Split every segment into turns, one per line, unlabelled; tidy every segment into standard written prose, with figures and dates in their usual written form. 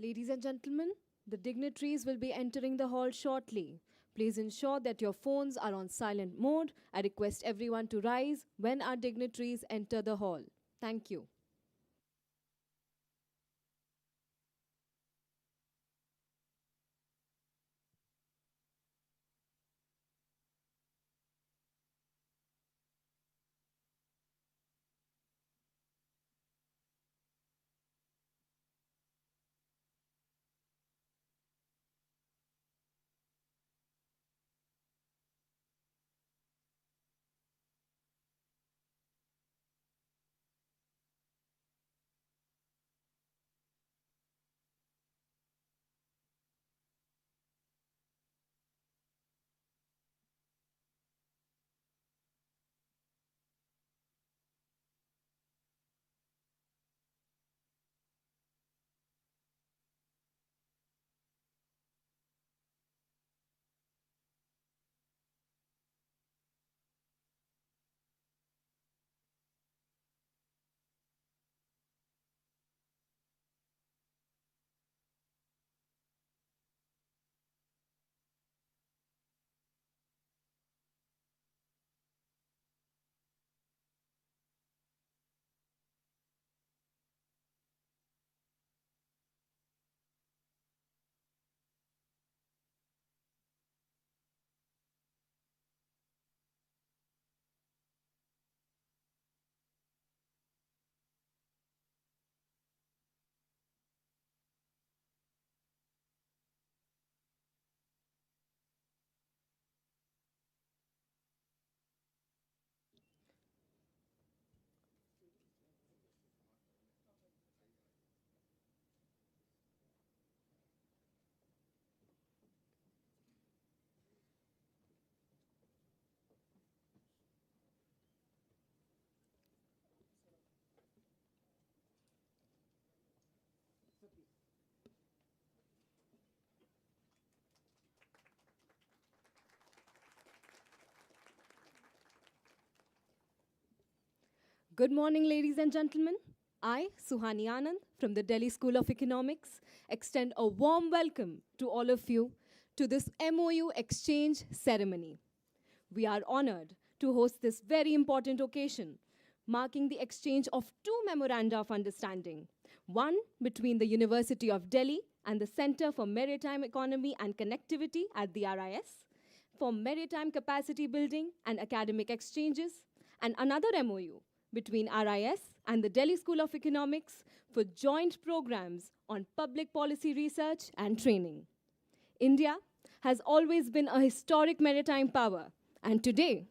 Ladies and gentlemen, the dignitaries will be entering the hall shortly. Please ensure that your phones are on silent mode. I request everyone to rise when our dignitaries enter the hall. Thank you. Good morning, ladies and gentlemen. I, Suhani Anand, from the Delhi School of Economics, extend a warm welcome to all of you to this MoU exchange ceremony. We are honored to host this very important occasion, marking the exchange of two memoranda of understanding, one between the University of Delhi and the Center for Maritime Economy and Connectivity at the RIS, for maritime capacity building and academic exchanges, and another MoU between RIS and the Delhi School of Economics for joint programs on public policy research and training. India has always been a historic maritime power, and today,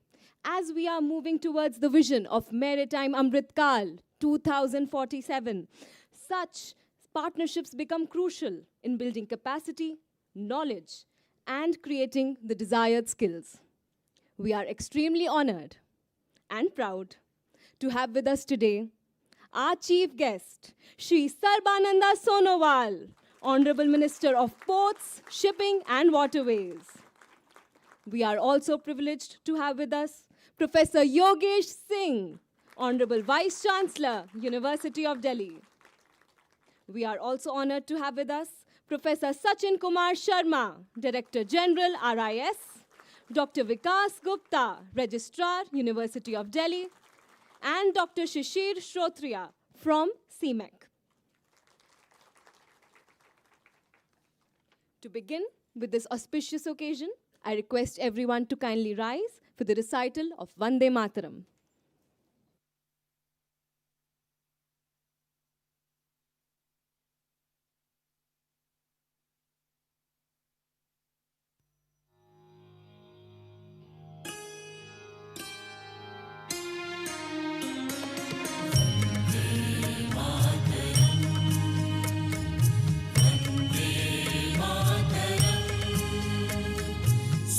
as we are moving towards the vision of Maritime Amrit Kal 2047, such partnerships become crucial in building capacity, knowledge, and creating the desired skills. We are extremely honored and proud to have with us today our chief guest, Shri Sarbananda Sonowal, Honorable Minister of Ports, Shipping and Waterways. We are also privileged to have with us Professor Yogesh Singh, Honorable Vice Chancellor, University of Delhi. We are also honored to have with us Professor Sachin Kumar Sharma, Director General, RIS, Dr. Vikas Gupta, Registrar, University of Delhi, and Dr. Shishir Shrotriya from CMEC. To begin with this auspicious occasion, I request everyone to kindly rise for the recital of Vande Mataram.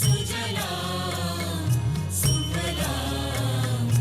सुजलां सुफलां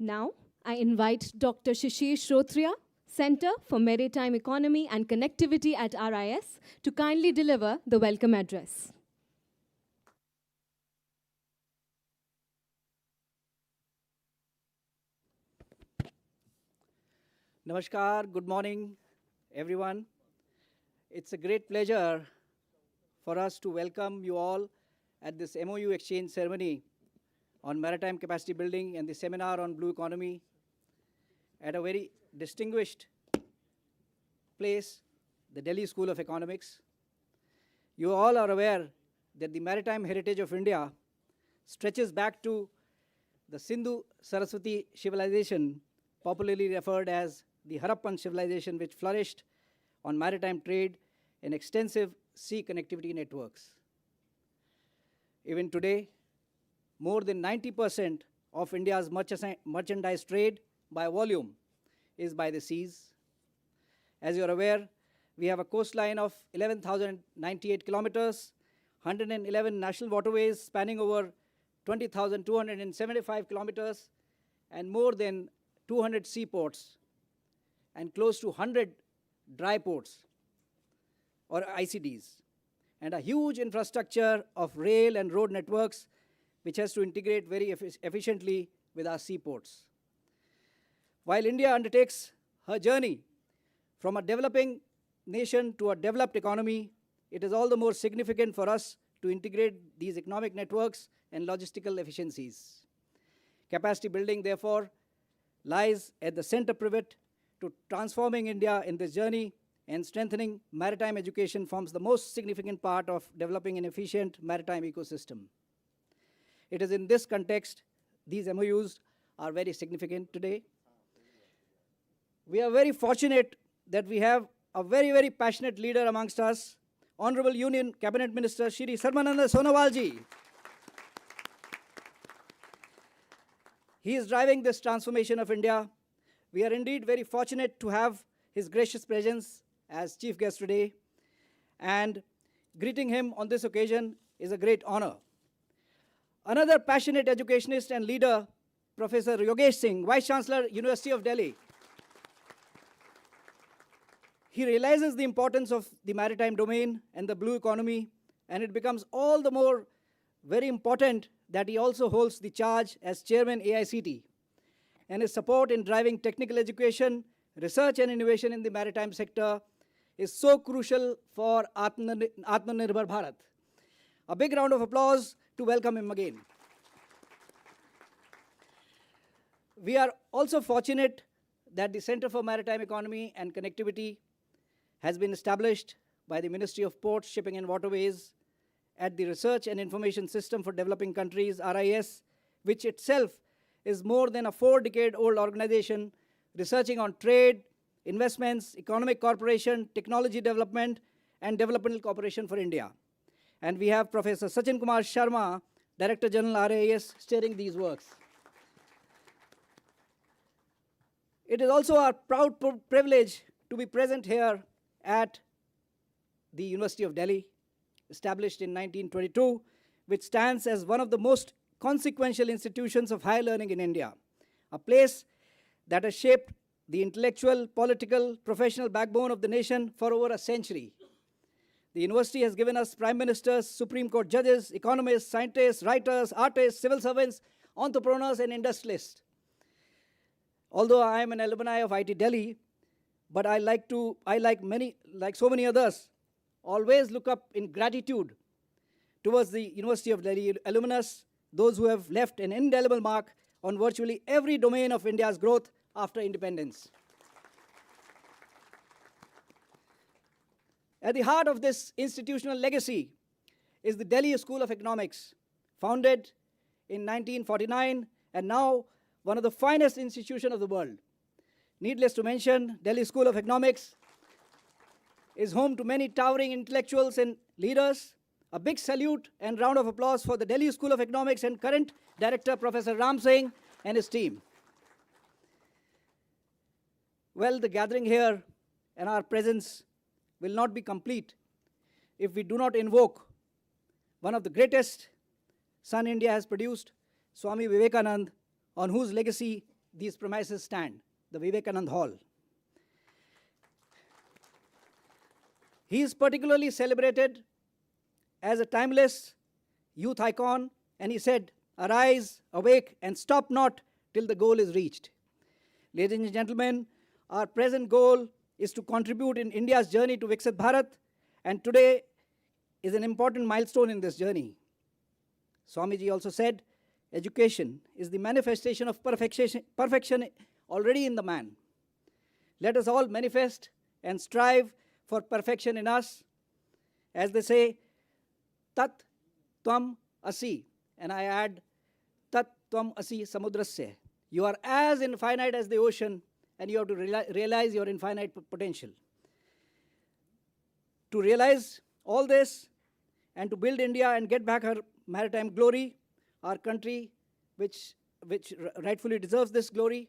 Now, I invite Dr. Shishir Shrotriya, Center for Maritime Economy and Connectivity at RIS, to kindly deliver the welcome address.
Namaskar, good morning, everyone. It's a great pleasure for us to welcome you all at this MoU exchange ceremony on maritime capacity building and the seminar on blue economy at a very distinguished place, the Delhi School of Economics. You all are aware that the maritime heritage of India stretches back to the Sindhu-Saraswati civilization, popularly referred as the Harappan civilization, which flourished on maritime trade and extensive sea connectivity networks. Even today, more than 90% of India's merchandise trade by volume is by the seas. As you're aware, we have a coastline of 11,098 kilometers, 111 national waterways spanning over 20,275 kilometers, and more than 200 seaports, and close to 100 dry ports, or ICDs, and a huge infrastructure of rail and road networks which has to integrate very efficiently with our seaports. While India undertakes her journey from a developing nation to a developed economy, it is all the more significant for us to integrate these economic networks and logistical efficiencies. Capacity building, therefore, lies at the center pivot to transforming India in this journey, and strengthening maritime education forms the most significant part of developing an efficient maritime ecosystem. It is in this context these MOUs are very significant today. We are very fortunate that we have a very, very passionate leader amongst us, Honorable Union Cabinet Minister Shri Sarbananda Sonowal ji. He is driving this transformation of India. We are indeed very fortunate to have his gracious presence as chief guest today, and greeting him on this occasion is a great honor. Another passionate educationist and leader, Professor Yogesh Singh, Vice Chancellor, University of Delhi. He realizes the importance of the maritime domain and the blue economy, and it becomes all the more very important that he also holds the charge as Chairman AICT, and his support in driving technical education, research and innovation in the maritime sector is so crucial for Atmanirbhar Bharat. A big round of applause to welcome him again. We are also fortunate that the Center for Maritime Economy and Connectivity has been established by the Ministry of Ports, Shipping and Waterways at the Research and Information System for Developing Countries, RIS, which itself is more than a 4-decade-old organization researching on trade, investments, economic cooperation, technology development, and developmental cooperation for India. And we have Professor Sachin Kumar Sharma, Director General RIS, steering these works. It is also our proud privilege to be present here at the University of Delhi, established in 1922, which stands as one of the most consequential institutions of higher learning in India, a place that has shaped the intellectual, political, professional backbone of the nation for over a century. The university has given us prime ministers, Supreme Court judges, economists, scientists, writers, artists, civil servants, entrepreneurs, and industrialists. Although I am an alumni of IIT Delhi, but I like so many others, always look up in gratitude towards the University of Delhi alumnus, those who have left an indelible mark on virtually every domain of India's growth after independence. At the heart of this institutional legacy is the Delhi School of Economics, founded in 1949 and now one of the finest institutions of the world. Needless to mention, Delhi School of Economics is home to many towering intellectuals and leaders. A big salute and round of applause for the Delhi School of Economics and current director, Professor Ram Singh, and his team. Well, the gathering here and our presence will not be complete if we do not invoke one of the greatest son India has produced, Swami Vivekananda, on whose legacy these premises stand, the Vivekanand Hall. He is particularly celebrated as a timeless youth icon, and he said, "Arise, awake, and stop not till the goal is reached." Ladies and gentlemen, our present goal is to contribute in India's journey to Viksit Bharat, and today is an important milestone in this journey. Swamiji also said, education is the manifestation of perfection already in the man. Let us all manifest and strive for perfection in us. As they say, tat tvam asi, and I add, tat tvam asi samudrasya. You are as infinite as the ocean, and you have to realize your infinite potential. To realize all this and to build India and get back her maritime glory, our country, which rightfully deserves this glory,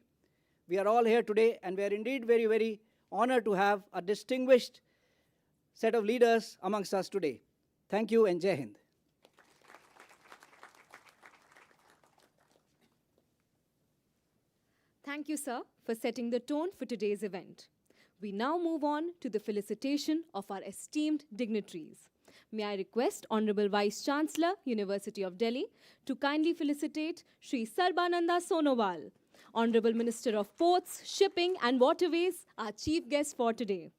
we are all here today, and we are indeed very, very honored to have a distinguished set of leaders amongst us today. Thank you, and Jai Hind.
Thank you, sir, for setting the tone for today's event. We now move on to the felicitation of our esteemed dignitaries. May I request Honorable Vice Chancellor, University of Delhi, to kindly felicitate Shri Sarbananda Sonowal, Honorable Minister of Ports, Shipping and Waterways, our chief guest for today.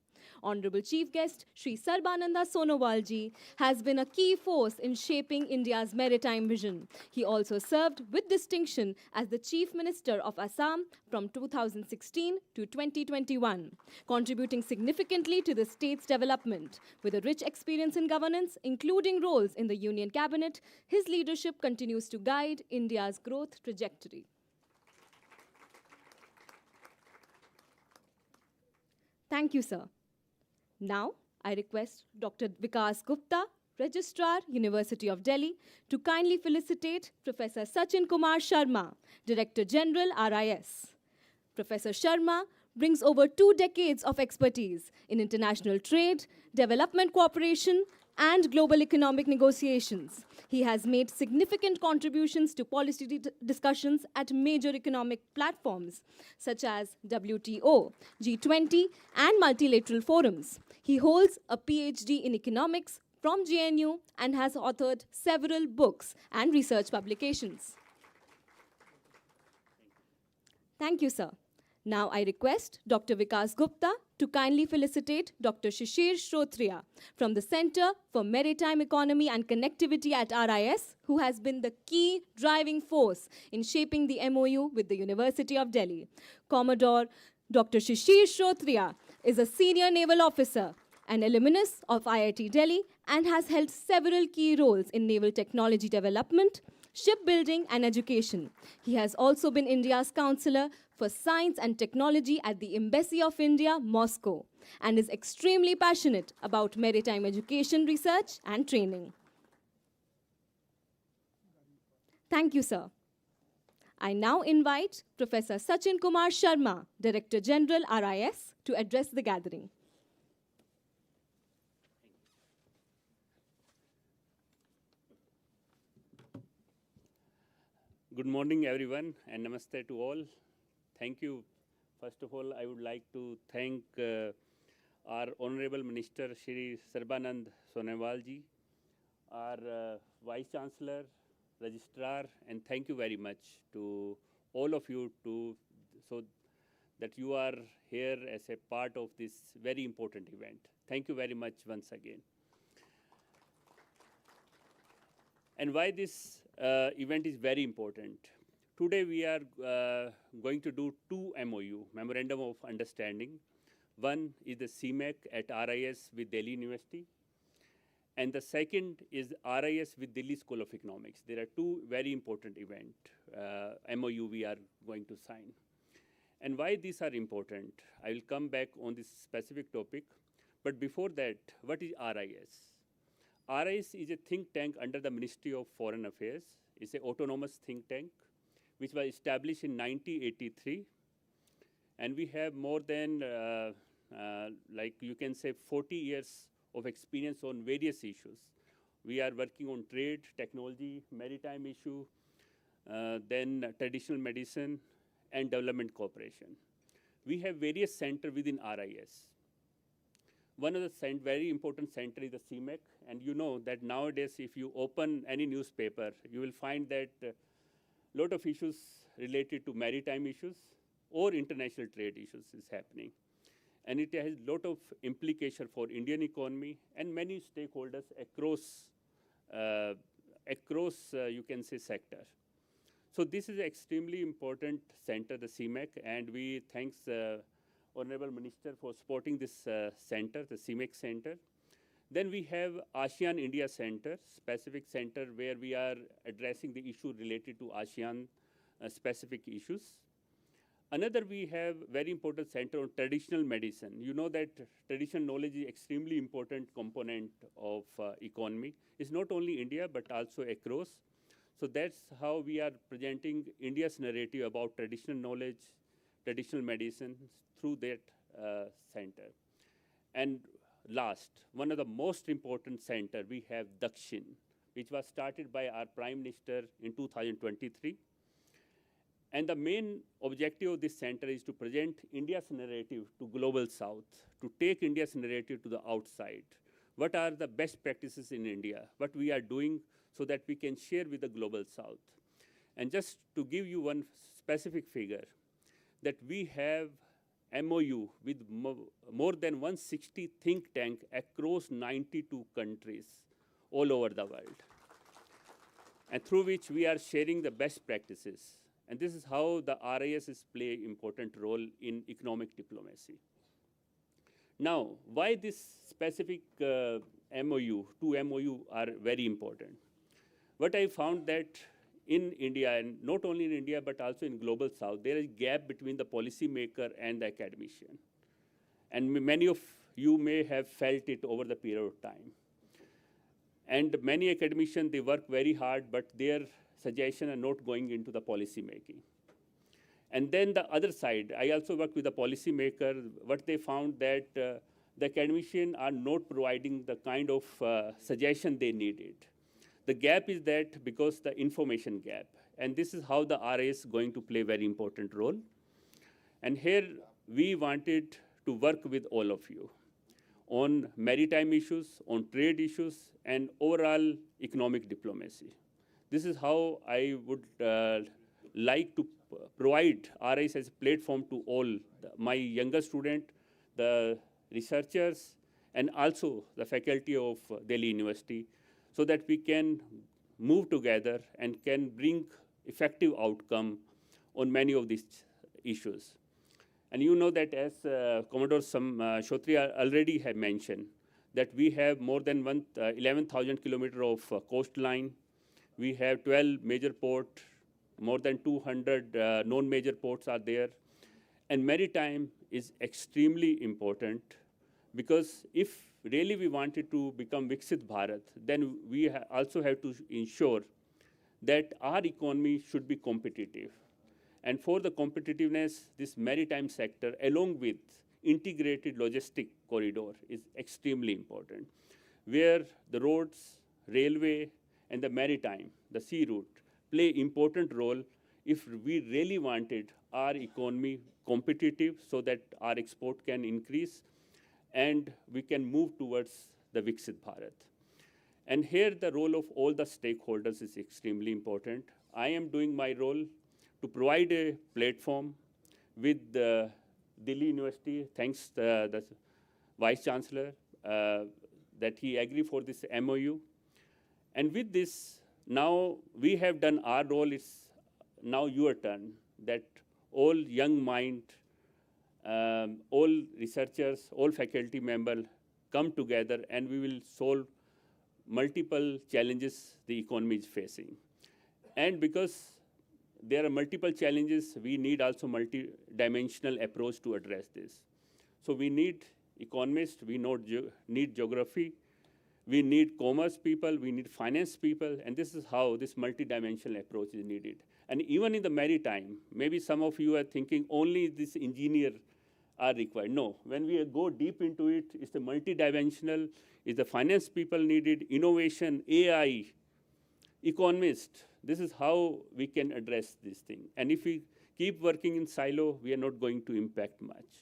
Honorable Chief Guest Shri Sarbananda Sonowal ji has been a key force in shaping India's maritime vision. He also served with distinction as the Chief Minister of Assam from 2016 to 2021, contributing significantly to the state's development. With a rich experience in governance, including roles in the Union Cabinet, his leadership continues to guide India's growth trajectory. Thank you, sir. Now, I request Dr. Vikas Gupta, Registrar, University of Delhi, to kindly felicitate Professor Sachin Kumar Sharma, Director General, RIS. Professor Sharma brings over 2 decades of expertise in international trade, development cooperation, and global economic negotiations. He has made significant contributions to policy discussions at major economic platforms such as WTO, G20, and multilateral forums. He holds a PhD in economics from JNU and has authored several books and research publications. Thank you, sir. Now I request Dr. Vikas Gupta to kindly felicitate Dr. Shishir Shrotriya from the Center for Maritime Economy and Connectivity at RIS, who has been the key driving force in shaping the MOU with the University of Delhi. Commodore Dr. Shishir Shrotriya is a senior naval officer, an alumnus of IIT Delhi, and has held several key roles in naval technology development, shipbuilding, and education. He has also been India's counselor for science and technology at the Embassy of India, Moscow, and is extremely passionate about maritime education, research, and training. Thank you, sir. I now invite Professor Sachin Kumar Sharma, Director General, RIS, to address the gathering.
Good morning, everyone, and namaste to all. Thank you. First of all, I would like to thank our Honorable Minister, Shri Sarbanand Sonowal ji, our Vice Chancellor, Registrar, and thank you very much to all of you so that you are here as a part of this very important event. Thank you very much once again. And why this event is very important. Today we are going to do 2 MOU, Memorandum of Understanding. One is the CMAC at RIS with Delhi University, and the second is RIS with Delhi School of Economics. There are 2 very important MOU we are going to sign. And why these are important, I will come back on this specific topic. But before that, what is RIS? RIS is a think tank under the Ministry of Foreign Affairs. It's an autonomous think tank which was established in 1983. And we have more than, like you can say, 40 years of experience on various issues. We are working on trade, technology, maritime issue, then traditional medicine, and development cooperation. We have various centers within RIS. One of the very important center is the CMEC, and you know that nowadays if you open any newspaper, you will find that a lot of issues related to maritime issues or international trade issues is happening. And it has a lot of implication for Indian economy and many stakeholders across, you can say, sector. So this is an extremely important center, the CMEC, and we thanks Honorable Minister for supporting this center, the CMEC Center. Then we have ASEAN India Center, specific center where we are addressing the issue related to ASEAN specific issues. Another, we have very important center on traditional medicine. You know that traditional knowledge is extremely important component of economy. It's not only India, but also across. So that's how we are presenting India's narrative about traditional knowledge, traditional medicine through that center. And last, one of the most important center, we have Dakshin, which was started by our Prime Minister in 2023. And the main objective of this center is to present India's narrative to Global South, to take India's narrative to the outside. What are the best practices in India? What we are doing so that we can share with the Global South. And just to give you one specific figure, that we have MoU with more than 160 think tanks across 92 countries all over the world, and through which we are sharing the best practices. And this is how the RIS play an important role in economic diplomacy. Now, why this specific MoU, two MoU are very important? What I found that in India, and not only in India, but also in Global South, there is a gap between the policymaker and the academician. And many of you may have felt it over the period of time. And many academicians, they work very hard, but their suggestions are not going into the policy making. And then the other side, I also work with the policymaker. What they found that the academicians are not providing the kind of suggestion they needed. The gap is that because the information gap. And this is how the RIS is going to play a very important role. And here we wanted to work with all of you on maritime issues, on trade issues, and overall economic diplomacy. This is how I would like to provide RIS as a platform to all my younger students, the researchers, and also the faculty of Delhi University, so that we can move together and can bring effective outcome on many of these issues. And you know that as Commodore Shotri already had mentioned, that we have more than 11,000 kilometers of coastline. We have 12 major ports, more than 200 non-major ports are there. And maritime is extremely important, because if really we wanted to become Viksit Bharat, then we also have to ensure that our economy should be competitive. And for the competitiveness, this maritime sector, along with integrated logistic corridor, is extremely important, where the roads, railway, and the maritime, the sea route, play important role if we really wanted our economy competitive so that our export can increase and we can move towards the Viksit Bharat. And here the role of all the stakeholders is extremely important. I am doing my role to provide a platform with Delhi University, thanks to the Vice Chancellor, that he agreed for this MoU. And with this, now we have done our role, it's now your turn, that all young mind, all researchers, all faculty members come together and we will solve multiple challenges the economy is facing. And because there are multiple challenges, we need also multi-dimensional approach to address this. So we need economists, we need geography, we need commerce people, we need finance people, and this is how this multi-dimensional approach is needed. And even in the maritime, maybe some of you are thinking only this engineer are required. No, when we go deep into it, it's the multi-dimensional, it's the finance people needed, innovation, AI, economists. This is how we can address this thing. And if we keep working in silo, we are not going to impact much.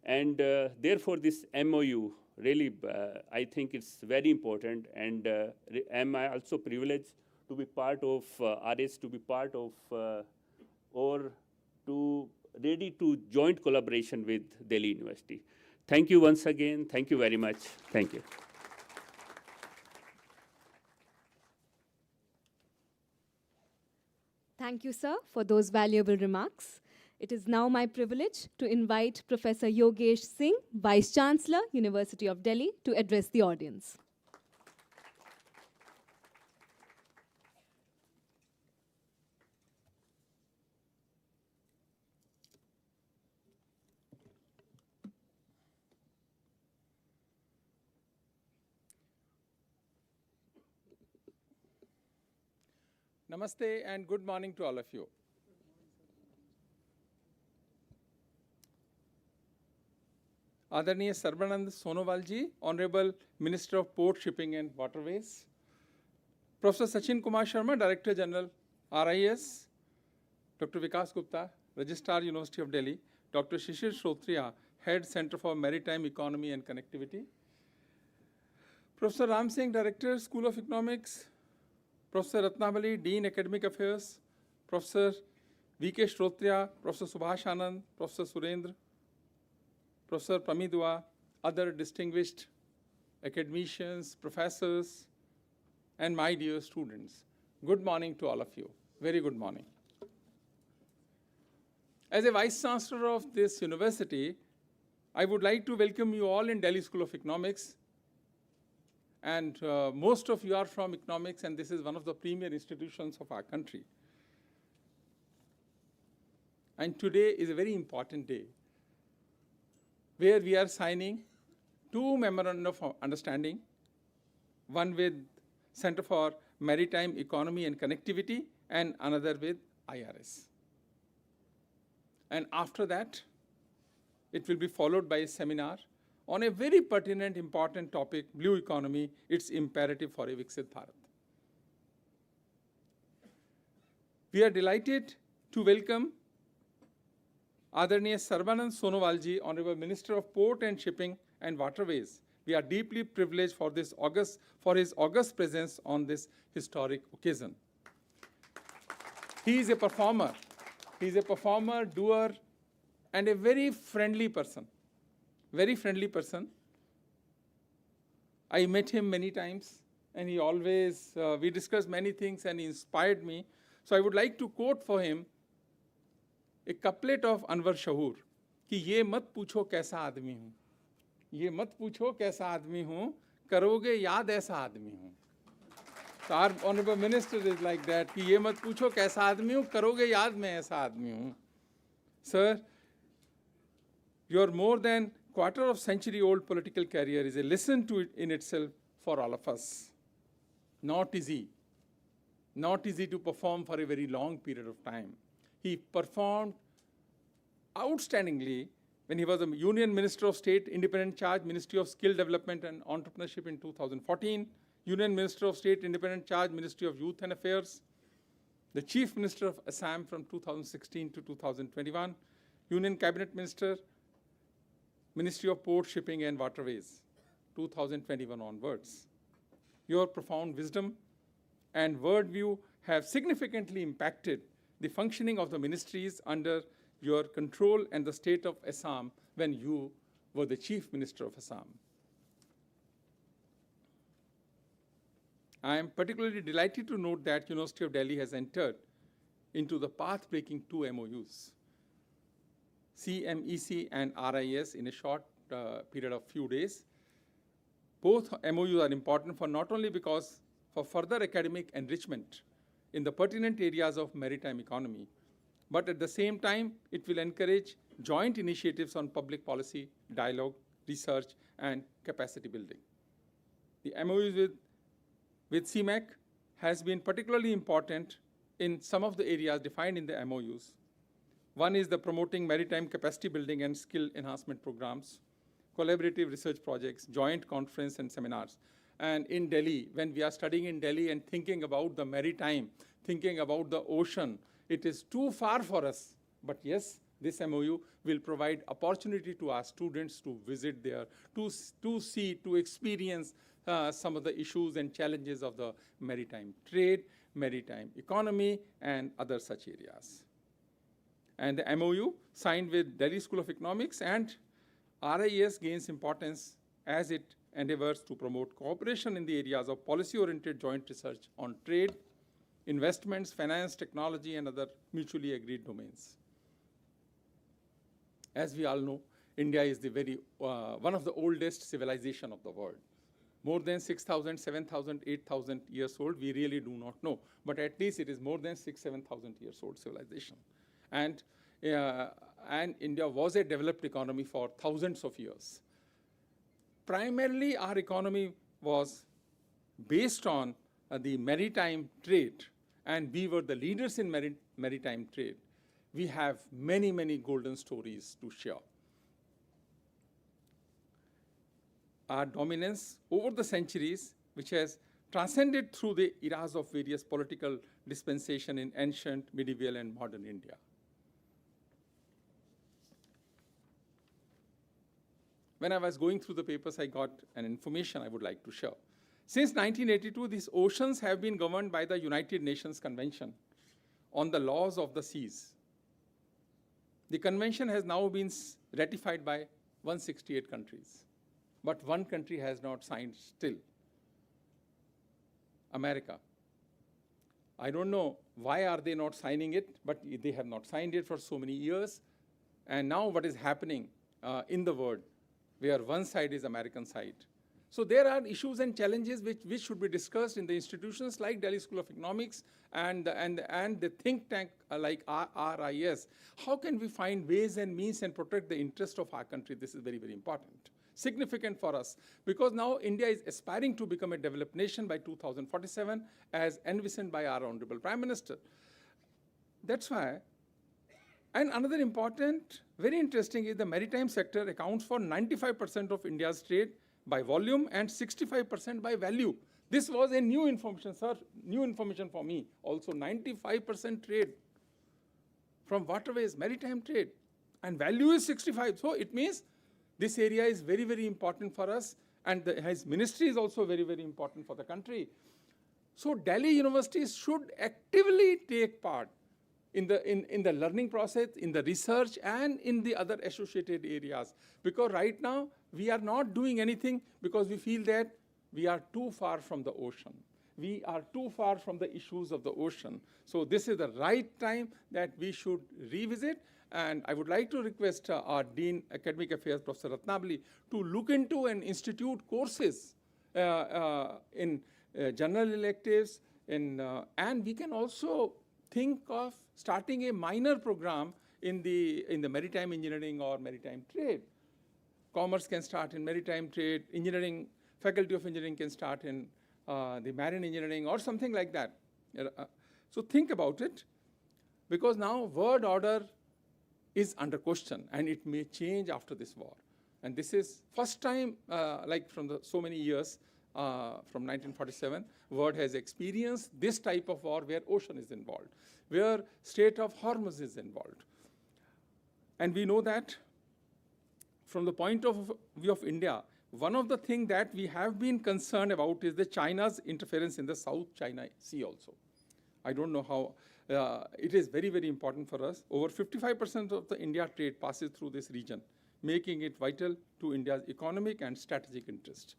And therefore, this MOU really, I think it's very important. And am I also privileged to be part of RS, to be part of or to ready to joint collaboration with Delhi University. Thank you once again. Thank you very much. Thank you.
Thank you, sir, for those valuable remarks. It is now my privilege to invite Professor Yogesh Singh, Vice Chancellor, University of Delhi, to address the audience.
Namaste and good morning to all of you. Adarniya Sarbanand Sonowal ji, Honorable Minister of Port, Shipping and Waterways, Professor Sachin Kumar Sharma, Director General, RIS, Dr. Vikas Gupta, Registrar, University of Delhi, Dr. Shishir Shrotriya, Head, Center for Maritime Economy and Connectivity, Professor Ram Singh, Director, School of Economics, Professor Ratnavali, Dean, Academic Affairs, Professor V.K. Shrotriya, Professor Subhash Anand, Professor Surendra, Professor Pramidua, other distinguished academicians, professors, and my dear students. Good morning to all of you. Very good morning. As a Vice Chancellor of this university, I would like to welcome you all in Delhi School of Economics. And most of you are from economics, and this is one of the premier institutions of our country. And today is a very important day, where we are signing two memorandum of understanding, one with Center for Maritime Economy and Connectivity, and another with IRS. And after that, it will be followed by a seminar on a very pertinent, important topic, blue economy, its imperative for a Viksit Bharat. We are delighted to welcome Adarniya Sarbanand Sonowal ji, Honorable Minister of Port and Shipping and Waterways. We are deeply privileged for his august presence on this historic occasion. He is a performer. He is a performer, doer, and a very friendly person. Very friendly person. I met him many times, and he always, we discussed many things, and he inspired me. So I would like to quote for him a couplet of Anwar Shahoor, कि ये मत पूछो कैसा आदमी हूँ, ये मत पूछो कैसा आदमी हूँ, करोगे याद ऐसा आदमी हूँ. So our Honorable Minister is like that, कि ये मत पूछो कैसा आदमी हूँ, करोगे याद मैं ऐसा आदमी हूँ. Sir, your more than quarter-of-century-old political career is a lesson to it in itself for all of us. Not easy to perform for a very long period of time. He performed outstandingly when he was a Union Minister of State, Independent Charge, Ministry of Skill Development and Entrepreneurship in 2014, Union Minister of State, Independent Charge, Ministry of Youth and Affairs, the Chief Minister of Assam from 2016 to 2021, Union Cabinet Minister, Ministry of Port, Shipping and Waterways, 2021 onwards. Your profound wisdom and worldview have significantly impacted the functioning of the ministries under your control and the state of Assam when you were the Chief Minister of Assam. I am particularly delighted to note that University of Delhi has entered into the path-breaking two MoUs, CMEC and RIS, in a short period of few days. Both MoUs are important for not only because for further academic enrichment in the pertinent areas of maritime economy, but at the same time, it will encourage joint initiatives on public policy, dialogue, research, and capacity building. The MoUs with CMEC has been particularly important in some of the areas defined in the MoUs. One is the promoting maritime capacity building and skill enhancement programs, collaborative research projects, joint conference and seminars. And in Delhi, when we are studying in Delhi and thinking about the maritime, thinking about the ocean, it is too far for us But yes, this MOU will provide opportunity to our students to visit there, to see, to experience some of the issues and challenges of the maritime trade, maritime economy, and other such areas. And the MOU signed with Delhi School of Economics and RIS gains importance as it endeavors to promote cooperation in the areas of policy-oriented joint research on trade, investments, finance, technology, and other mutually agreed domains. As we all know, India is the one of the oldest civilization of the world. More than 6,000, 7,000, 8,000 years old, we really do not know. But at least it is more than 6,000, 7,000 years old civilization. And India was a developed economy for thousands of years. Primarily, our economy was based on the maritime trade, and we were the leaders in maritime trade. We have many, many golden stories to share. Our dominance over the centuries, which has transcended through the eras of various political dispensation in ancient, medieval, and modern India. When I was going through the papers, I got an information I would like to share. Since 1982, these oceans have been governed by the United Nations Convention on the Laws of the Seas. The convention has now been ratified by 168 countries, but one country has not signed still, America. I don't know why are they not signing it, but they have not signed it for so many years. And now what is happening in the world, where one side is American side. So there are issues and challenges which should be discussed in the institutions like Delhi School of Economics and the think tank like RIS. How can we find ways and means and protect the interest of our country? This is very, very important. Significant for us, because now India is aspiring to become a developed nation by 2047, as envisioned by our Honorable Prime Minister. That's why. And another important, very interesting, is the maritime sector accounts for 95% of India's trade by volume and 65% by value. This was a new information, sir, new information for me. Also 95% trade from waterways, maritime trade, and value is 65. So it means this area is very, very important for us, and his ministry is also very, very important for the country. So Delhi universities should actively take part in the learning process, in the research, and in the other associated areas. Because right now, we are not doing anything because we feel that we are too far from the ocean. We are too far from the issues of the ocean. So this is the right time that we should revisit. And I would like to request our Dean Academic Affairs, Professor Ratnabali, to look into and institute courses in general electives, and we can also think of starting a minor program in the maritime engineering or maritime trade. Commerce can start in maritime trade, engineering, faculty of engineering can start in the marine engineering or something like that. So think about it, because now world order is under question, and it may change after this war. And this is first time, like from so many years, from 1947, world has experienced this type of war where ocean is involved, where Strait of Hormuz is involved. And we know that from the point of view of India, one of the things that we have been concerned about is the China's interference in the South China Sea also. I don't know how, it is very, very important for us. Over 55% of the India trade passes through this region, making it vital to India's economic and strategic interest.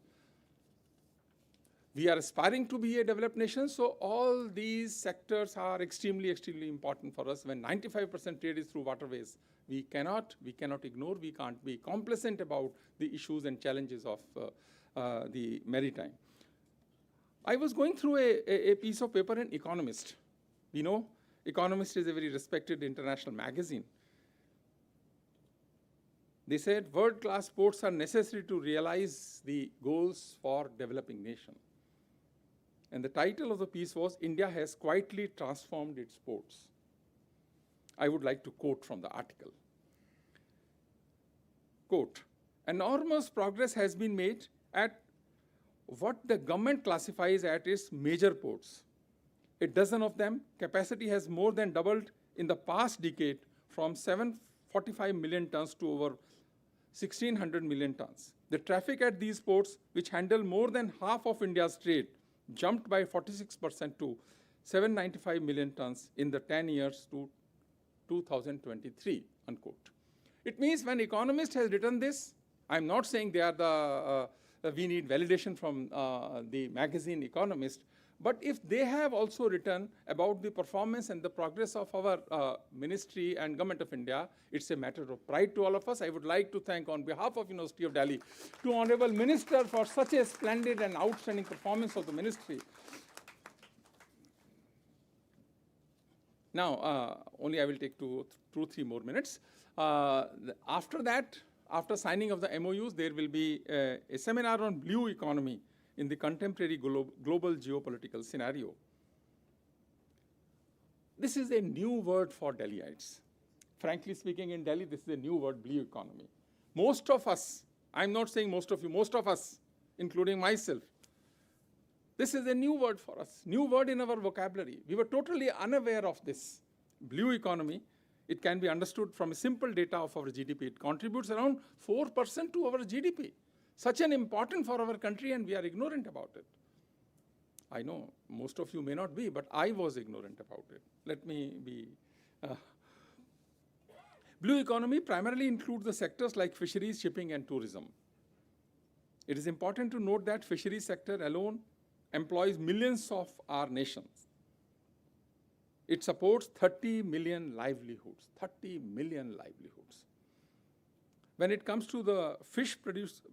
We are aspiring to be a developed nation, so all these sectors are extremely, extremely important for us. When 95% trade is through waterways, we cannot ignore, we can't be complacent about the issues and challenges of the maritime. I was going through a piece of paper in Economist. You know, Economist is a very respected international magazine. They said world-class ports are necessary to realize the goals for developing nation. And the title of the piece was, India has quietly transformed its ports. I would like to quote from the article. Quote, enormous progress has been made at what the government classifies as its major ports. A dozen of them, capacity has more than doubled in the past decade from 745 million tons to over 1,600 million tons. The traffic at these ports, which handle more than half of India's trade, jumped by 46% to 795 million tons in the 10 years to 2023, unquote. It means when economist has written this, I'm not saying they are we need validation from the magazine Economist, but if they have also written about the performance and the progress of our ministry and Government of India, it's a matter of pride to all of us. I would like to thank on behalf of University of Delhi to Honorable Minister for such a splendid and outstanding performance of the ministry. Now, only I will take two, 3 more minutes. After that, after signing of the MoUs, there will be a seminar on blue economy in the contemporary global geopolitical scenario. This is a new word for Delhiites. Frankly speaking, in Delhi, this is a new word, blue economy. Most of us, I'm not saying most of you, most of us, including myself, this is a new word for us, new word in our vocabulary. We were totally unaware of this blue economy. It can be understood from a simple data of our GDP. It contributes around 4% to our GDP. Such an important for our country, and we are ignorant about it. I know most of you may not be, but I was ignorant about it. Let me be. Blue economy primarily includes the sectors like fisheries, shipping, and tourism. It is important to note that fisheries sector alone employs millions of our nations. It supports 30 million livelihoods, 30 million livelihoods. When it comes to the fish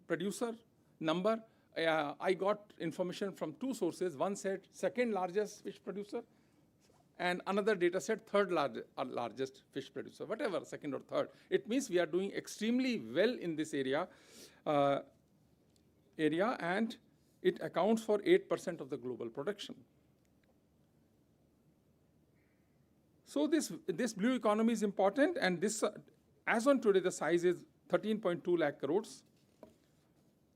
producer number, I got information from 2 sources. One said second largest fish producer, and another data said third largest fish producer, whatever, second or third. It means we are doing extremely well in this area, and it accounts for 8% of the global production. So this blue economy is important, and this, as on today, the size is 13.2 lakh crores.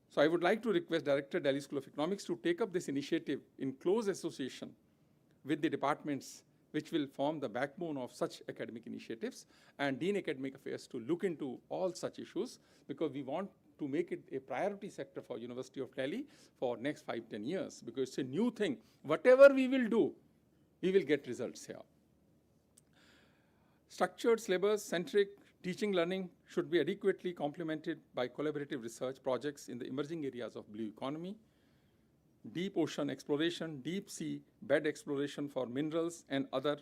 So I would like to request Director, Delhi School of Economics to take up this initiative in close association with the departments which will form the backbone of such academic initiatives, and Dean Academic Affairs to look into all such issues, because we want to make it a priority sector for University of Delhi for next 5-10 years, because it's a new thing. Whatever we will do, we will get results here. Structured, syllabus-centric teaching learning should be adequately complemented by collaborative research projects in the emerging areas of blue economy, deep ocean exploration, deep sea bed exploration for minerals and other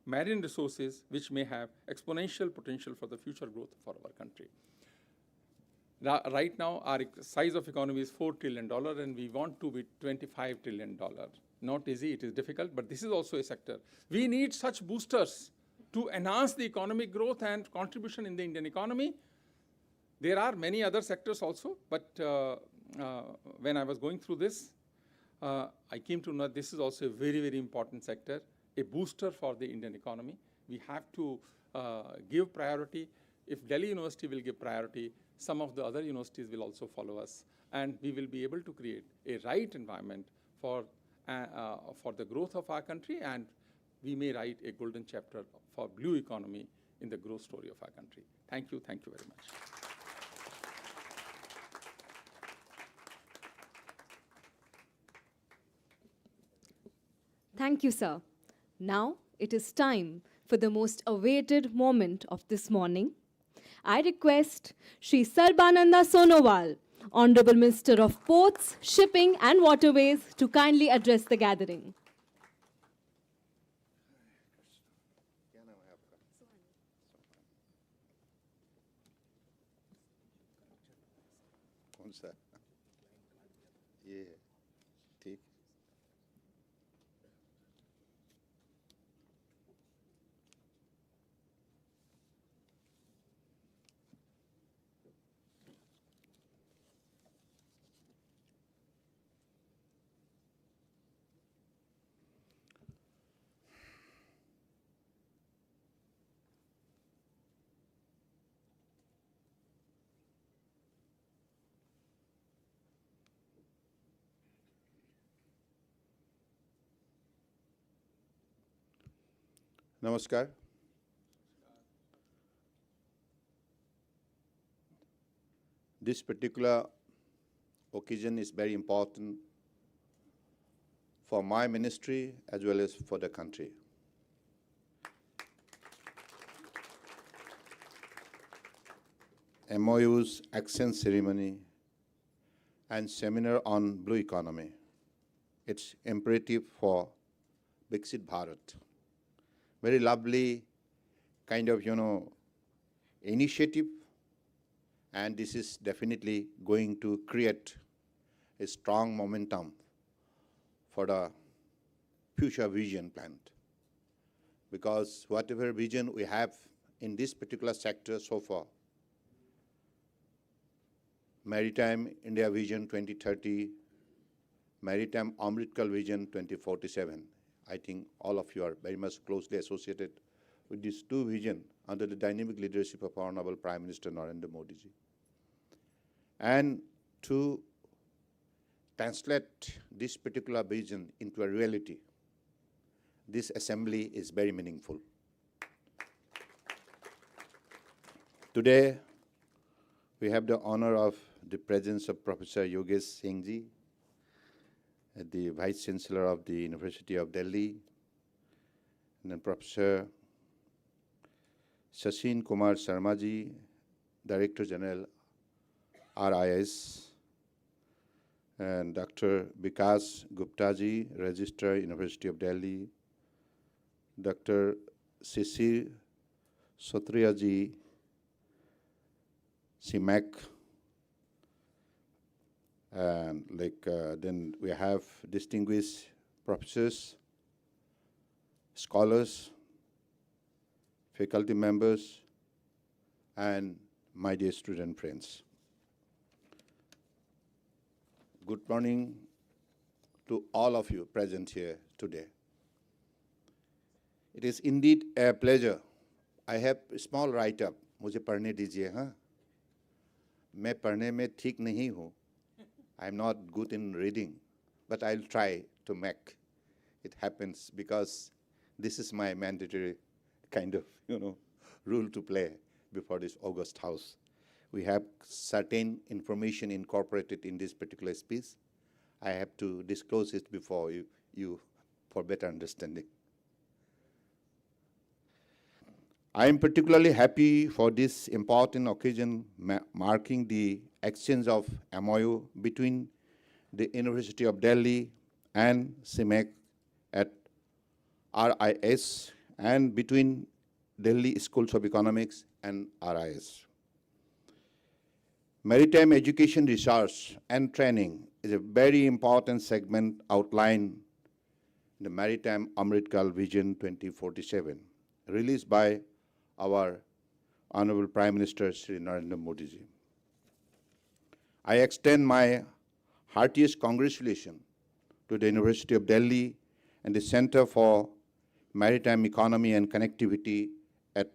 marine resources which may have exponential potential for the future growth for our country. Right now, our size of economy is $4 trillion, and we want to be $25 trillion. Not easy, it is difficult, but this is also a sector. We need such boosters to enhance the economic growth and contribution in the Indian economy. There are many other sectors also, but when I was going through this, I came to know this is also a very, very important sector, a booster for the Indian economy. We have to give priority. If Delhi University will give priority, some of the other universities will also follow us, and we will be able to create a right environment for the growth of our country, and we may write a golden chapter for blue economy in the growth story of our country. Thank you very much.
Thank you, sir. Now it is time for the most awaited moment of this morning. I request Shri Sarbananda Sonowal, Honorable Minister of Ports, Shipping and Waterways, to kindly address the gathering.
कौन सा ये ठीक नमस्कार this particular occasion is very important for my ministry as well as for the country. MoUs, action ceremony, and seminar on blue economy. It's imperative for Viksit Bharat. Very lovely kind of, initiative, and this is definitely going to create a strong momentum for the future vision planned. Because whatever vision we have in this particular sector so far, Maritime India Vision 2030, Maritime Amritkal Vision 2047. I think all of you are very much closely associated with these two visions under the dynamic leadership of our Honorable Prime Minister Narendra Modi ji. And to translate this particular vision into a reality, this assembly is very meaningful. Today, we have the honor of the presence of Professor Yogesh Singh ji, the Vice Chancellor of the University of Delhi, and then Professor Sachin Kumar Sharma ji, Director General RIS, and Dr. Vikas Gupta ji, Registrar, University of Delhi, Dr. Sisir Sotria ji, CMAC, and then we have distinguished professors, scholars, faculty members, and my dear student friends. Good morning to all of you present here today. It is indeed a pleasure. I have a small write-up. मुझे पढ़ने दीजिए, हाँ? मैं पढ़ने में ठीक नहीं हूँ. I'm not good in reading, but I'll try to make it happen because this is my mandatory kind of, rule to play before this August House. We have certain information incorporated in this particular speech. I have to disclose it before you for better understanding. I am particularly happy for this important occasion marking the exchange of MoU between the University of Delhi and CMEC at RIS and between Delhi Schools of Economics and RIS. Maritime education research and training is a very important segment outlined in the Maritime Amritkal Vision 2047, released by our Honorable Prime Minister Shri Narendra Modi ji. I extend my heartiest congratulations to the University of Delhi and the Center for Maritime Economy and Connectivity at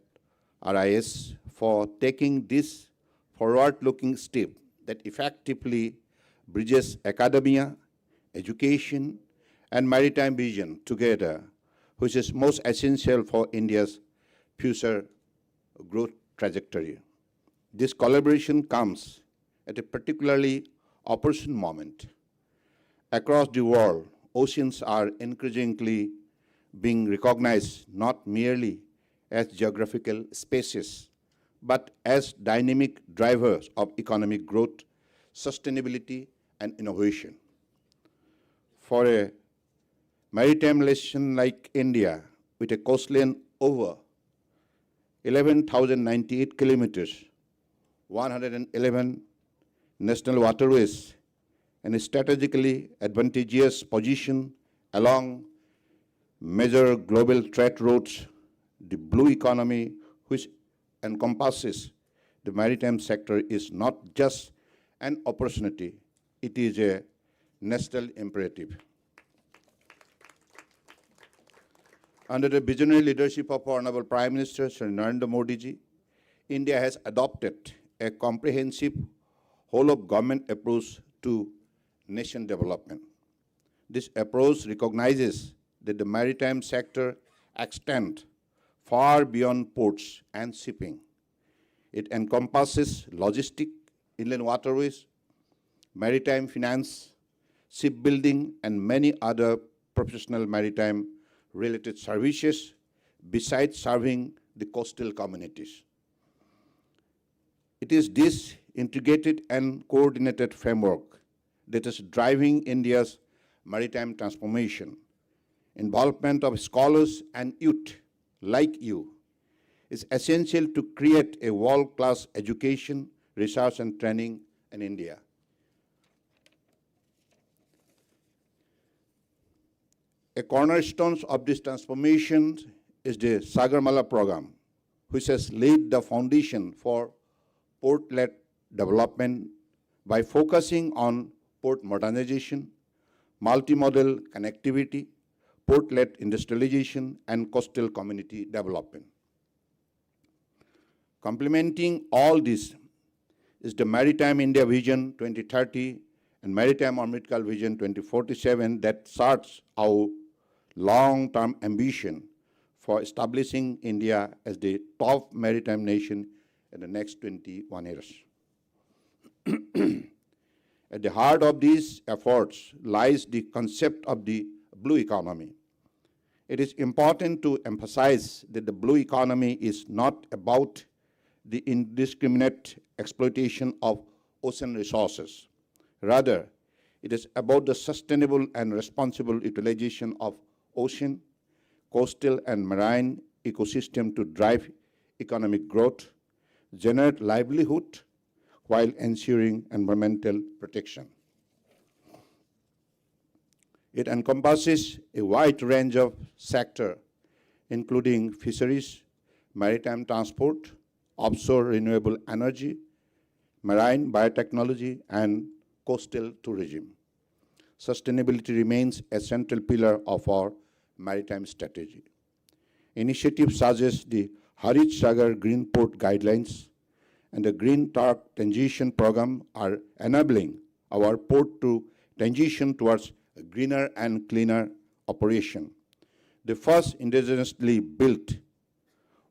RIS for taking this forward-looking step that effectively bridges academia, education, and maritime vision together, which is most essential for India's future growth trajectory. This collaboration comes at a particularly opportune moment. Across the world, oceans are increasingly being recognized not merely as geographical spaces, but as dynamic drivers of economic growth, sustainability, and innovation. For a maritime nation like India, with a coastline over 11,098 kilometers, 111 national waterways, and a strategically advantageous position along major global trade routes, the blue economy, which encompasses the maritime sector, is not just an opportunity, it is a national imperative. Under the visionary leadership of our Honorable Prime Minister Shri Narendra Modi ji, India has adopted a comprehensive whole-of-government approach to nation development. This approach recognizes that the maritime sector extends far beyond ports and shipping. It encompasses logistics, inland waterways, maritime finance, shipbuilding, and many other professional maritime related services besides serving the coastal communities. It is this integrated and coordinated framework that is driving India's maritime transformation. Involvement of scholars and youth like you is essential to create a world-class education, research, and training in India. A cornerstone of this transformation is the Sagarmala program, which has laid the foundation for port-led development by focusing on port modernization, multimodal connectivity, port-led industrialization, and coastal community development. Complementing all this is the Maritime India Vision 2030 and Maritime Amritkal Vision 2047 that charts our long-term ambition for establishing India as the top maritime nation in the next 21 years. At the heart of these efforts lies the concept of the blue economy. It is important to emphasize that the blue economy is not about the indiscriminate exploitation of ocean resources. Rather, it is about the sustainable and responsible utilization of ocean, coastal, and marine ecosystem to drive economic growth, generate livelihood, while ensuring environmental protection. It encompasses a wide range of sectors, including fisheries, maritime transport, offshore renewable energy, marine biotechnology, and coastal tourism. Sustainability remains a central pillar of our maritime strategy. Initiatives such as the Harit Sagar Green Port Guidelines and the Green Targ Transition Program are enabling our port to transition towards a greener and cleaner operation. The first indigenously built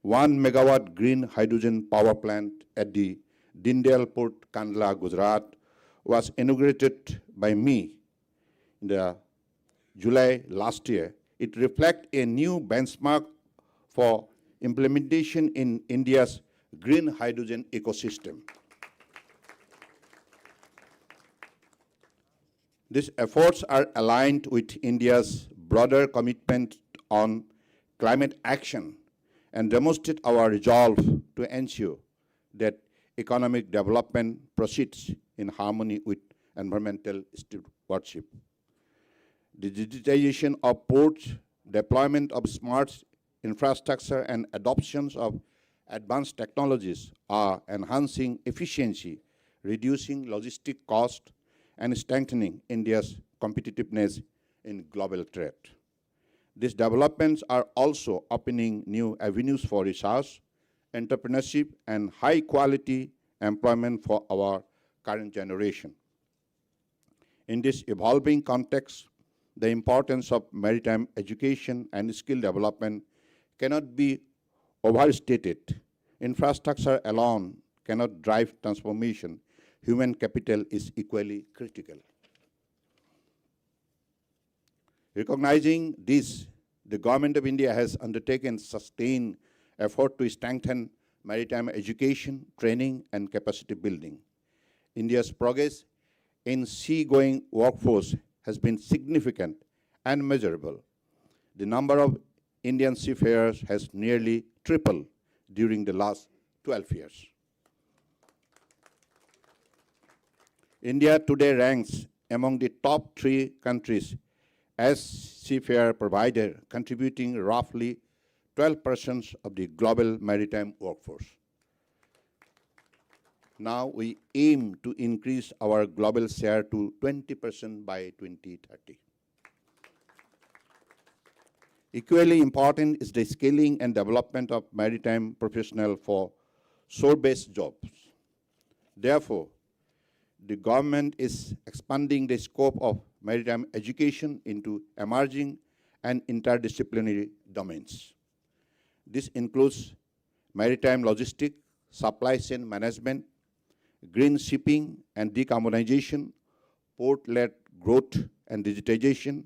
1 megawatt green hydrogen power plant at the Dindal Port, Kandla, Gujarat, was inaugurated by me in the July last year. It reflects a new benchmark for implementation in India's green hydrogen ecosystem. These efforts are aligned with India's broader commitment on climate action and demonstrate our resolve to ensure that economic development proceeds in harmony with environmental stewardship. The digitization of ports, deployment of smart infrastructure, and adoptions of advanced technologies are enhancing efficiency, reducing logistic cost, and strengthening India's competitiveness in global trade. These developments are also opening new avenues for research, entrepreneurship, and high-quality employment for our current generation. In this evolving context, the importance of maritime education and skill development cannot be overstated. Infrastructure alone cannot drive transformation. Human capital is equally critical. Recognizing this, the Government of India has undertaken sustained effort to strengthen maritime education, training, and capacity building. India's progress in seagoing workforce has been significant and measurable. The number of Indian seafarers has nearly tripled during the last 12 years. India today ranks among the top 3 countries as seafarer provider, contributing roughly 12% of the global maritime workforce. Now we aim to increase our global share to 20% by 2030. Equally important is the scaling and development of maritime professionals for shore-based jobs. Therefore, the government is expanding the scope of maritime education into emerging and interdisciplinary domains. This includes maritime logistics, supply chain management, green shipping and decarbonization, port-led growth and digitization,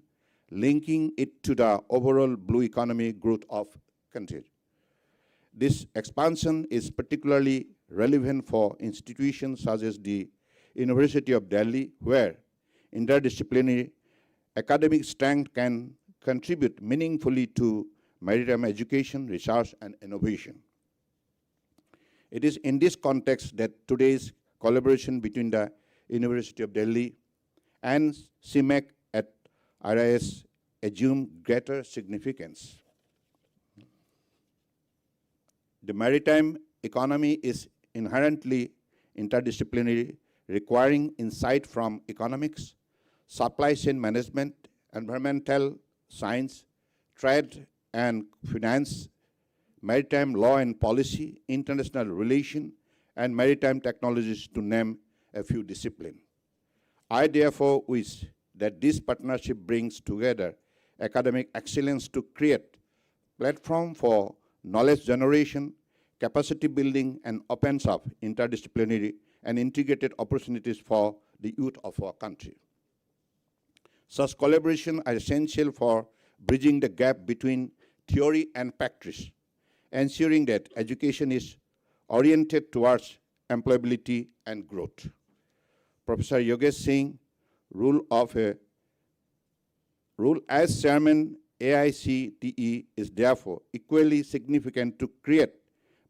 linking it to the overall blue economy growth of country. This expansion is particularly relevant for institutions such as the University of Delhi, where interdisciplinary academic strength can contribute meaningfully to maritime education, research, and innovation. It is in this context that today's collaboration between the University of Delhi and CIMEC at RIS assume greater significance. The maritime economy is inherently interdisciplinary, requiring insight from economics, supply chain management, environmental science, trade and finance, maritime law and policy, international relations, and maritime technologies, to name a few disciplines. I therefore wish that this partnership brings together academic excellence to create platform for knowledge generation, capacity building, and opens up interdisciplinary and integrated opportunities for the youth of our country. Such collaboration are essential for bridging the gap between theory and practice, ensuring that education is oriented towards employability and growth. Professor Yogesh Singh, role as chairman AICTE is therefore equally significant to create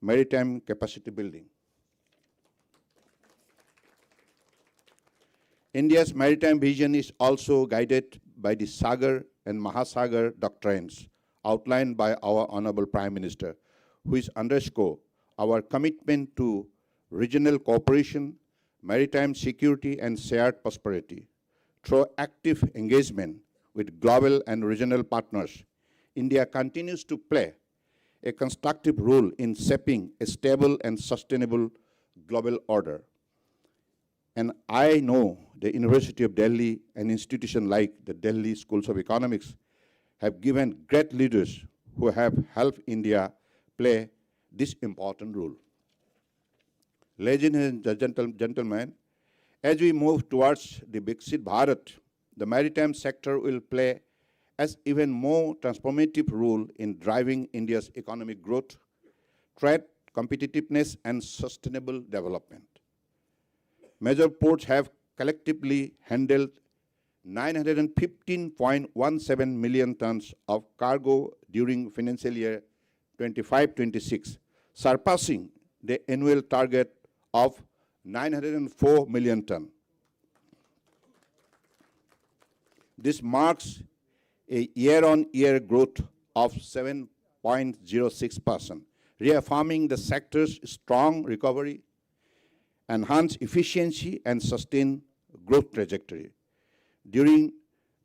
maritime capacity building. India's maritime vision is also guided by the Sagar and Mahasagar doctrines outlined by our Honorable Prime Minister, which underscore our commitment to regional cooperation, maritime security, and shared prosperity. Through active engagement with global and regional partners, India continues to play a constructive role in shaping a stable and sustainable global order. And I know the University of Delhi and institutions like the Delhi Schools of Economics have given great leaders who have helped India play this important role. Ladies and gentlemen, as we move towards the Viksit Bharat, the maritime sector will play as even more transformative role in driving India's economic growth, trade, competitiveness, and sustainable development. Major ports have collectively handled 915.17 million tons of cargo during financial year 25-26, surpassing the annual target of 904 million tons. This marks a year-on-year growth of 7.06%, reaffirming the sector's strong recovery, enhanced efficiency, and sustained growth trajectory. During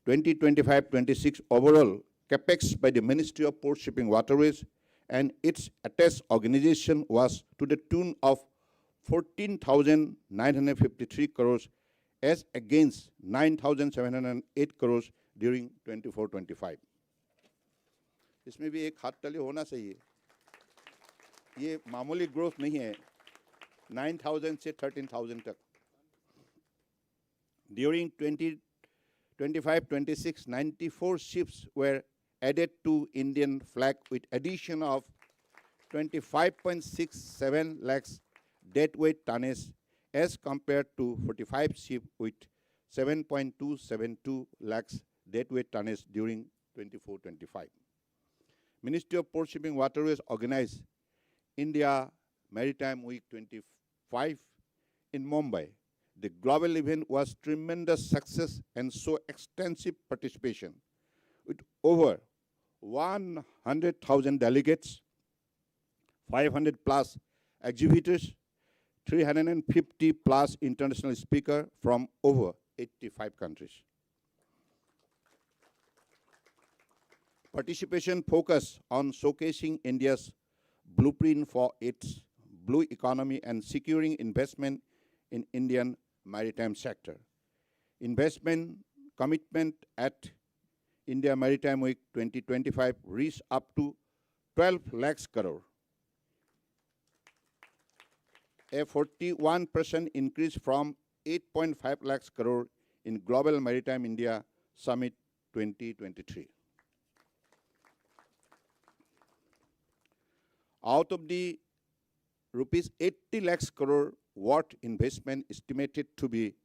2025-26, overall capex by the Ministry of Port Shipping Waterways and its attached organization was to the tune of 14,953 crores as against 9,708 crores during 24-25. इसमें भी एक हाथ ताली होना चाहिए. ये मामूली growth नहीं है, 9,000 से 13,000 तक. During 2025-26, 94 ships were added to Indian flag with addition of 25.67 lakhs deadweight tonnage as compared to 45 ships with 7.272 lakhs deadweight tonnage during 24-25. Ministry of Port Shipping Waterways organized India Maritime Week 25 in Mumbai. The global event was tremendous success and saw extensive participation with over 100,000 delegates, 500 plus exhibitors, 350 plus international speakers from over 85 countries. Participation focused on showcasing India's blueprint for its blue economy and securing investment in Indian maritime sector. Investment commitment at India Maritime Week 2025 reached up to 12 lakhs crore. a 41% increase from 8.5 lakhs crore in Global Maritime India Summit 2023. Out of the rupees 80 lakhs crore worth investment estimated to be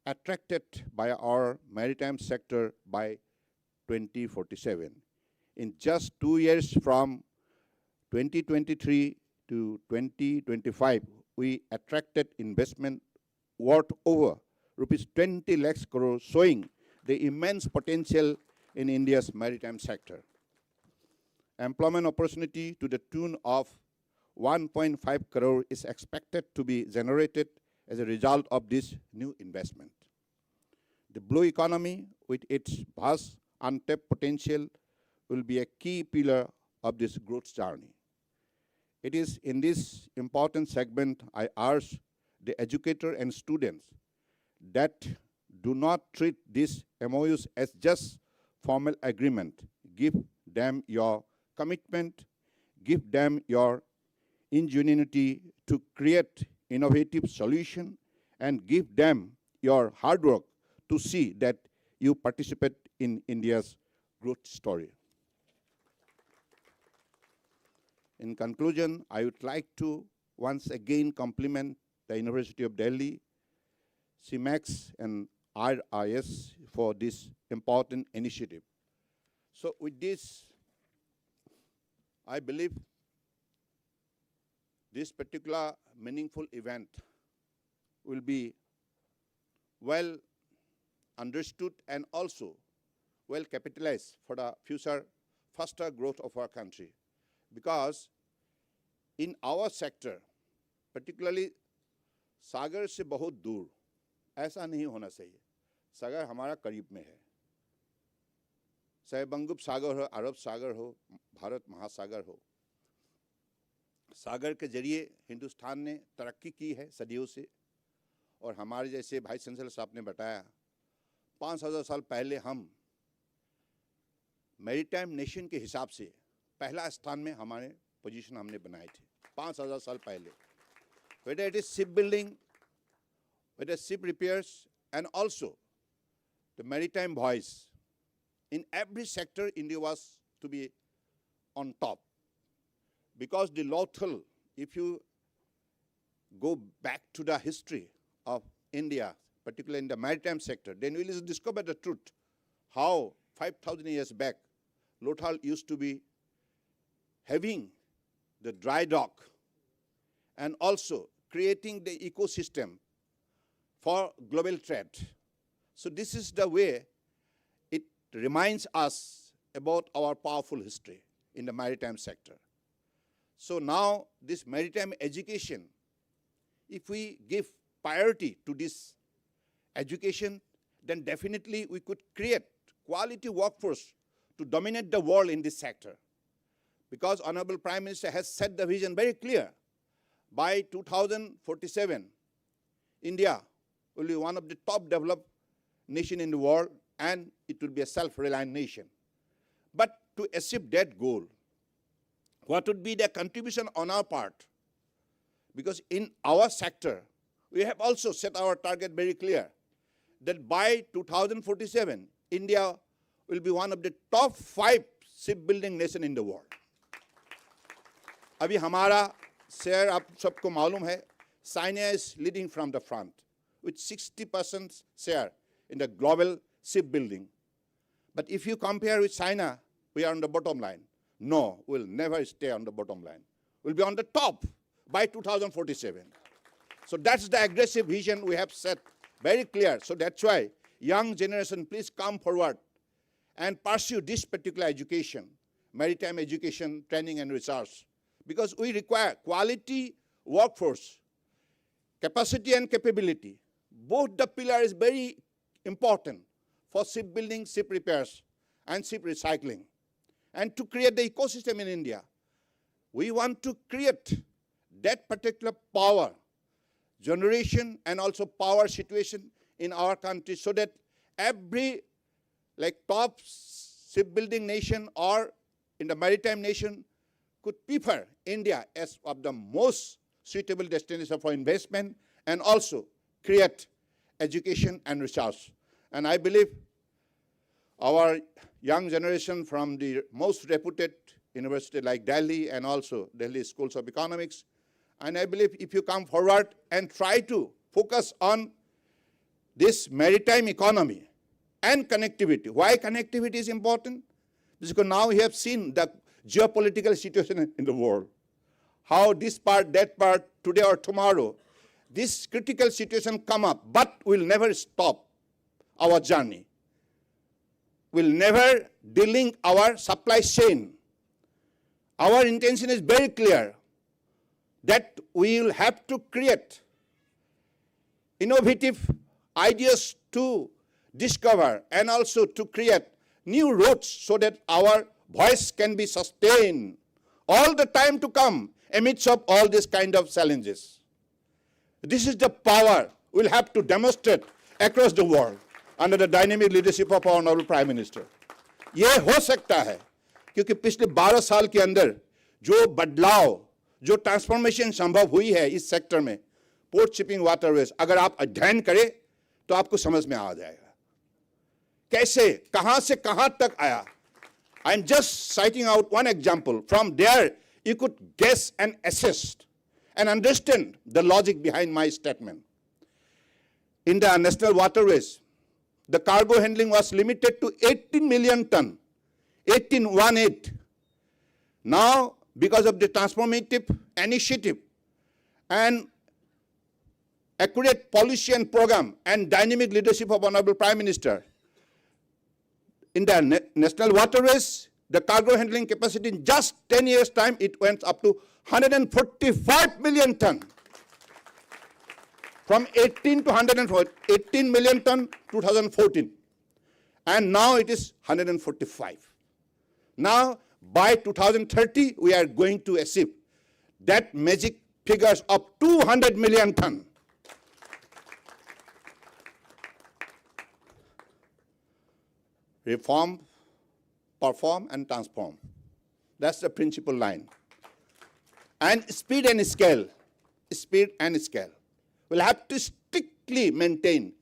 attracted by our maritime sector by 2047. In just 2 years from 2023 to 2025, we attracted investment worth over rupees 20 lakhs crore, showing the immense potential in India's maritime sector. Employment opportunity to the tune of 1.5 crore is expected to be generated as a result of this new investment. The blue economy, with its vast untapped potential, will be a key pillar of this growth journey. It is in this important segment I urge the educator and students that do not treat these MOUs as just formal agreement. Give them your commitment, give them your ingenuity to create innovative solution, and give them your hard work to see that you participate in India's growth story. In conclusion, I would like to once again compliment the University of Delhi, CMAX, and RIS for this important initiative. So with this, I believe this particular meaningful event will be well understood and also well capitalized for the future faster growth of our country. Because in our sector, particularly सागर से बहुत दूर, ऐसा नहीं होना चाहिए. सागर हमारा करीब में है. चाहे बंगोपसागर हो, अरब सागर हो, भारत महासागर हो. सागर के जरिए हिंदुस्तान ने तरक्की की है सदियों से. और हमारे जैसे भाई चंचल साहब ने बताया, 5,000 साल पहले हम मैरीटाइम नेशन के हिसाब से पहला स्थान में हमारे पोजीशन हमने बनाए थे 5,000 साल पहले. Whether it is shipbuilding, whether ship repairs, and also the maritime voice, in every sector India was to be on top. Because the Lothal, if you go back to the history of India, particularly in the maritime sector, then we will discover the truth, how 5,000 years back, Lothal used to be having the dry dock and also creating the ecosystem for global trade. So this is the way it reminds us about our powerful history in the maritime sector. So now this maritime education, if we give priority to this education, then definitely we could create quality workforce to dominate the world in this sector. Because Honorable Prime Minister has set the vision very clear. By 2047, India will be one of the top developed nations in the world, and it will be a self-reliant nation. But to achieve that goal, what would be the contribution on our part? Because in our sector, we have also set our target very clear, that by 2047, India will be one of the top 5 shipbuilding nations in the world. अभी हमारा share आप सबको मालूम है, China is leading from the front with 60% share in the global shipbuilding. But if you compare with China, we are on the bottom line. No, we'll never stay on the bottom line. We'll be on the top by 2047. So that's the aggressive vision we have set very clear. So that's why young generation, please come forward and pursue this particular education, maritime education, training and research. Because we require quality workforce, capacity and capability. Both the pillar is very important for shipbuilding, ship repairs, and ship recycling. And to create the ecosystem in India, we want to create that particular power, generation, and also power situation in our country so that every top shipbuilding nation or in the maritime nation could prefer India as of the most suitable destination for investment, and also create education and research. And I believe our young generation from the most reputed university like Delhi and also Delhi schools of economics, and I believe if you come forward and try to focus on this maritime economy and connectivity. Why connectivity is important? Because now we have seen the geopolitical situation in the world. How this part, that part, today or tomorrow, this critical situation come up, but will never stop our journey. Will never delink our supply chain. Our intention is very clear that we will have to create innovative ideas to discover and also to create new routes so that our voice can be sustained all the time to come amidst of all these kind of challenges. This is the power we'll have to demonstrate across the world under the dynamic leadership of our Honorable Prime Minister. ये हो सकता है क्योंकि पिछले 12 साल के अंदर जो बदलाव, जो ट्रांसफॉर्मेशन संभव हुई है इस सेक्टर में, पोर्ट शिपिंग वाटरवेज, अगर आप अध्ययन करें तो आपको समझ में आ जाएगा कैसे, कहां से कहां तक आया. I'm just citing out one example. From there, you could guess and assess and understand the logic behind my statement. In the national waterways, the cargo handling was limited to 18 million ton, 1818. Now, because of the transformative initiative and accurate policy and program and dynamic leadership of Honorable Prime Minister, in the national waterways, the cargo handling capacity in just 10 years' time, it went up to 145 million ton. From 18 to 18 million ton 2014. And now it is 145. Now, by 2030, we are going to achieve that magic figures of 200 million ton. Reform, perform, and transform. That's the principal line. And speed and scale. Speed and scale. We'll have to strictly maintain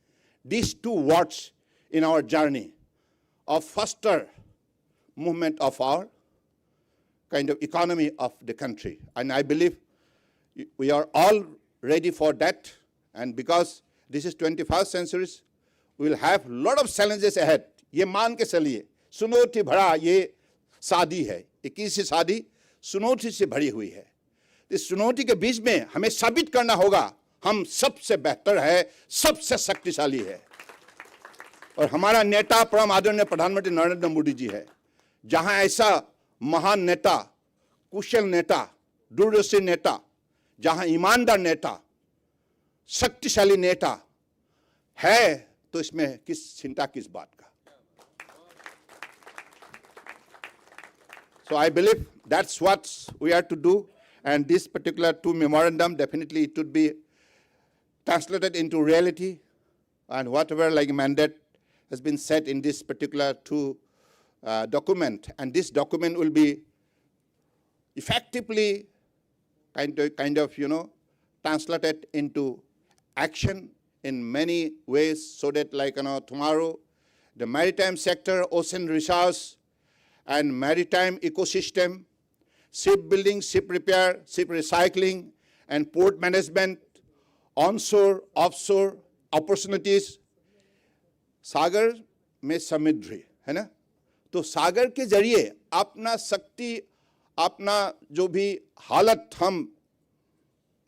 these two words in our journey of faster movement of our kind of economy of the country. And I believe we are all ready for that. And because this is 21st century, we'll have a lot of challenges ahead. ये मान के चलिए चुनौती भरा ये शादी है, 21वीं शादी चुनौती से भरी हुई है. इस चुनौती के बीच में हमें साबित करना होगा हम सबसे बेहतर है, सबसे शक्तिशाली है. और हमारा नेता परम आदरणीय प्रधानमंत्री नरेंद्र मोदी जी है. जहां ऐसा महान नेता, कुशल नेता, दूरदर्शी नेता, जहां ईमानदार नेता, शक्तिशाली नेता है, तो इसमें किस चिंता किस बात का. So I believe that's what we are to do, and this particular two memorandum, definitely it would be translated into reality, and whatever like mandate has been set in this particular two document, and this document will be effectively kind of translated into action in many ways, so that like tomorrow the maritime sector, ocean resource, and maritime ecosystem, shipbuilding, ship repair, ship recycling, and port management, onshore, offshore opportunities. सागर में समृद्धि है ना, तो सागर के जरिए अपना शक्ति, अपना जो भी हालत हम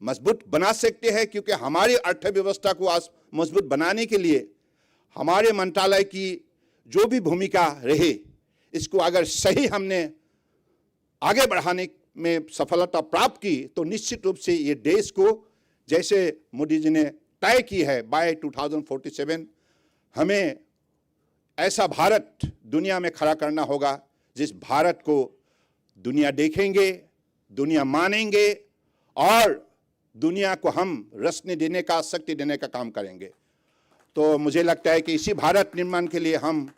मजबूत बना सकते हैं, क्योंकि हमारी अर्थव्यवस्था को आज मजबूत बनाने के लिए हमारे मंत्रालय की जो भी भूमिका रहे, इसको अगर सही हमने आगे बढ़ाने में सफलता प्राप्त की, तो निश्चित रूप से ये देश को, जैसे मोदी जी ने तय की है बाय 2047, हमें ऐसा भारत दुनिया में खड़ा करना होगा जिस भारत को दुनिया देखेंगे, दुनिया मानेंगे, और दुनिया को हम रचने देने का, शक्ति देने का काम करेंगे. तो मुझे लगता है कि इसी भारत निर्माण के लिए हम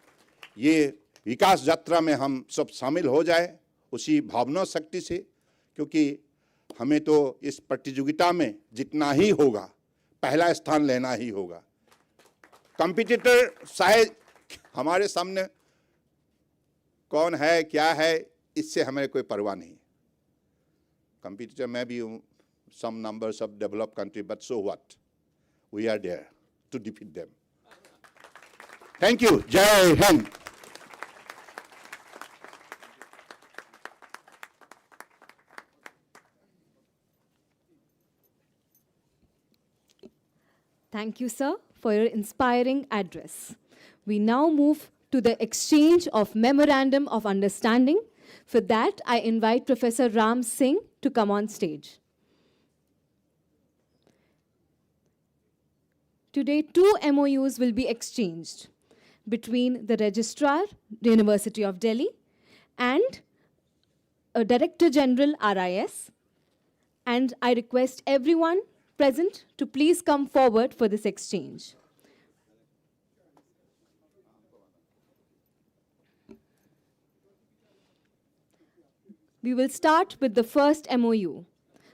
ये विकास यात्रा में हम सब शामिल हो जाए, उसी भावना शक्ति से, क्योंकि हमें तो इस प्रतियोगिता में जितना ही होगा पहला स्थान लेना ही होगा। कंपटीटर शायद हमारे सामने कौन है क्या है इससे हमें कोई परवाह नहीं। कंपटीटर मैं भी हूँ, some numbers of developed country, but so what? We are there to defeat them. Thank you. Jai Hind.
Thank you, sir, for your inspiring address. We now move to the exchange of Memorandum of Understanding. For that, I invite Professor Ram Singh to come on stage. Today, two MOUs will be exchanged between the Registrar, the University of Delhi, and Director General RIS. And I request everyone present to please come forward for this exchange. We will start with the first MOU.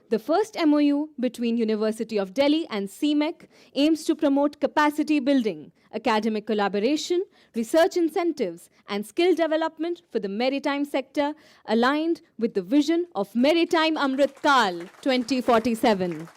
The first MOU between University of Delhi and CMEC aims to promote capacity building, academic collaboration, research incentives, and skill development for the maritime sector, aligned with the vision of Maritime Amrit Kal 2047.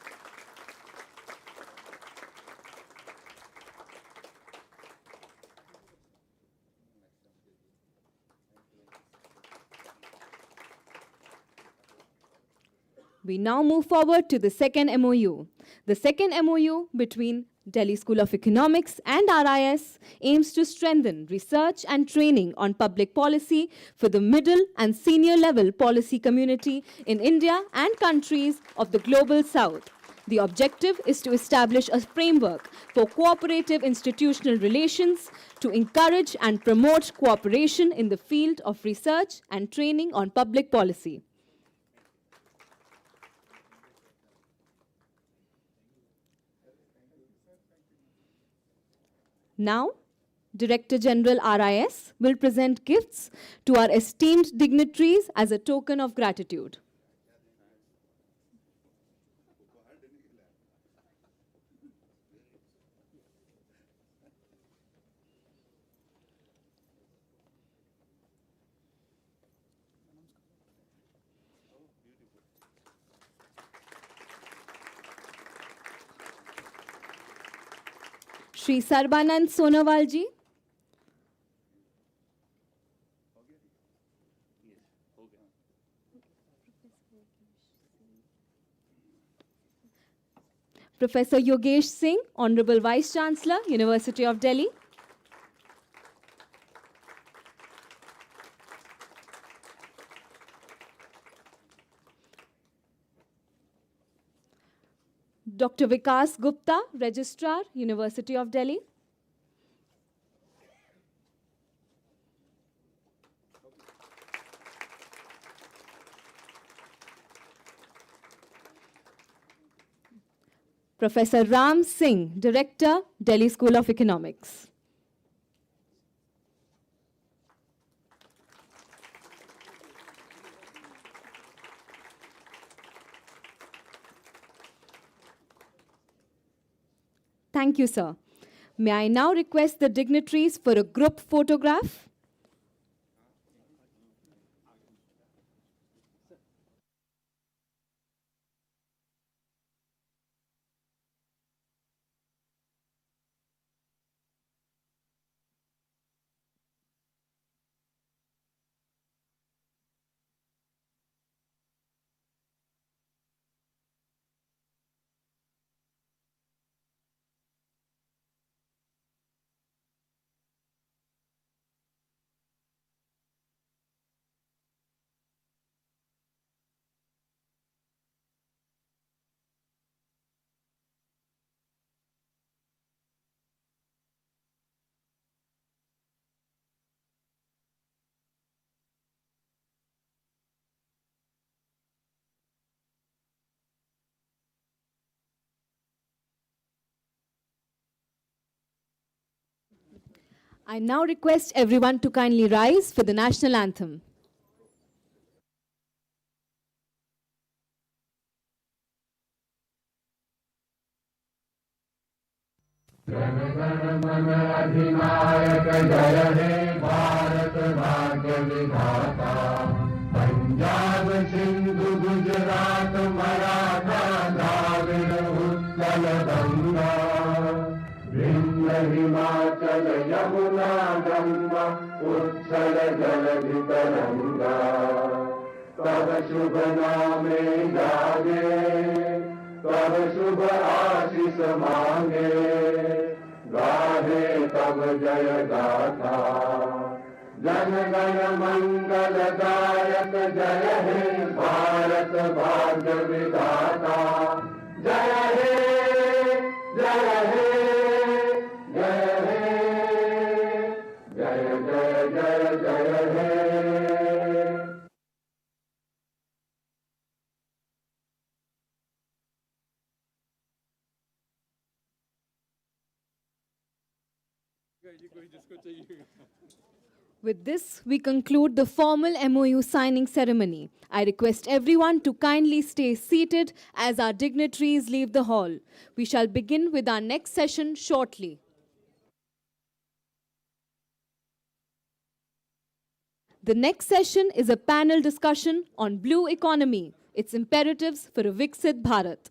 We now move forward to the second MOU. The second MOU between Delhi School of Economics and RIS aims to strengthen research and training on public policy for the middle and senior level policy community in India and countries of the global south. The objective is to establish a framework for cooperative institutional relations to encourage and promote cooperation in the field of research and training on public policy. Now, Director General RIS will present gifts to our esteemed dignitaries as a token of gratitude. Shri Sarbanand Sonowal ji. Professor Yogesh Singh, Honorable Vice Chancellor, University of Delhi. Dr. Vikas Gupta, Registrar, University of Delhi. Professor Ram Singh, Director, Delhi School of Economics. Thank you, sir. May I now request the dignitaries for a group photograph? I now request everyone to kindly rise for the national anthem.
अधिनायक जय हे भारत भाग्य विधाता पंजाब सिंधु गुजरात मराठा द्राविड उत्कल गंगा विंध्य हिमाचल यमुना गंगा उत्कल जलधि तरंगा तब शुभ नामे जागे तब शुभ आशीष मांगे गाहे तब जय गाथा जन गण मंगल दायक जय हे भारत भाग्य विधाता जय हे जय हे जय हे जय जय जय जय हे
With this, we conclude the formal MOU signing ceremony. I request everyone to kindly stay seated as our dignitaries leave the hall. We shall begin with our next session shortly. The next session is a panel discussion on blue economy, its imperatives for a Viksit Bharat.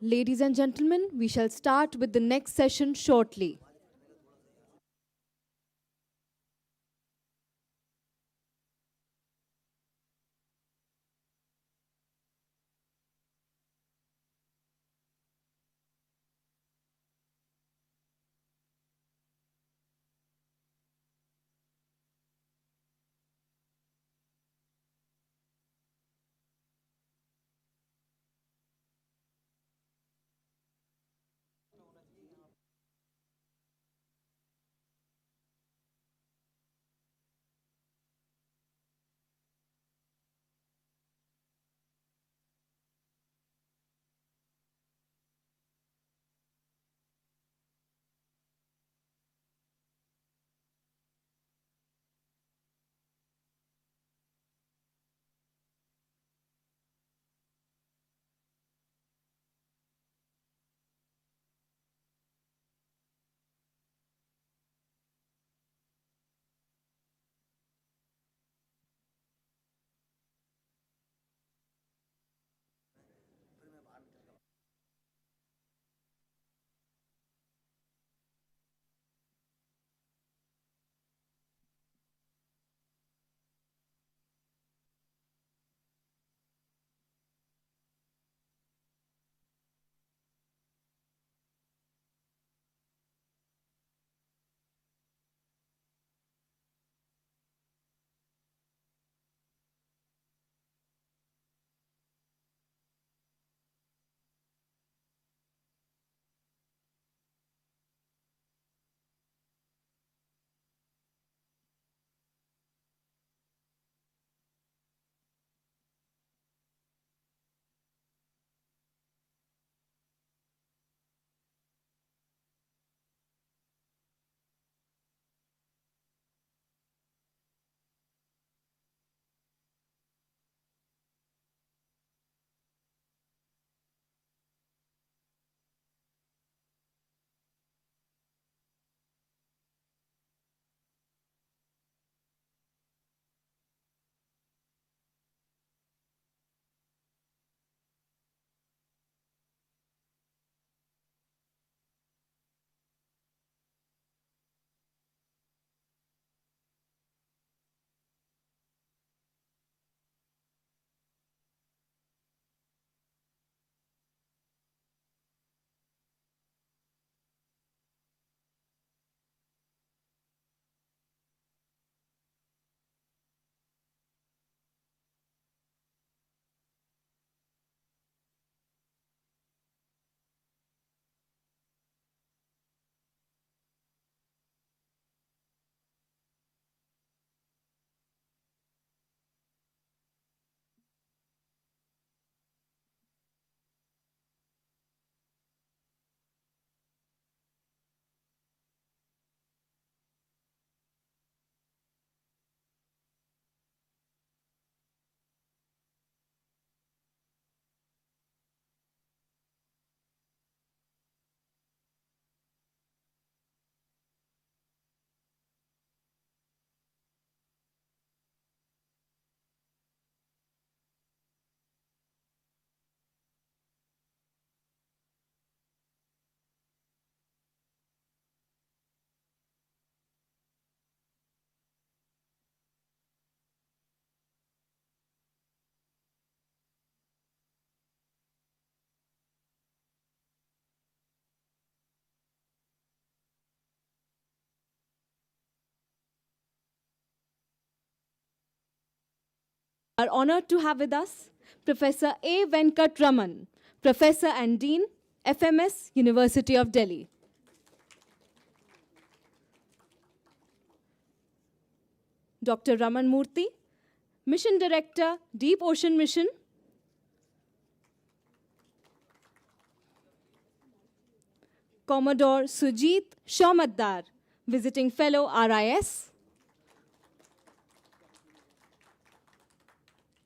Ladies and gentlemen, we shall start with the next session shortly. Are honored to have with us Professor A. Venkat Raman, Professor and Dean, FMS, University of Delhi. Dr. Raman Murthy, Mission Director, Deep Ocean Mission. Commodore Sujit Shaumaddar, Visiting Fellow, RIS.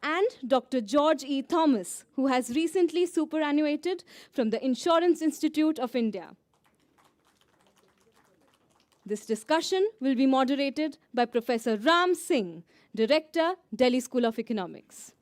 And Dr. George E. Thomas, who has recently superannuated from the Insurance Institute of India. This discussion will be moderated by Professor Ram Singh, Director, Delhi School of Economics.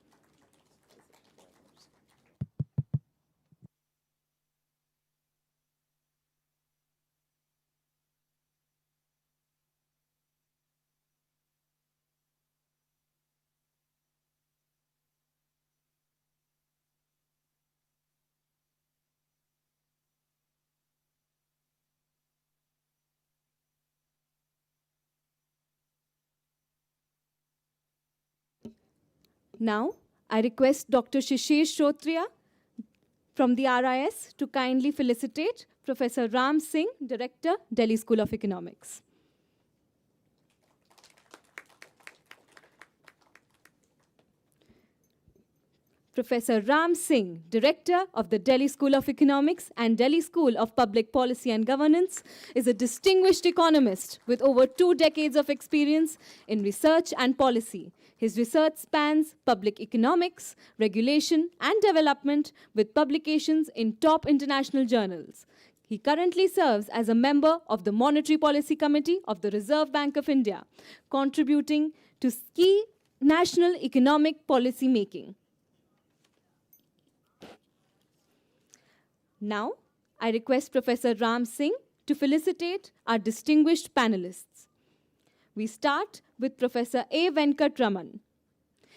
Now, I request Dr. Shishesh Shrotriya from the RIS to kindly felicitate Professor Ram Singh, Director, Delhi School of Economics. Professor Ram Singh, Director of the Delhi School of Economics and Delhi School of Public Policy and Governance, is a distinguished economist with over 2 decades of experience in research and policy. His research spans public economics, regulation, and development with publications in top international journals. He currently serves as a member of the Monetary Policy Committee of the Reserve Bank of India, contributing to key national economic policy making. Now, I request Professor Ram Singh to felicitate our distinguished panelists. We start with Professor A. Venkat Raman.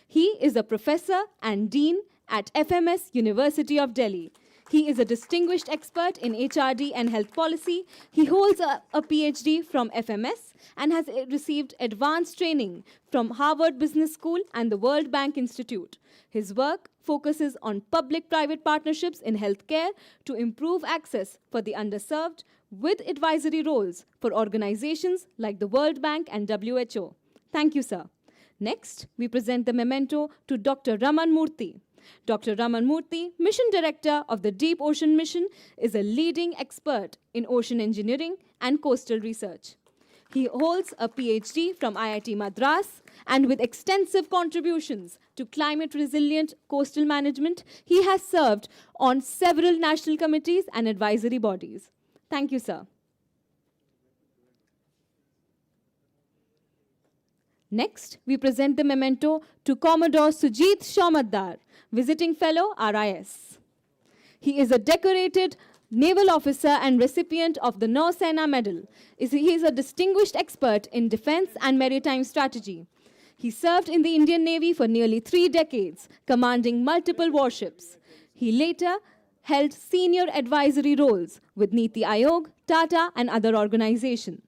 He is a professor and dean at FMS University of Delhi. He is a distinguished expert in HRD and health policy. He holds a PhD from FMS and has received advanced training from Harvard Business School and the World Bank Institute. His work focuses on public-private partnerships in healthcare to improve access for the underserved, with advisory roles for organizations like the World Bank and WHO. Thank you, sir. Next, we present the memento to Dr. Raman Murthy. Dr. Raman Murthy, Mission Director of the Deep Ocean Mission, is a leading expert in ocean engineering and coastal research. He holds a PhD from IIT Madras, and with extensive contributions to climate-resilient coastal management, he has served on several national committees and advisory bodies. Thank you, sir. Next, we present the memento to Commodore Sujit Shaumadar, Visiting Fellow, RIS. He is a decorated naval officer and recipient of the Nausena Medal. He is a distinguished expert in defense and maritime strategy. He served in the Indian Navy for nearly 3 decades, commanding multiple warships. He later held senior advisory roles with Niti Aayog, Tata, and other organizations.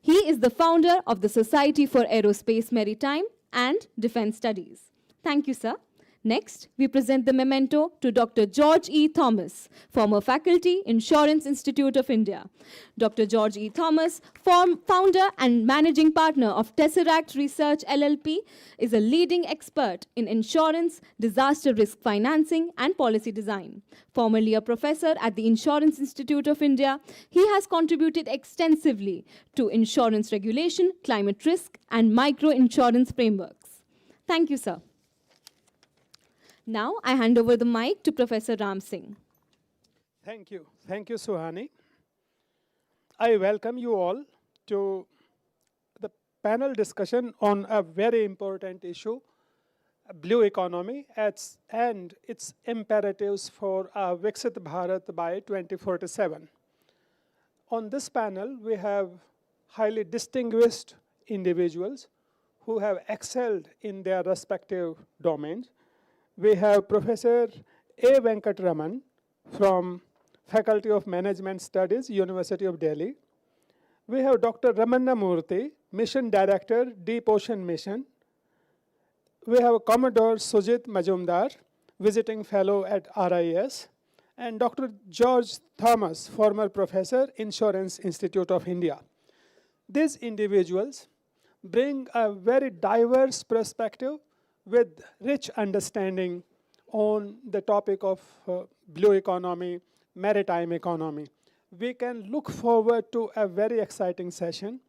He is the founder of the Society for Aerospace, Maritime, and Defense Studies. Thank you, sir. Next, we present the memento to Dr. George E. Thomas, former faculty, Insurance Institute of India. Dr. George E. Thomas, founder and managing partner of Tesseract Research LLP, is a leading expert in insurance, disaster risk financing, and policy design. Formerly a professor at the Insurance Institute of India, he has contributed extensively to insurance regulation, climate risk, and micro-insurance frameworks. Thank you, sir. Now, I hand over the mic to Professor Ram Singh.
Thank you. Thank you, Suhani. I welcome you all to the panel discussion on a very important issue, blue economy and its imperatives for a Viksit Bharat by 2047. On this panel, we have highly distinguished individuals who have excelled in their respective domains. We have Professor A. Venkat Raman from Faculty of Management Studies, University of Delhi. We have Dr. Ramanna Murthy, Mission Director, Deep Ocean Mission. We have Commodore Sujit Majumdar, Visiting Fellow at RIS, and Dr. George Thomas, former Professor, Insurance Institute of India. These individuals bring a very diverse perspective with rich understanding on the topic of blue economy, maritime economy. We can look forward to a very exciting session.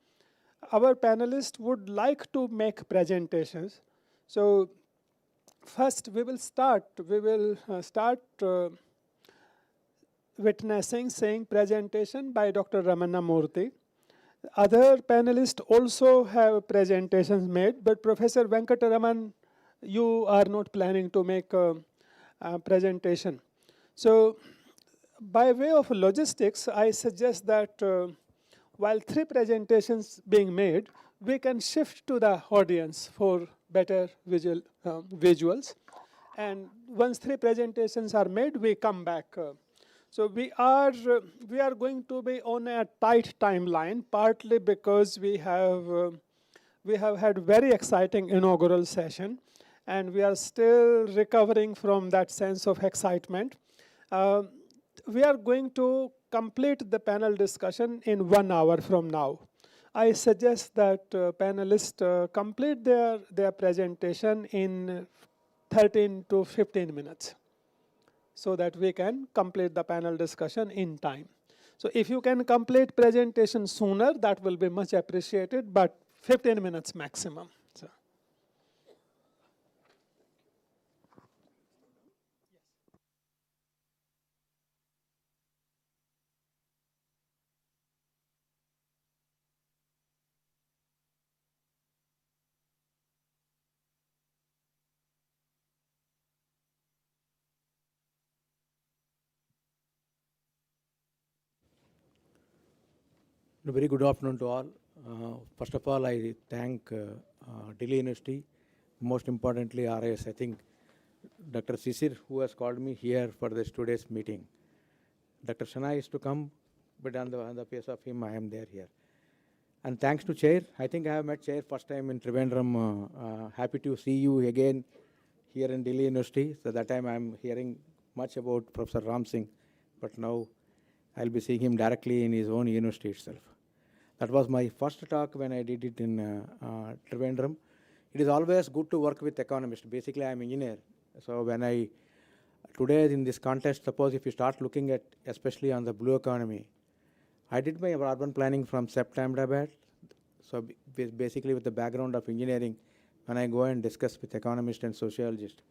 Our panelists would like to make presentations. So first we will start witnessing, saying presentation by Dr. Ramanna Murthy. Other panelists also have presentations made, but Professor Venkataraman, you are not planning to make a presentation. So by way of logistics, I suggest that while 3 presentations being made, we can shift to the audience for better visuals. And once 3 presentations are made, we come back. So we are going to be on a tight timeline, partly because we have had very exciting inaugural session. and we are still recovering from that sense of excitement. We are going to complete the panel discussion in 1 hour from now. I suggest that panelists complete their presentation in 13 to 15 minutes so that we can complete the panel discussion in time. So if you can complete presentation sooner, that will be much appreciated, but 15 minutes maximum. So.
A very good afternoon to all. First of all, I thank Delhi University, most importantly RIS. I think Dr. Sisir, who has called me here for this today's meeting. Dr. Shana is to come, but on the face of him, I am there here. And thanks to Chair. I think I have met Chair first time in Trivandrum. Happy to see you again here in Delhi University. So that time I am hearing much about Professor Ram Singh, but now I'll be seeing him directly in his own university itself. That was my first talk when I did it in Trivandrum. It is always good to work with economists. Basically, I'm an engineer. So when today in this contest, suppose if you start looking at, especially on the blue economy, I did my urban planning from September. So basically with the background of engineering, when I go and discuss with economists and sociologists,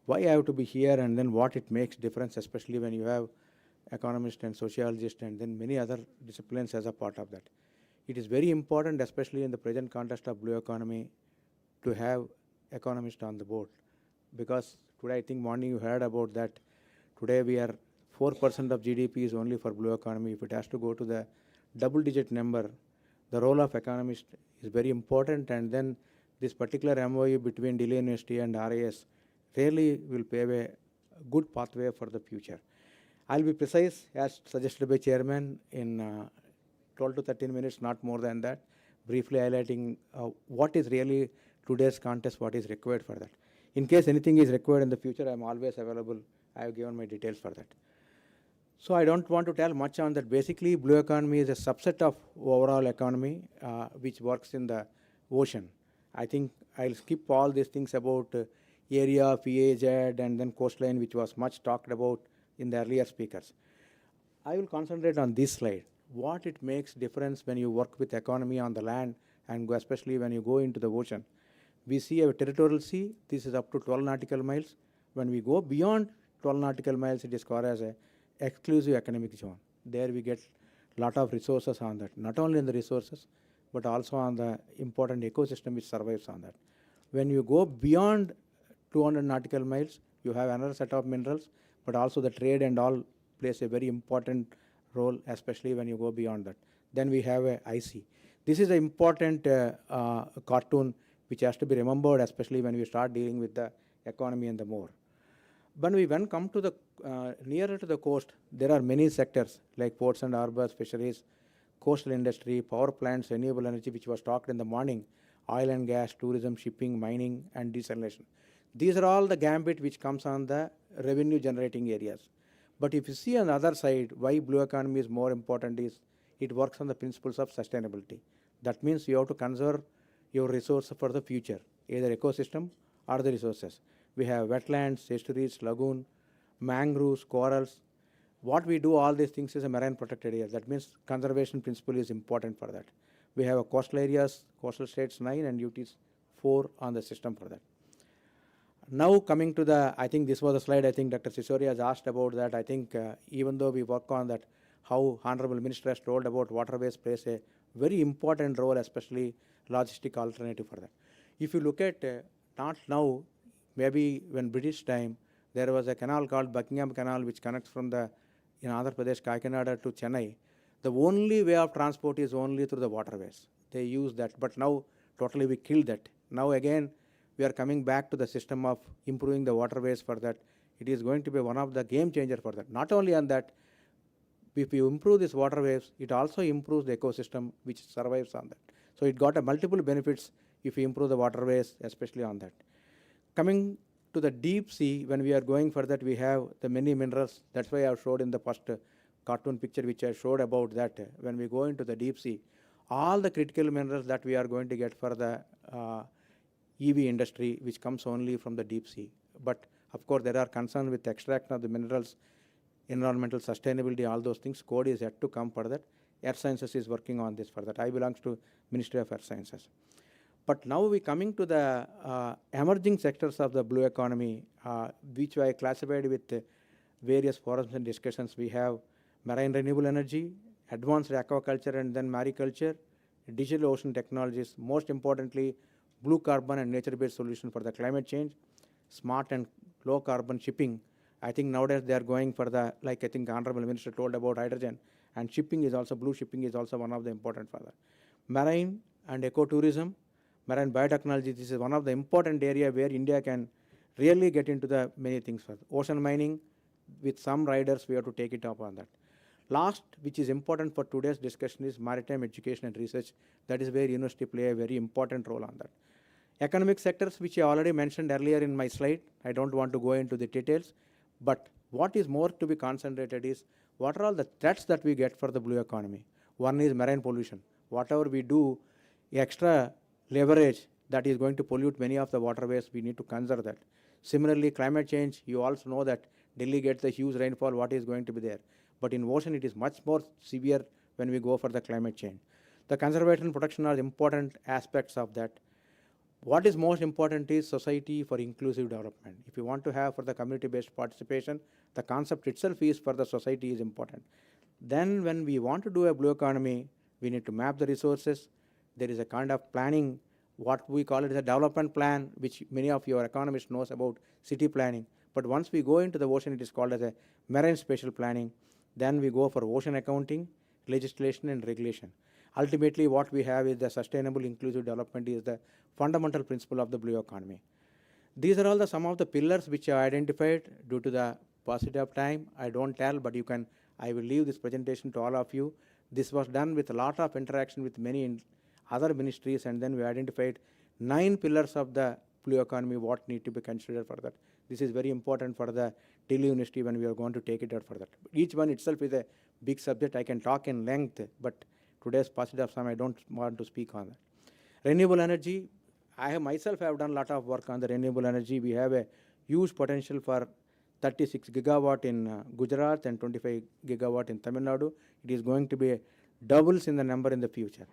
why I have to be here and then what it makes difference, especially when you have economists and sociologists and then many other disciplines as a part of that. It is very important, especially in the present context of blue economy, to have economists on the board. Because today, I think morning you heard about that. Today we are 4% of GDP is only for blue economy. If it has to go to the double-digit number, the role of economist is very important. And then this particular MOU between Delhi University and RIS really will pave a good pathway for the future. I'll be precise, as suggested by Chairman, in 12 to 13 minutes, not more than that, briefly highlighting what is really today's contest, what is required for that. In case anything is required in the future, I'm always available. I have given my details for that. So I don't want to tell much on that. Basically, blue economy is a subset of overall economy which works in the ocean. I think I'll skip all these things about area of EAZ and then coastline, which was much talked about in the earlier speakers. I will concentrate on this slide. What it makes difference when you work with economy on the land and especially when you go into the ocean. We see a territorial sea. This is up to 12 nautical miles. When we go beyond 12 nautical miles, it is called as a exclusive economic zone. There we get a lot of resources on that. Not only in the resources, but also on the important ecosystem which survives on that. When you go beyond 200 nautical miles, you have another set of minerals, but also the trade and all plays a very important role, especially when you go beyond that. Then we have a IC. This is an important cartoon which has to be remembered, especially when we start dealing with the economy and the more. When we come to the nearer to the coast, there are many sectors like ports and harbors, fisheries, coastal industry, power plants, renewable energy, which was talked in the morning, oil and gas, tourism, shipping, mining, and desalination. These are all the gambit which comes on the revenue generating areas. But if you see on the other side, why blue economy is more important is it works on the principles of sustainability. That means you have to conserve your resource for the future, either ecosystem or the resources. We have wetlands, estuaries, lagoon, mangroves, corals. What we do, all these things is a marine protected area. That means conservation principle is important for that. We have a coastal areas, coastal states 9 and UTs 4 on the system for that. Now coming to the, I think this was a slide, I think Dr. Sisoria has asked about that. I think even though we work on that, how Honorable Minister has told about waterways plays a very important role, especially logistic alternative for that. If you look at, not now, maybe when British time, there was a canal called Buckingham Canal which connects from the, in Andhra Pradesh, Kakinada to Chennai. The only way of transport is only through the waterways. They use that, but now totally we killed that. Now again, we are coming back to the system of improving the waterways for that. It is going to be one of the game changer for that. Not only on that, if you improve these waterways, it also improves the ecosystem which survives on that. So it got a multiple benefits if you improve the waterways, especially on that. Coming to the deep sea, when we are going for that, we have the many minerals. That's why I showed in the first cartoon picture which I showed about that. When we go into the deep sea, all the critical minerals that we are going to get for the EV industry, which comes only from the deep sea. But of course, there are concerns with extraction of the minerals, environmental sustainability, all those things. Code is yet to come for that. Earth Sciences is working on this for that. I belongs to Ministry of Earth Sciences. But now we coming to the emerging sectors of the blue economy, which I classified with various forums and discussions. We have marine renewable energy, advanced aquaculture and then mariculture, digital ocean technologies, most importantly, blue carbon and nature-based solution for the climate change, smart and low carbon shipping. I think nowadays they are going for the, like I think Honorable Minister told about hydrogen, and shipping is also, blue shipping is also one of the important for that. Marine and ecotourism, marine biotechnology, this is one of the important area where India can really get into the many things for ocean mining. With some riders, we have to take it up on that. Last, which is important for today's discussion, is maritime education and research. That is where university play a very important role on that. Economic sectors, which I already mentioned earlier in my slide, I don't want to go into the details, but what is more to be concentrated is what are all the threats that we get for the blue economy. One is marine pollution. Whatever we do, extra leverage that is going to pollute many of the waterways, we need to conserve that. Similarly, climate change, you also know that Delhi gets the huge rainfall, what is going to be there. But in ocean, it is much more severe when we go for the climate change. The conservation and protection are important aspects of that. What is most important is society for inclusive development. If you want to have for the community-based participation, the concept itself is for the society is important. Then when we want to do a blue economy, we need to map the resources. There is a kind of planning, what we call it as a development plan, which many of your economists knows about city planning. But once we go into the ocean, it is called as a marine spatial planning. Then we go for ocean accounting, legislation and regulation. Ultimately, what we have is the sustainable inclusive development is the fundamental principle of the blue economy. These are all some of the pillars which I identified. Due to the paucity of time, I don't tell, but you can, I will leave this presentation to all of you. This was done with a lot of interaction with many other ministries, and then we identified 9 pillars of the blue economy, what need to be considered for that. This is very important for the Delhi University when we are going to take it out for that. Each one itself is a big subject. I can talk in length, but today's paucity of time, I don't want to speak on that. Renewable energy, I myself have done a lot of work on the renewable energy. We have a huge potential for 36 gigawatt in Gujarat and 25 gigawatt in Tamil Nadu. It is going to be doubles in the number in the future.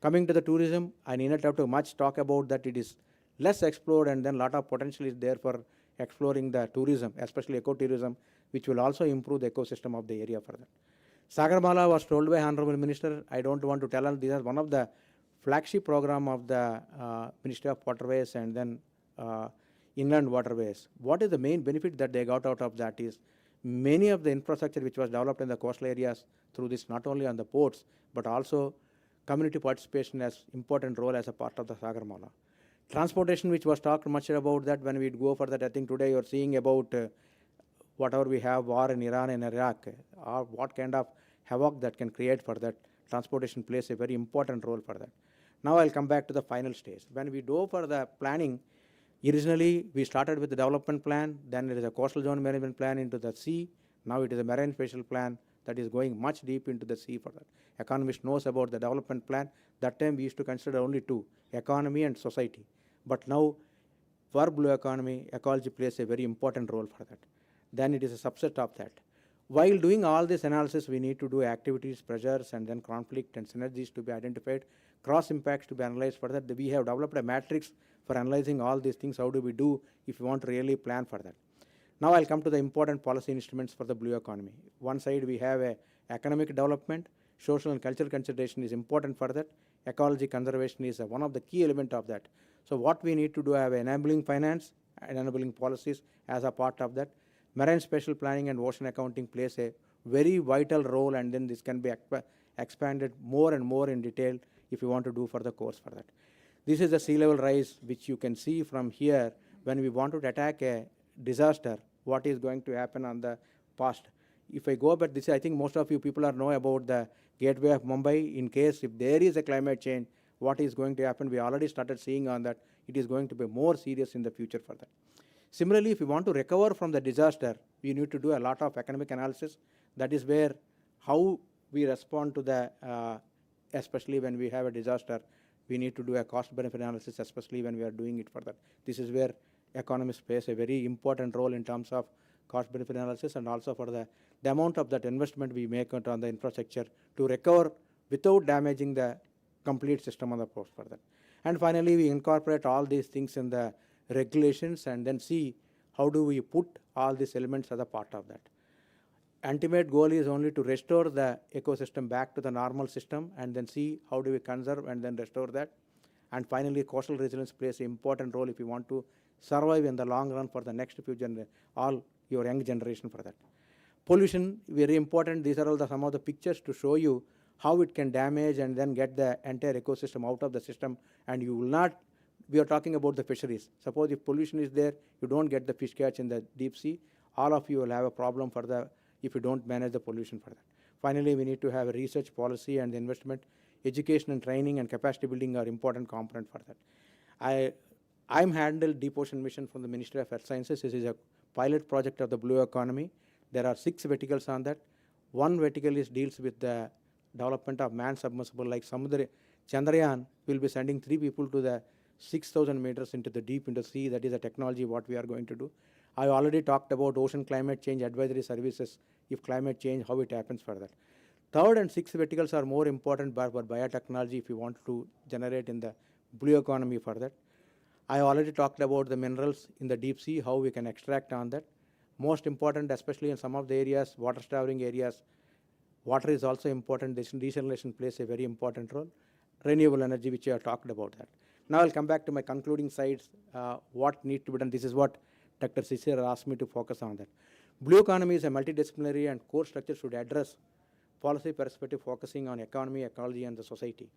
Coming to the tourism, I need not have to much talk about that. It is less explored, and then a lot of potential is there for exploring the tourism, especially ecotourism, which will also improve the ecosystem of the area for that. Sagarmala was told by Honorable Minister. I don't want to tell her. These are one of the flagship program of the Ministry of Waterways and then inland waterways. What is the main benefit that they got out of that is many of the infrastructure which was developed in the coastal areas through this, not only on the ports, but also community participation has important role as a part of the Sagarmala. Transportation, which was talked much about that when we go for that, I think today you're seeing about whatever we have, war in Iran and Iraq, or what kind of havoc that can create for that. Transportation plays a very important role for that. Now I'll come back to the final stage. When we go for the planning, originally we started with the development plan, then there is a coastal zone management plan into the sea. Now it is a marine spatial plan that is going much deep into the sea for that. Economist knows about the development plan. That time we used to consider only 2, economy and society. But now for blue economy, ecology plays a very important role for that. Then it is a subset of that. While doing all this analysis, we need to do activities, pressures, and then conflict and synergies to be identified, cross impacts to be analyzed for that. We have developed a matrix for analyzing all these things. How do we do if we want to really plan for that? Now I'll come to the important policy instruments for the blue economy. One side we have a economic development, social and cultural consideration is important for that. Ecology conservation is one of the key elements of that. So what we need to do, have enabling finance and enabling policies as a part of that. Marine spatial planning and ocean accounting plays a very vital role, and then this can be expanded more and more in detail if you want to do for the course for that. This is the sea level rise, which you can see from here. When we want to attack a disaster, what is going to happen on the past. If I go back, this I think most of you people know about the gateway of Mumbai. In case if there is a climate change, what is going to happen? We already started seeing on that. it is going to be more serious in the future for that. Similarly, if we want to recover from the disaster, we need to do a lot of economic analysis. That is where how we respond to the, especially when we have a disaster, we need to do a cost-benefit analysis, especially when we are doing it for that. This is where economists plays a very important role in terms of cost-benefit analysis, and also for the amount of that investment we make on the infrastructure to recover without damaging the complete system on the post for that. And finally, we incorporate all these things in the regulations and then see how do we put all these elements as a part of that. Ultimate goal is only to restore the ecosystem back to the normal system and then see how do we conserve and then restore that. And finally, coastal resilience plays an important role if you want to survive in the long run for the next few all your young generation for that. Pollution, very important. These are all some of the pictures to show you how it can damage and then get the entire ecosystem out of the system, and you will not, we are talking about the fisheries. Suppose if pollution is there, you don't get the fish catch in the deep sea, all of you will have a problem for the, if you don't manage the pollution for that. Finally, we need to have a research policy and investment. Education and training and capacity building are important component for that. I'm handled Deep Ocean Mission from the Ministry of Earth Sciences. This is a pilot project of the blue economy. There are 6 verticals on that. One vertical deals with the development of manned submersible like Chandrayaan will be sending 3 people to the 6,000 meters into the deep into the sea. That is the technology what we are going to do. I already talked about ocean climate change advisory services. If climate change, how it happens for that. 3rd and 6th verticals are more important for biotechnology if you want to generate in the blue economy for that. I already talked about the minerals in the deep sea, how we can extract on that. Most important, especially in some of the areas, water starving areas, water is also important. Desalination plays a very important role. Renewable energy, which I have talked about that. Now I'll come back to my concluding slides, what needs to be done. This is what Dr. Sisir asked me to focus on that. Blue economy is a multidisciplinary and core structure should address policy perspective focusing on economy, ecology, and the society.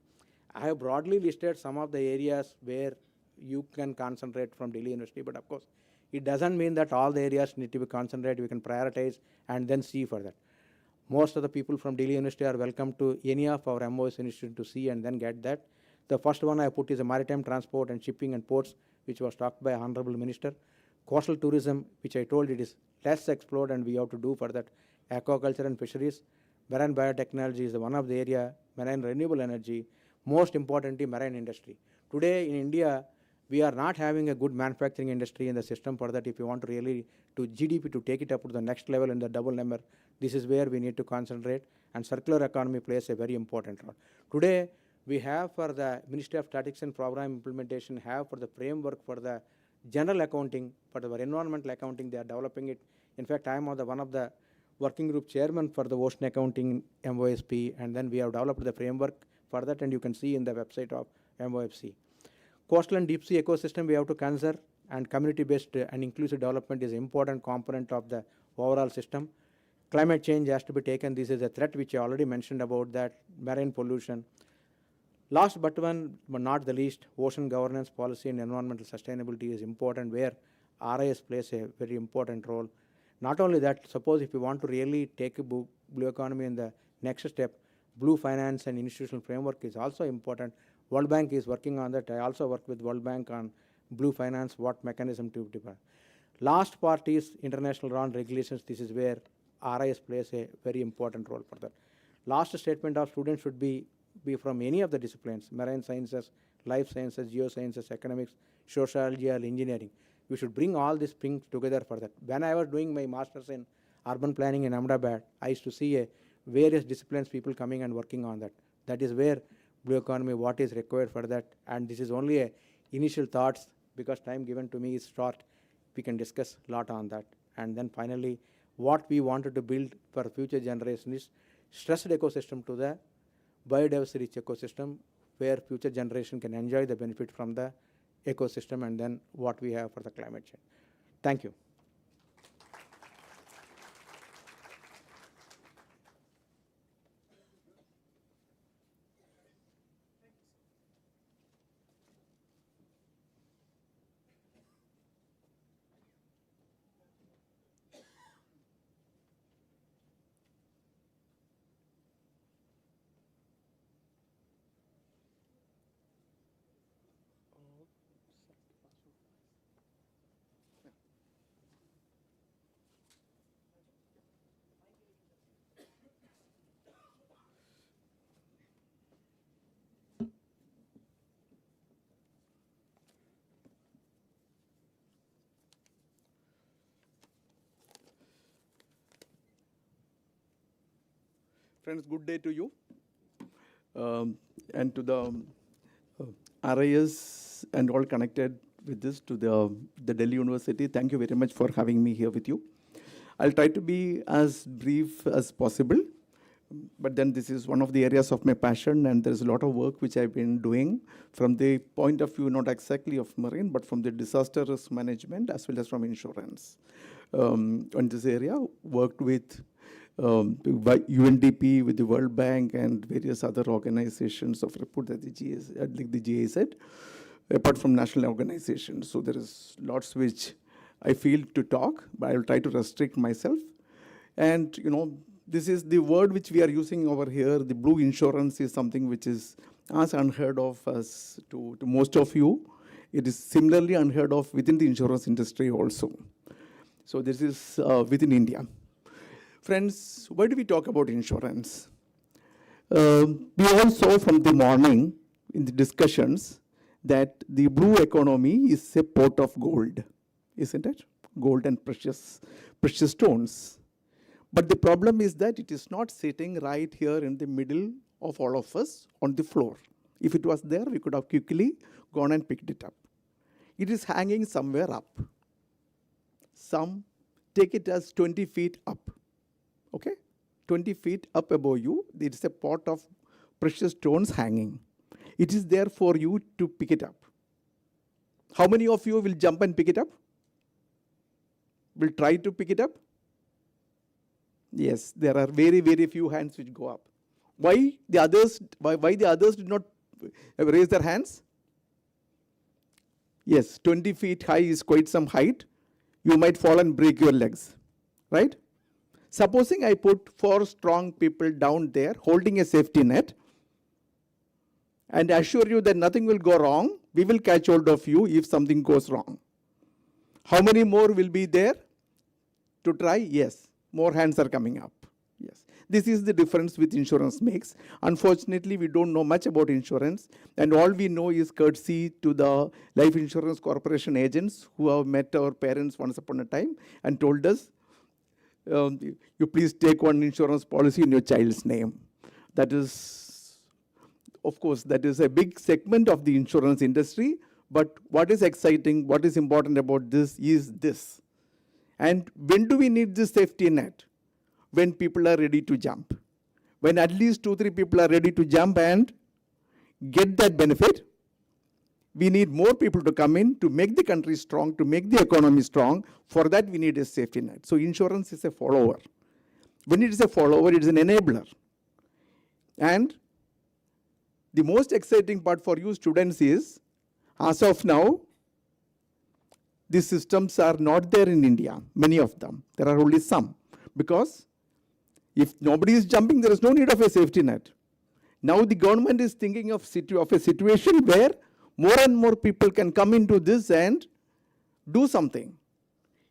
I have broadly listed some of the areas where you can concentrate from Delhi University, but of course, it doesn't mean that all the areas need to be concentrated. We can prioritize and then see for that. Most of the people from Delhi University are welcome to any of our MoUs institute to see and then get that. The first one I put is a maritime transport and shipping and ports, which was talked by Honorable Minister. Coastal tourism, which I told it is less explored and we have to do for that. Aquaculture and fisheries. Marine biotechnology is one of the area. Marine renewable energy. Most importantly, marine industry. Today in India, we are not having a good manufacturing industry in the system for that. If you want to really to GDP to take it up to the next level in the double number, this is where we need to concentrate, and circular economy plays a very important role. Today, we have for the Ministry of Statistics and Program Implementation, have for the framework for the general accounting, for the environmental accounting, they are developing it. In fact, I am one of the working group chairman for the ocean accounting MOSP, and then we have developed the framework for that, and you can see in the website of MOFC. Coastal and deep sea ecosystem we have to conserve, and community-based and inclusive development is an important component of the overall system. Climate change has to be taken. This is a threat which I already mentioned about that, marine pollution. Last but not the least, ocean governance policy and environmental sustainability is important, where RIS plays a very important role. Not only that, suppose if you want to really take a blue economy in the next step, blue finance and institutional framework is also important. World Bank is working on that. I also work with World Bank on blue finance, what mechanism to develop. Last part is international law and regulations. This is where RIS plays a very important role for that. Last statement of students should be from any of the disciplines, marine sciences, life sciences, geosciences, economics, sociology, or engineering. We should bring all these things together for that. When I was doing my master's in urban planning in Ahmedabad, I used to see various disciplines people coming and working on that. That is where blue economy, what is required for that. And this is only a initial thoughts, because time given to me is short. We can discuss a lot on that. And then finally, what we wanted to build for future generation is stressed ecosystem to the biodiversity rich ecosystem, where future generation can enjoy the benefit from the ecosystem, and then what we have for the climate change. Thank you.
Friends, good day to you. And to the RIS and all connected with this, to the Delhi University, thank you very much for having me here with you. I'll try to be as brief as possible, but then this is one of the areas of my passion, and there's a lot of work which I've been doing from the point of view, not exactly of marine, but from the disaster risk management as well as from insurance. On this area, worked with by UNDP, with the World Bank, and various other organizations of report that like the GIZ, apart from national organizations. So there is lots which I feel to talk, but I will try to restrict myself. And this is the word which we are using over here. The blue insurance is something which is as unheard of as to most of you. It is similarly unheard of within the insurance industry also. So this is within India. Friends, why do we talk about insurance? We all saw from the morning in the discussions that the blue economy is a pot of gold, isn't it? Gold and precious stones. But the problem is that it is not sitting right here in the middle of all of us on the floor. If it was there, we could have quickly gone and picked it up. It is hanging somewhere up. Some take it as 20 feet up. Okay? 20 feet up above you, there is a pot of precious stones hanging. It is there for you to pick it up. How many of you will jump and pick it up? Will try to pick it up? Yes, there are very, very few hands which go up. Why the others did not raise their hands? Yes, 20 feet high is quite some height. You might fall and break your legs, right? Supposing I put 4 strong people down there holding a safety net and assure you that nothing will go wrong, we will catch hold of you if something goes wrong. How many more will be there to try? Yes, more hands are coming up. Yes, this is the difference which insurance makes. Unfortunately, we don't know much about insurance, and all we know is courtesy to the life insurance corporation agents who have met our parents once upon a time and told us, you please take one insurance policy in your child's name. That is, of course, that is a big segment of the insurance industry. But what is exciting, what is important about this is this. And when do we need this safety net? When people are ready to jump. When at least 2-3 people are ready to jump and get that benefit, we need more people to come in to make the country strong, to make the economy strong. For that, we need a safety net. So insurance is a follower. When it is a follower, it is an enabler. And the most exciting part for you students is, as of now, these systems are not there in India, many of them. There are only some. Because if nobody is jumping, there is no need of a safety net. Now the government is thinking of a situation where more and more people can come into this and do something.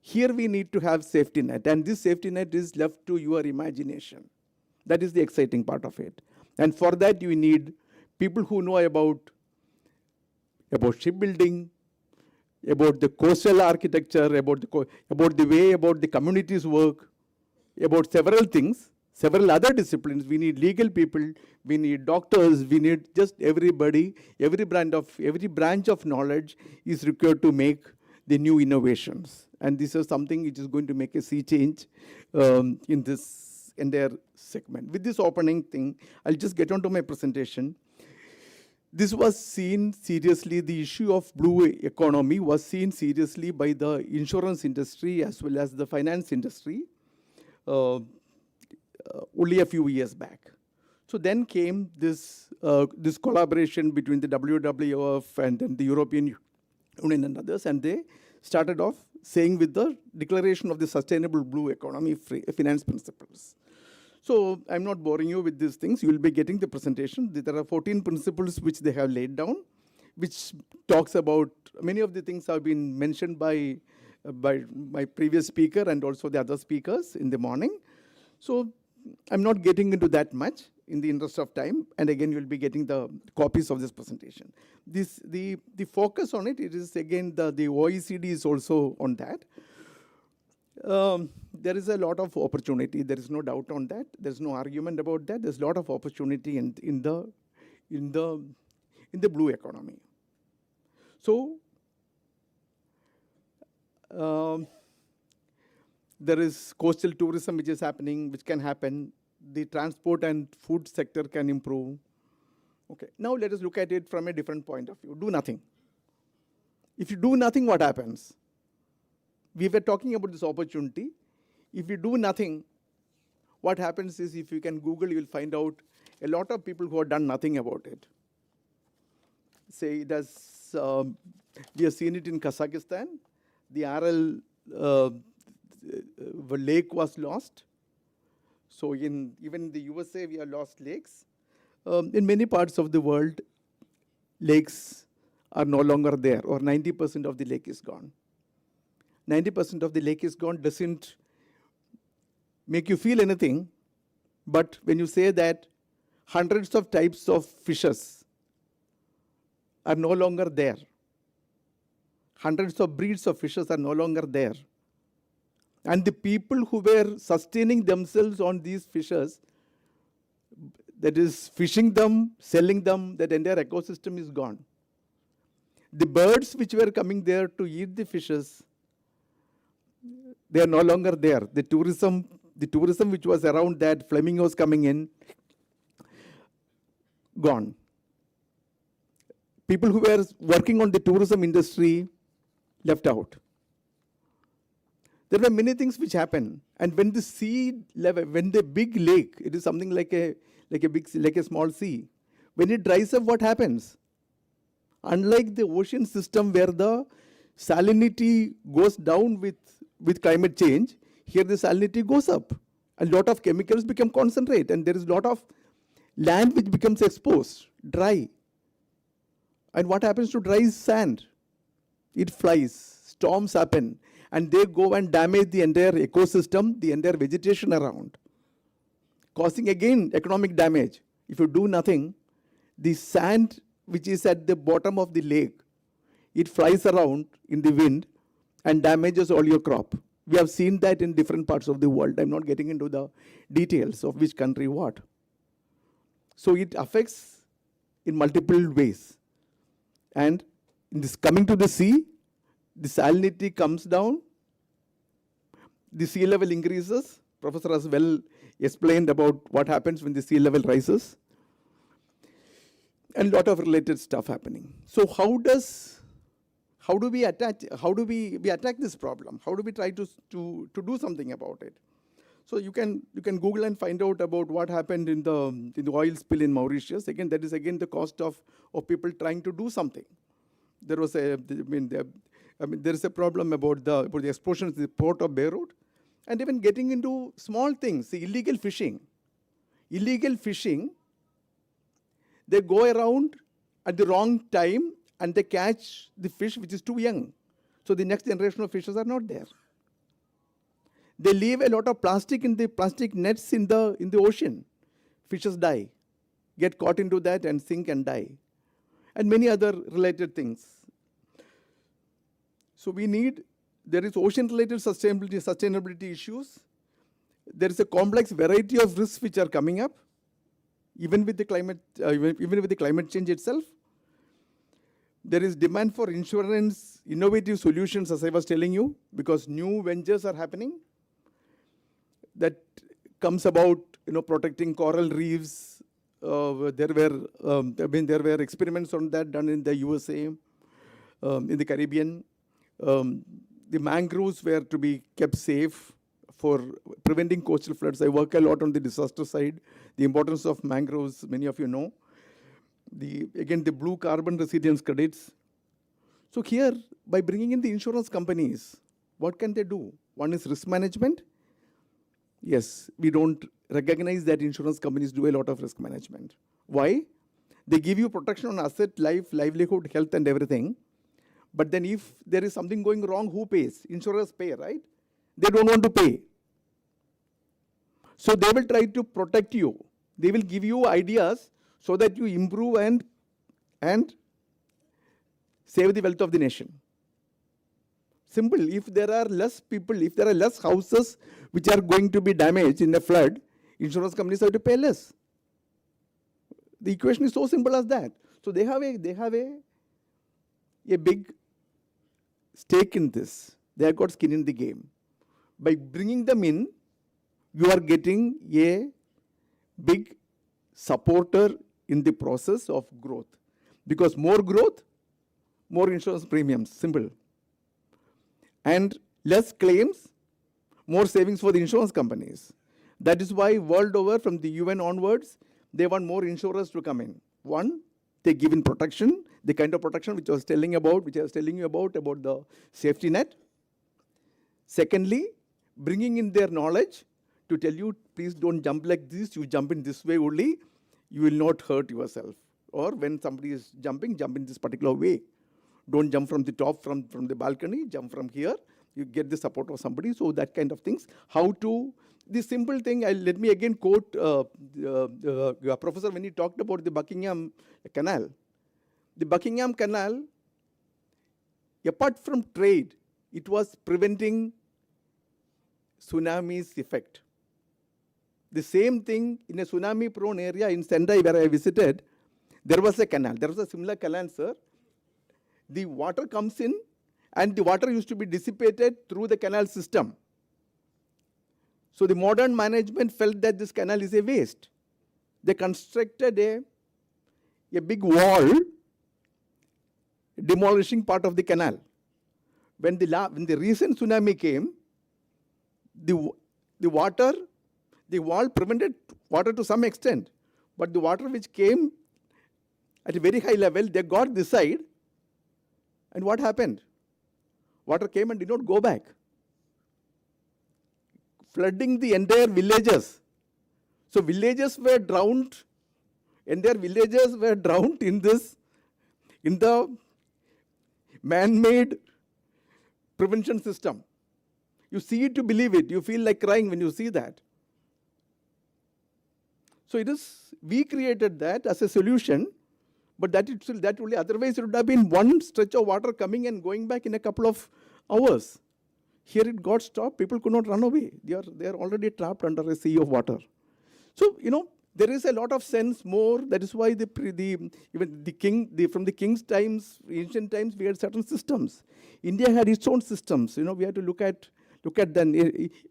Here we need to have safety net, and this safety net is left to your imagination. That is the exciting part of it. And for that you need people who know about shipbuilding, about the coastal architecture, about the way the communities work, about several things, several other disciplines. We need legal people, we need doctors, we need just everybody. Every branch of knowledge is required to make the new innovations. And this is something which is going to make a sea change in this entire segment. With this opening thing, I'll just get on to my presentation. This was seen seriously, the issue of blue economy was seen seriously by the insurance industry as well as the finance industry only a few years back. So then came this collaboration between the WWF and then the European Union and others, and they started off saying with the declaration of the sustainable blue economy finance principles. So I'm not boring you with these things. You will be getting the presentation. There are 14 principles which they have laid down, which talks about, many of the things have been mentioned by my previous speaker and also the other speakers in the morning. So I'm not getting into that much in the interest of time. And again, you'll be getting the copies of this presentation. The focus on it is again, the OECD is also on that. There is a lot of opportunity. There is no doubt on that. There's no argument about that. There's a lot of opportunity in the blue economy. So there is coastal tourism which is happening, which can happen. The transport and food sector can improve. Okay. Now let us look at it from a different point of view. Do nothing. If you do nothing, what happens? We were talking about this opportunity. If you do nothing, what happens is, if you can Google, you will find out a lot of people who have done nothing about it. Say, we have seen it in Kazakhstan. The Aral lake was lost. So even in the USA, we have lost lakes. In many parts of the world, lakes are no longer there, or 90% of the lake is gone. 90% of the lake is gone doesn't make you feel anything, but when you say that hundreds of types of fishes are no longer there, hundreds of breeds of fishes are no longer there, and the people who were sustaining themselves on these fishes, that is fishing them, selling them, that entire ecosystem is gone. The birds which were coming there to eat the fishes, they are no longer there. The tourism which was around that, flamingos coming in, gone. People who were working on the tourism industry left out. There were many things which happen. And when the sea level, when the big lake, it is something like a small sea. When it dries up, what happens? Unlike the ocean system where the salinity goes down with climate change, here the salinity goes up. A lot of chemicals become concentrate, and there is a lot of land which becomes exposed, dry. And what happens to dry sand? It flies, storms happen, and they go and damage the entire ecosystem, the entire vegetation around, causing again economic damage. If you do nothing, the sand which is at the bottom of the lake, it flies around in the wind and damages all your crop. We have seen that in different parts of the world. I'm not getting into the details of which country what. So it affects in multiple ways. And in this coming to the sea, the salinity comes down, the sea level increases. Professor has well explained about what happens when the sea level rises, and a lot of related stuff happening. So how do we attack this problem? How do we try to do something about it? So you can Google and find out about what happened in the oil spill in Mauritius. Again, that is again the cost of people trying to do something. There was there is a problem about the explosions in the port of Beirut, and even getting into small things, the illegal fishing. Illegal fishing, they go around at the wrong time and they catch the fish which is too young. So the next generation of fishes are not there. They leave a lot of plastic in the plastic nets in the ocean. Fishes die, get caught into that and sink and die. And many other related things. So there is ocean-related sustainability issues. There is a complex variety of risks which are coming up, even with the climate change itself. There is demand for insurance, innovative solutions, as I was telling you, because new ventures are happening. That comes about, protecting coral reefs. There were experiments on that done in the USA, in the Caribbean. The mangroves were to be kept safe for preventing coastal floods. I work a lot on the disaster side. The importance of mangroves, many of you know. Again, the blue carbon resilience credits. So here, by bringing in the insurance companies, what can they do? One is risk management. Yes, we don't recognize that insurance companies do a lot of risk management. Why? They give you protection on asset, life, livelihood, health, and everything. But then if there is something going wrong, who pays? Insurers pay, right? They don't want to pay. So they will try to protect you. They will give you ideas so that you improve and save the wealth of the nation. Simple. If there are less people, if there are less houses which are going to be damaged in a flood, insurance companies have to pay less. The equation is so simple as that. So they have a big stake in this. They have got skin in the game. By bringing them in, you are getting a big supporter in the process of growth. Because more growth, more insurance premiums, simple. And less claims, more savings for the insurance companies. That is why world over, from the UN onwards, they want more insurers to come in. One, they give in protection, the kind of protection which I was telling you about the safety net. Secondly, bringing in their knowledge to tell you, please don't jump like this, you jump in this way only, you will not hurt yourself. Or when somebody is jumping, jump in this particular way. Don't jump from the top, from the balcony, jump from here, you get the support of somebody. So that kind of things. How to, the simple thing, let me again quote your professor when he talked about the Buckingham Canal. The Buckingham Canal, apart from trade, it was preventing tsunami's effect. The same thing in a tsunami-prone area in Sendai where I visited, there was a canal. There was a similar canal, sir. The water comes in and the water used to be dissipated through the canal system. So the modern management felt that this canal is a waste. They constructed a big wall demolishing part of the canal. When the recent tsunami came, the wall prevented water to some extent, but the water which came at a very high level, they got this side, and what happened? Water came and did not go back, flooding the entire villages. So villages were drowned, entire villages were drowned in the man-made prevention system. You see it to believe it. You feel like crying when you see that. So we created that as a solution, but that only, otherwise it would have been one stretch of water coming and going back in a couple of hours. Here it got stopped. People could not run away. They are already trapped under a sea of water. So, there is a lot of sense more. That is why even from the king's times, ancient times, we had certain systems. India had its own systems. We had to look at them.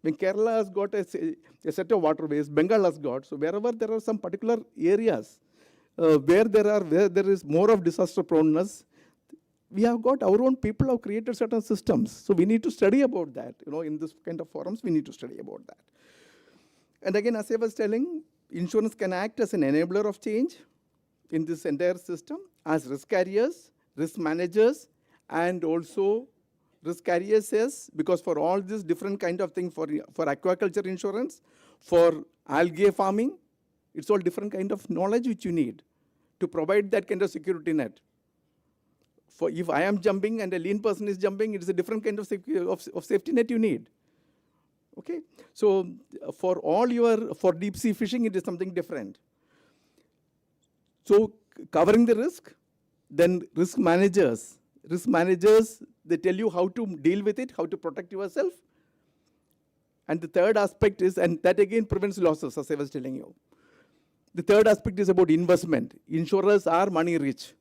When Kerala has got a set of waterways, Bengal has got. So wherever there are some particular areas where there is more of disaster proneness, we have got our own people have created certain systems. So we need to study about that. In this kind of forums, we need to study about that. And again, as I was telling, insurance can act as an enabler of change in this entire system as risk carriers, risk managers, and also risk carriers says, because for all this different kind of thing, for aquaculture insurance, for algae farming, it's all different kind of knowledge which you need to provide that kind of security net. For if I am jumping and a lean person is jumping, it is a different kind of safety net you need. Okay, so for deep sea fishing, it is something different. So covering the risk, then risk managers, they tell you how to deal with it, how to protect yourself. And the third aspect is, and that again prevents losses, as I was telling you. The third aspect is about investment. Insurers are money rich.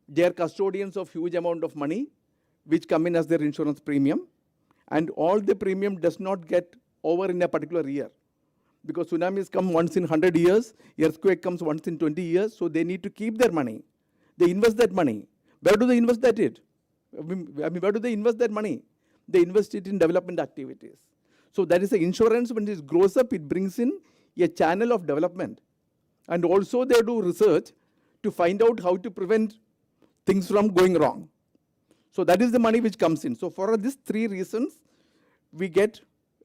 They are custodians of huge amount of money, which come in as their insurance premium. And all the premium does not get over in a particular year. Because tsunamis come once in 100 years, earthquake comes once in 20 years, so they need to keep their money. They invest that money. Where do they invest that? Where do they invest that money? They invest it in development activities. So that is the insurance. When it grows up, it brings in a channel of development. And also they do research to find out how to prevent things from going wrong. So that is the money which comes in. So for these three reasons,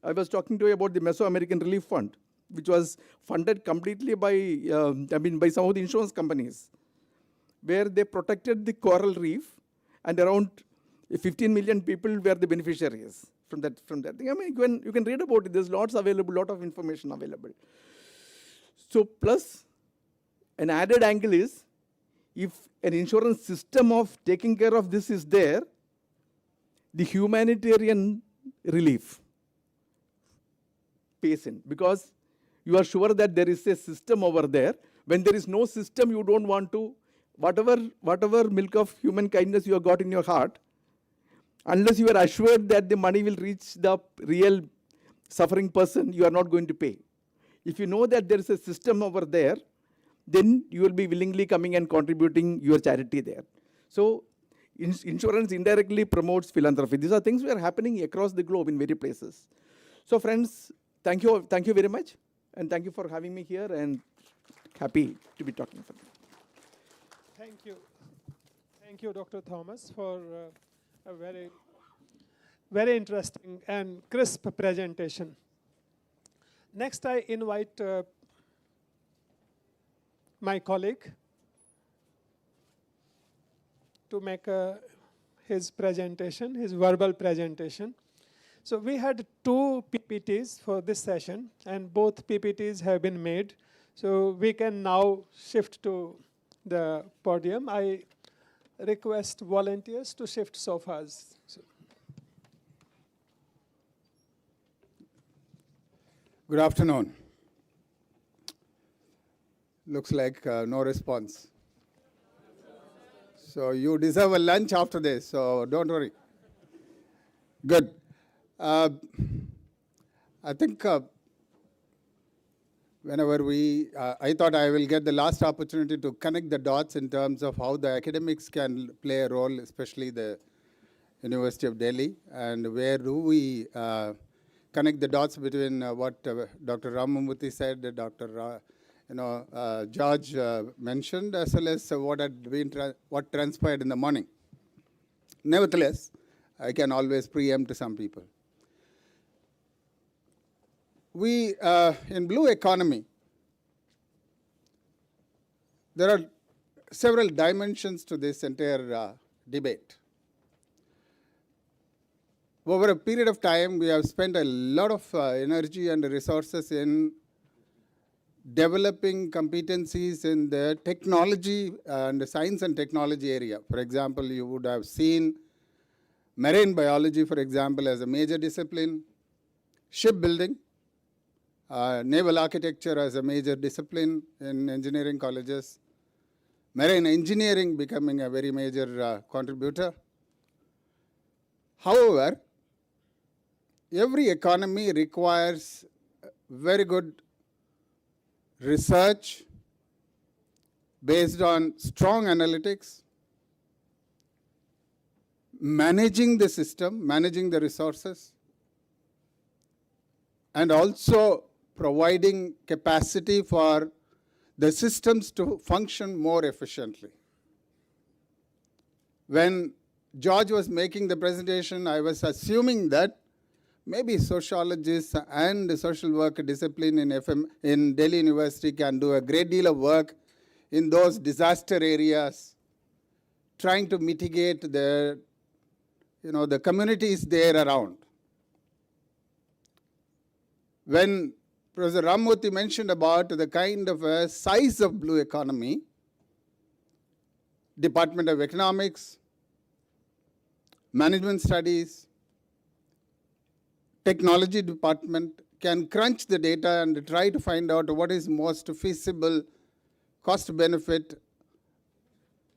I was talking to you about the Mesoamerican Relief Fund, which was funded completely by some of the insurance companies, where they protected the coral reef, and around 15 million people were the beneficiaries from that thing. You can read about it. There's lots available, lot of information available. So plus, an added angle is, if an insurance system of taking care of this is there, the humanitarian relief patient, because you are sure that there is a system over there. When there is no system, you don't want to, whatever milk of human kindness you have got in your heart, unless you are assured that the money will reach the real suffering person, you are not going to pay. If you know that there is a system over there, then you will be willingly coming and contributing your charity there. So insurance indirectly promotes philanthropy. These are things that are happening across the globe in various places. So friends, thank you very much, and thank you for having me here, and happy to be talking for you.
Thank you. Thank you, Dr. Thomas, for a very, very interesting and crisp presentation. Next, I invite my colleague to make his presentation, his verbal presentation. So we had 2 PPTs for this session, and both PPTs have been made. So we can now shift to the podium. I request volunteers to shift sofas. So
Good afternoon. Looks like no response. So you deserve a lunch after this, so don't worry. Good. I think whenever I thought I will get the last opportunity to connect the dots in terms of how the academics can play a role, especially the University of Delhi, and where do we connect the dots between what Dr. Ramamurthy said, Dr. George mentioned, as well as what transpired in the morning. Nevertheless, I can always preempt some people. We, in blue economy, there are several dimensions to this entire debate. Over a period of time, we have spent a lot of energy and resources in developing competencies in the technology and the science and technology area. For example, you would have seen marine biology, for example, as a major discipline, shipbuilding, naval architecture as a major discipline in engineering colleges, marine engineering becoming a very major contributor. However, every economy requires very good research based on strong analytics, managing the system, managing the resources, and also providing capacity for the systems to function more efficiently. When George was making the presentation, I was assuming that maybe sociologists and the social work discipline in Delhi University can do a great deal of work in those disaster areas, trying to mitigate the communities there around. When Professor Ramamurthy mentioned about the kind of size of blue economy, Department of Economics, Management Studies, Technology Department can crunch the data and try to find out what is most feasible cost-benefit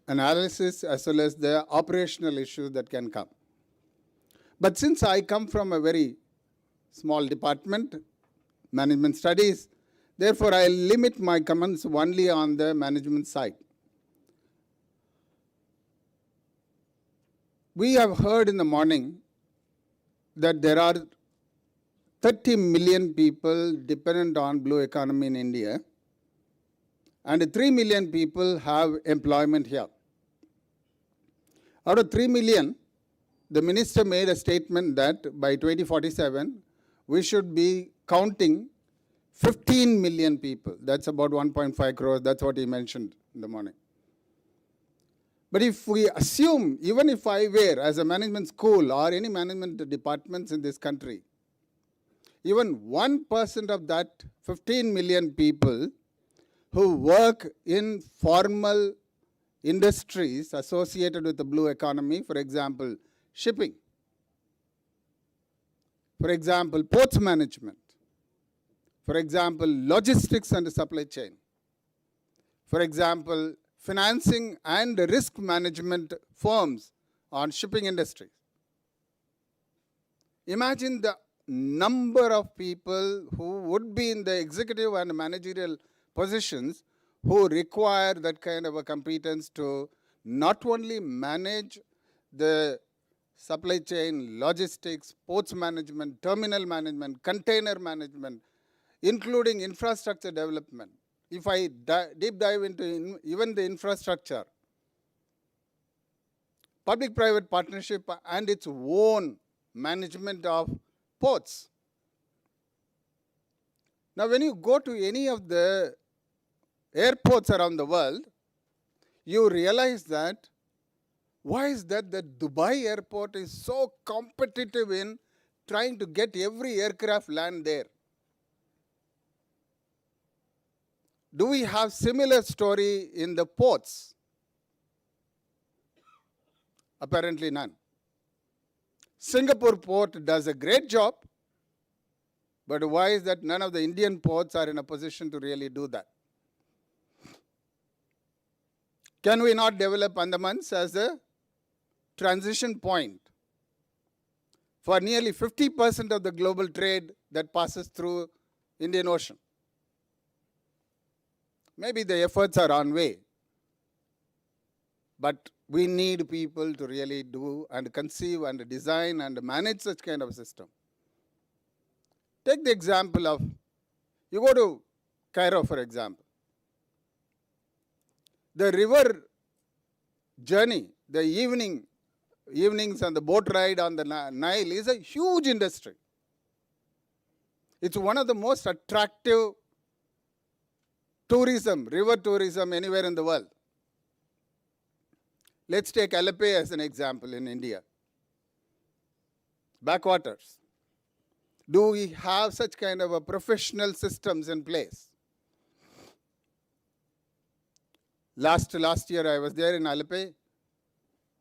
analysis as well as the operational issues that can come. But since I come from a very small department, Management Studies, therefore I limit my comments only on the management side. We have heard in the morning that there are 30 million people dependent on blue economy in India, and 3 million people have employment here. Out of 3 million, the minister made a statement that by 2047, we should be counting 15 million people. That's about 1.5 crores. That's what he mentioned in the morning. But if we assume, even if I were as a management school or any management departments in this country, even 1% of that 15 million people who work in formal industries associated with the blue economy, for example, shipping, For example, ports management. For example, logistics and supply chain. For example, financing and risk management firms on shipping industry. Imagine the number of people who would be in the executive and managerial positions who require that kind of a competence to not only manage the supply chain, logistics, ports management, terminal management, container management, including infrastructure development. If I deep dive into even the infrastructure, public-private partnership and its own management of ports. Now, when you go to any of the airports around the world, you realize that why is that the Dubai airport is so competitive in trying to get every aircraft land there? Do we have similar story in the ports? Apparently none. Singapore port does a great job, but why is that none of the Indian ports are in a position to really do that? Can we not develop Andamans as a transition point for nearly 50% of the global trade that passes through Indian Ocean? Maybe the efforts are on way, but we need people to really do and conceive and design and manage such kind of system. Take the example of, you go to Cairo, for example. The river journey, the evenings and the boat ride on the Nile is a huge industry. It's one of the most attractive tourism, river tourism anywhere in the world. Let's take Alleppey as an example in India. Backwaters. Do we have such kind of a professional systems in place? Last year I was there in Alleppey.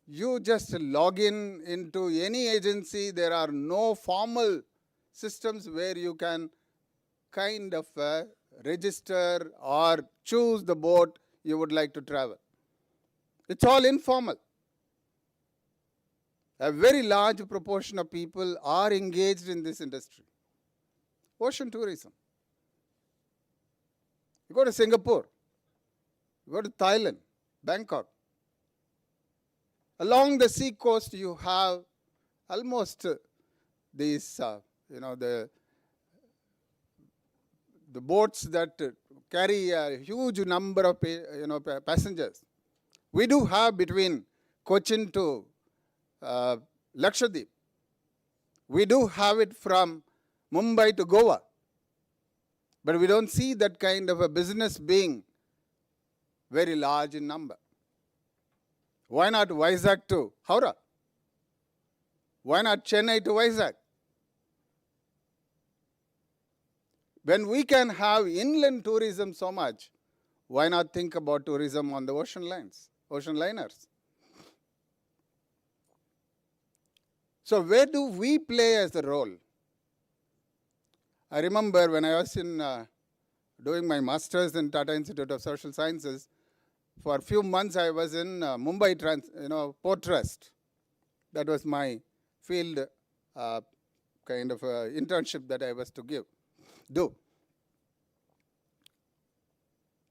You just log into any agency, there are no formal systems where you can kind of register or choose the boat you would like to travel. It's all informal. A very large proportion of people are engaged in this industry. Ocean tourism. You go to Singapore, you go to Thailand, Bangkok. Along the sea coast, you have almost these, the boats that carry a huge number of passengers. We do have between Cochin to Lakshadweep. We do have it from Mumbai to Goa. But we don't see that kind of a business being very large in number. Why not Vizag to Howrah? Why not Chennai to Vizag? When we can have inland tourism so much, why not think about tourism on the ocean liners? So where do we play as a role? I remember when I was doing my master's in Tata Institute of Social Sciences, for a few months I was in Mumbai Port Trust. That was my field kind of internship that I was to do.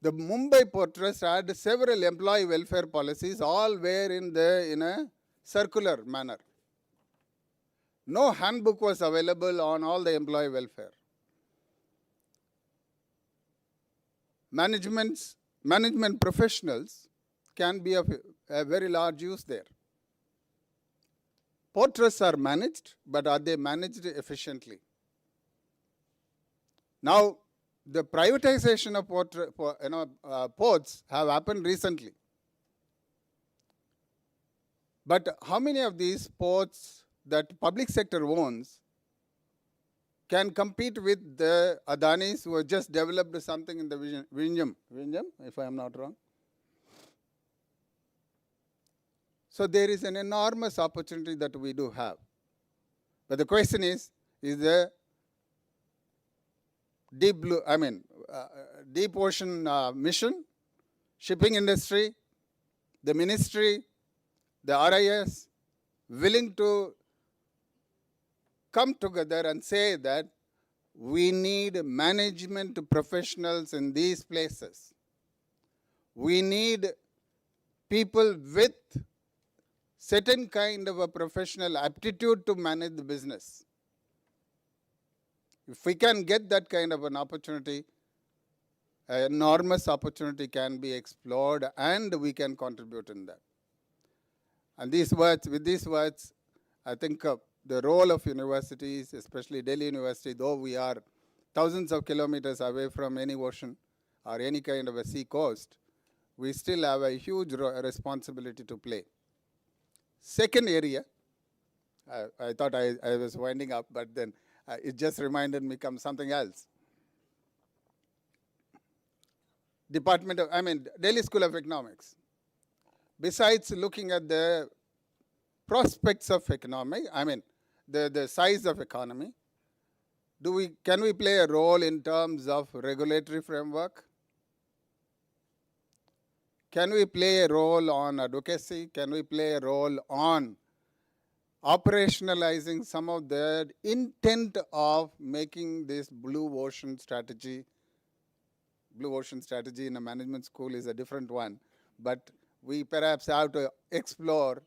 The Mumbai Port Trust had several employee welfare policies, all were in a circular manner. No handbook was available on all the employee welfare. Management professionals can be of a very large use there. Port trusts are managed, but are they managed efficiently? Now, the privatization of ports have happened recently. But how many of these ports that public sector owns can compete with the Adanis who have just developed something in the Vizhinjam, if I am not wrong? So there is an enormous opportunity that we do have. But the question is, is the deep blue, deep ocean mission, shipping industry, the ministry, the RIS, willing to come together and say that we need management professionals in these places. We need people with certain kind of a professional aptitude to manage the business. If we can get that kind of an opportunity, an enormous opportunity can be explored and we can contribute in that. And with these words, I think the role of universities, especially Delhi University, though we are thousands of kilometers away from any ocean or any kind of a sea coast, we still have a huge responsibility to play. Second area, I thought I was winding up, but then it just reminded me something else. Delhi School of Economics. Besides looking at the prospects of economy, the size of economy, can we play a role in terms of regulatory framework? Can we play a role on advocacy? Can we play a role on operationalizing some of the intent of making this blue ocean strategy? Blue ocean strategy in a management school is a different one, but we perhaps have to explore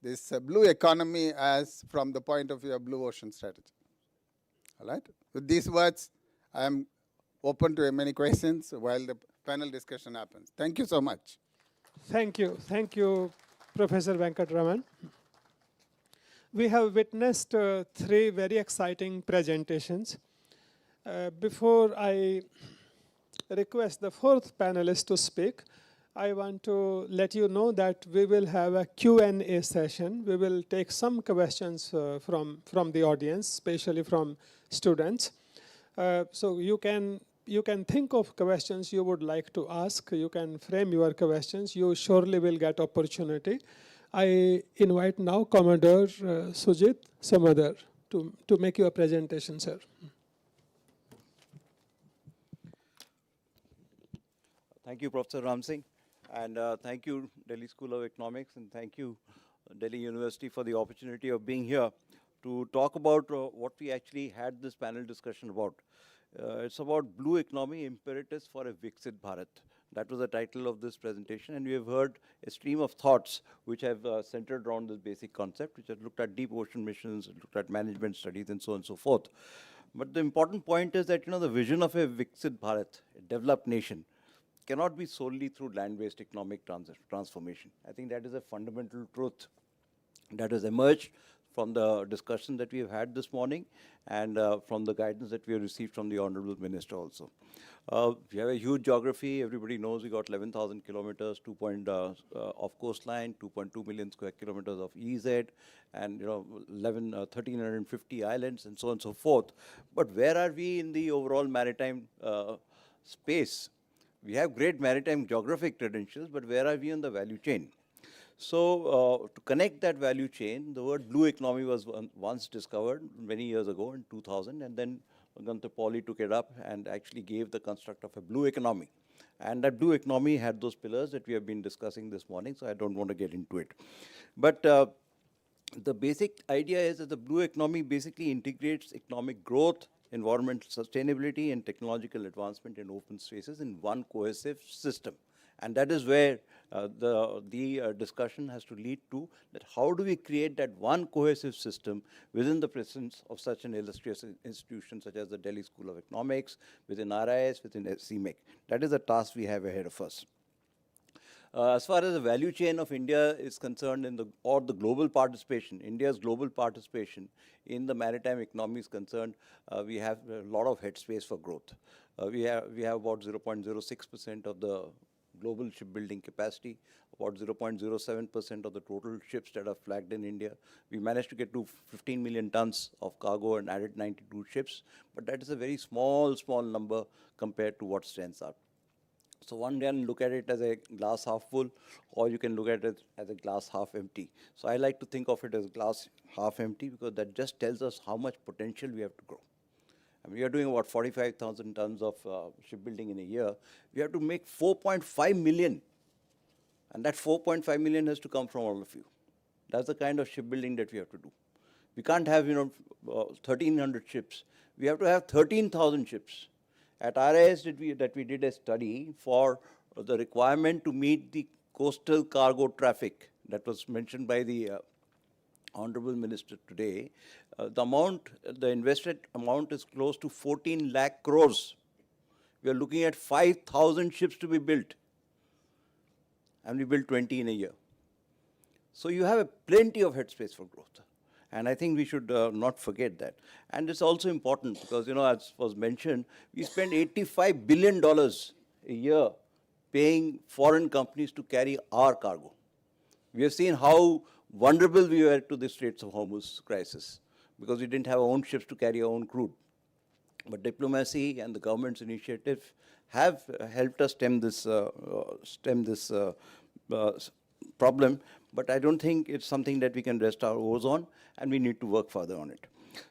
this blue economy as from the point of view of blue ocean strategy. All right? With these words, I am open to many questions while the panel discussion happens. Thank you so much.
Thank you, Professor Venkatraman. We have witnessed 3 very exciting presentations. Before I request the 4th panelist to speak, I want to let you know that we will have a Q&A session. We will take some questions from the audience, especially from students. So you can think of questions you would like to ask. You can frame your questions. You surely will get opportunity. I invite now Commodore Sujit Samadar to make your presentation, sir.
Thank you, Professor Ram Singh, and thank you, Delhi School of Economics, and thank you, Delhi University, for the opportunity of being here to talk about what we actually had this panel discussion about. It's about blue economy imperatives for a Viksit Bharat. That was the title of this presentation, and we have heard a stream of thoughts which have centered around this basic concept, which have looked at deep ocean missions, looked at management studies, and so on and so forth. But the important point is that, the vision of a Viksit Bharat, a developed nation, cannot be solely through land-based economic transformation. I think that is a fundamental truth that has emerged from the discussion that we have had this morning and from the guidance that we have received from the Honorable Minister also. We have a huge geography. Everybody knows we got 11,000 kilometers, of coastline, 2.2 million square kilometers of EZ, and 1,350 islands, and so on and so forth. But where are we in the overall maritime space? We have great maritime geographic credentials, but where are we on the value chain? So to connect that value chain, the word blue economy was once discovered many years ago in 2000, and then Ganta Pauli took it up and actually gave the construct of a blue economy. And that blue economy had those pillars that we have been discussing this morning, so I don't want to get into it. But the basic idea is that the blue economy basically integrates economic growth, environmental sustainability, and technological advancement in open spaces in one cohesive system. And that is where the discussion has to lead to that how do we create that one cohesive system within the presence of such an illustrious institution such as the Delhi School of Economics, within RIS, within CMEC. That is the task we have ahead of us. As far as the value chain of India is concerned, the global participation, India's global participation in the maritime economy is concerned, we have a lot of headspace for growth. We have about 0.06% of the global shipbuilding capacity, about 0.07% of the total ships that are flagged in India. We managed to get to 15 million tons of cargo and added 92 ships, but that is a very small number compared to what strengths are. So one can look at it as a glass half full, or you can look at it as a glass half empty. So I like to think of it as glass half empty because that just tells us how much potential we have to grow. And we are doing about 45,000 tons of shipbuilding in a year. We have to make 4.5 million. And that 4.5 million has to come from all of you. That's the kind of shipbuilding that we have to do. We can't have, 1,300 ships. We have to have 13,000 ships. At RIS, we did a study for the requirement to meet the coastal cargo traffic that was mentioned by the Honorable Minister today. The invested amount is close to 14 lakh crores. We are looking at 5,000 ships to be built. And we build 20 in a year. So you have plenty of headspace for growth. And I think we should not forget that. And it's also important because, as was mentioned, we spend $85 billion a year paying foreign companies to carry our cargo. We have seen how vulnerable we were to the Straits of Hormuz crisis because we didn't have our own ships to carry our own crude. But diplomacy and the government's initiative have helped us stem this problem. But I don't think it's something that we can rest our oars on, and we need to work further on it.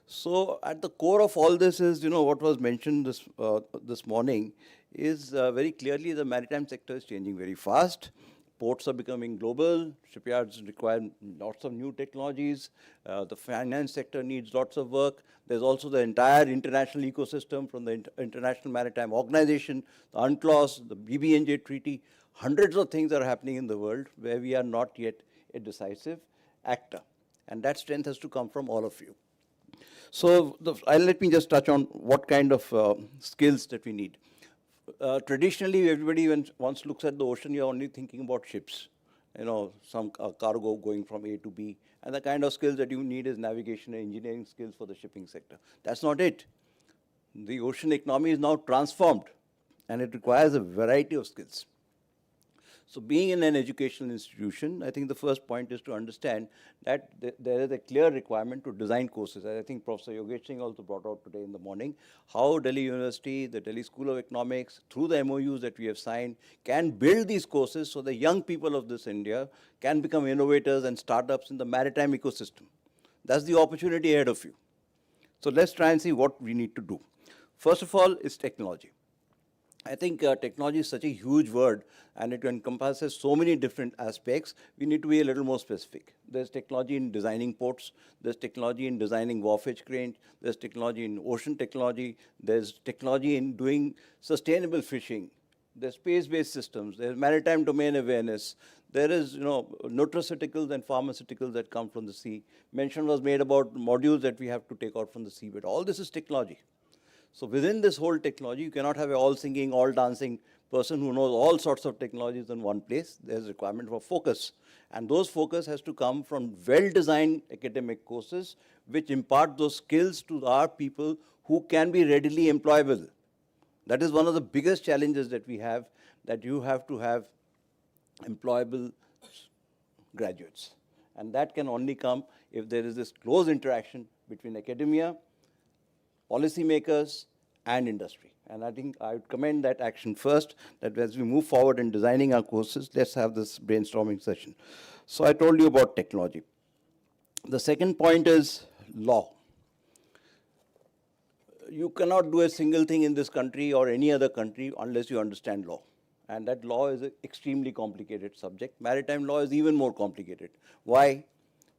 So at the core of all this is, what was mentioned this morning is very clearly the maritime sector is changing very fast. Ports are becoming global. Shipyards require lots of new technologies. The finance sector needs lots of work. There's also the entire international ecosystem from the International Maritime Organization, the UNCLOS, the BBNJ Treaty. Hundreds of things are happening in the world where we are not yet a decisive actor. And that strength has to come from all of you. So let me just touch on what kind of skills that we need. Traditionally, everybody once looks at the ocean, you're only thinking about ships. Some cargo going from A to B. And the kind of skills that you need is navigation and engineering skills for the shipping sector. That's not it. The ocean economy is now transformed, and it requires a variety of skills. So being in an educational institution, I think the first point is to understand that there is a clear requirement to design courses. As I think Professor Yogesh Singh also brought out today in the morning, how Delhi University, the Delhi School of Economics, through the MoUs that we have signed, can build these courses so the young people of this India can become innovators and startups in the maritime ecosystem. That's the opportunity ahead of you. So let's try and see what we need to do. First of all is technology. I think technology is such a huge word and it encompasses so many different aspects. We need to be a little more specific. There's technology in designing ports. There's technology in designing warfage cranes. There's technology in ocean technology. There's technology in doing sustainable fishing. There's space-based systems. There's maritime domain awareness. There is, nutraceuticals and pharmaceuticals that come from the sea. Mention was made about modules that we have to take out from the seabed. All this is technology. So within this whole technology, you cannot have an all-singing, all-dancing person who knows all sorts of technologies in one place. There's a requirement for focus. And those focus has to come from well-designed academic courses which impart those skills to our people who can be readily employable. That is one of the biggest challenges that we have, that you have to have employable graduates. And that can only come if there is this close interaction between academia, policymakers, and industry. And I think I would commend that action first, that as we move forward in designing our courses, let's have this brainstorming session. So I told you about technology. The second point is law. You cannot do a single thing in this country or any other country unless you understand law. And that law is an extremely complicated subject. Maritime law is even more complicated. Why?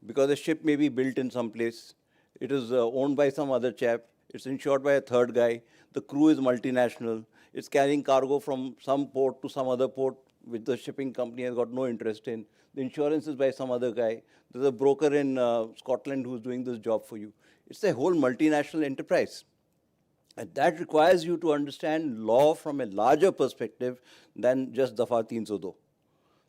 Because a ship may be built in some place. It is owned by some other chap. It's insured by a third guy. The crew is multinational. It's carrying cargo from some port to some other port, which the shipping company has got no interest in. The insurance is by some other guy. There's a broker in Scotland who's doing this job for you. It's a whole multinational enterprise. And that requires you to understand law from a larger perspective than just Dafa 302.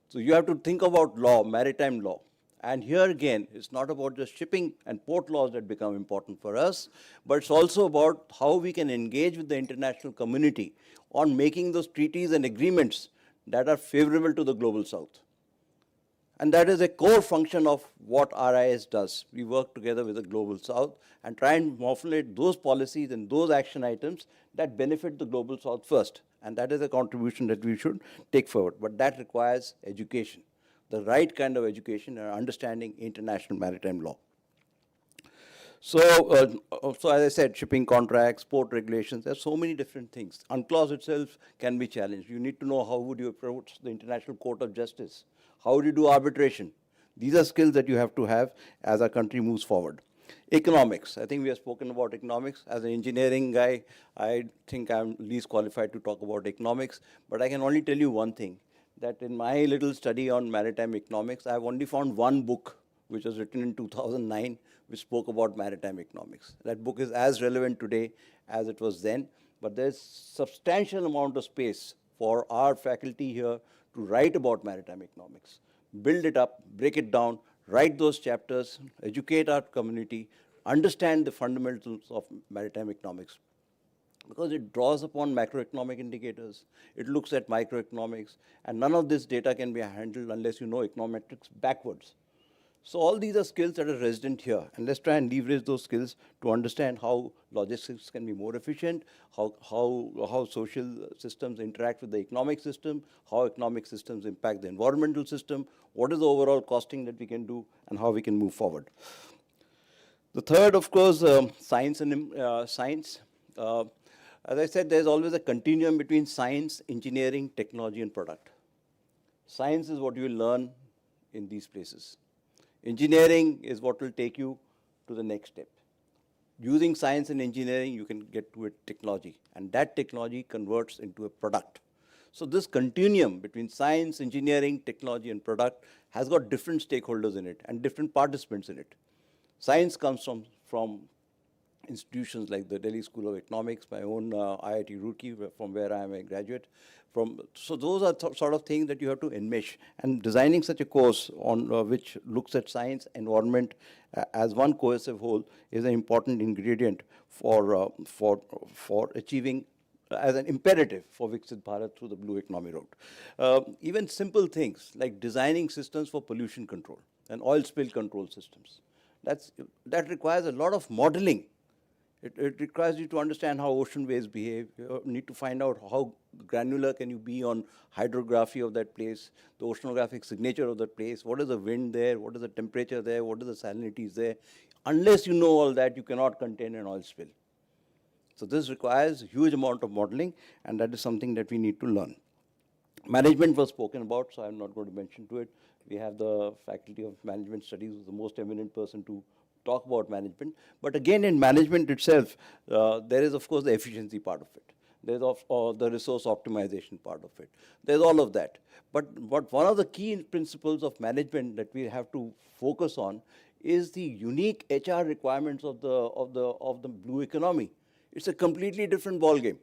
So you have to think about law, maritime law. And here again, it's not about just shipping and port laws that become important for us, but it's also about how we can engage with the international community on making those treaties and agreements that are favorable to the global south. And that is a core function of what RIS does. We work together with the Global South and try and formulate those policies and those action items that benefit the Global South first. And that is a contribution that we should take forward. But that requires education, the right kind of education and understanding international maritime law. So, so as I said, shipping contracts, port regulations, there are so many different things. UNCLOS itself can be challenged. You need to know how would you approach the International Court of Justice. How would you do arbitration? These are skills that you have to have as our country moves forward. Economics. I think we have spoken about economics. As an engineering guy, I think I'm least qualified to talk about economics. But I can only tell you one thing, that in my little study on maritime economics, I've only found one book which was written in 2009, which spoke about maritime economics. That book is as relevant today as it was then, but there's substantial amount of space for our faculty here to write about maritime economics. Build it up, break it down, write those chapters, educate our community, understand the fundamentals of maritime economics. Because it draws upon macroeconomic indicators, it looks at microeconomics, and none of this data can be handled unless you know econometrics backwards. So all these are skills that are resident here, and let's try and leverage those skills to understand how logistics can be more efficient, how social systems interact with the economic system, how economic systems impact the environmental system, what is the overall costing that we can do, and how we can move forward. The third, of course, science and science. As I said, there's always a continuum between science, engineering, technology, and product. Science is what you will learn in these places. Engineering is what will take you to the next step. Using science and engineering, you can get to a technology, and that technology converts into a product. So this continuum between science, engineering, technology, and product has got different stakeholders in it and different participants in it. Science comes from institutions like the Delhi School of Economics, my own IIT Roorkee, from where I am a graduate. So those are sort of things that you have to enmesh. And designing such a course on which looks at science, environment as one cohesive whole is an important ingredient for achieving as an imperative for Viksit Bharat through the blue economy route. Even simple things like designing systems for pollution control and oil spill control systems. That requires a lot of modeling. It requires you to understand how ocean waves behave. You need to find out how granular can you be on hydrography of that place, the oceanographic signature of that place, what is the wind there, what is the temperature there, what is the salinities there. Unless you know all that, you cannot contain an oil spill. So this requires a huge amount of modeling, and that is something that we need to learn. Management was spoken about, so I'm not going to mention to it. We have the Faculty of Management Studies, who's the most eminent person to talk about management. But again, in management itself, there is, of course, the efficiency part of it. There's the resource optimization part of it. There's all of that. But one of the key principles of management that we have to focus on is the unique HR requirements of the blue economy. It's a completely different ballgame.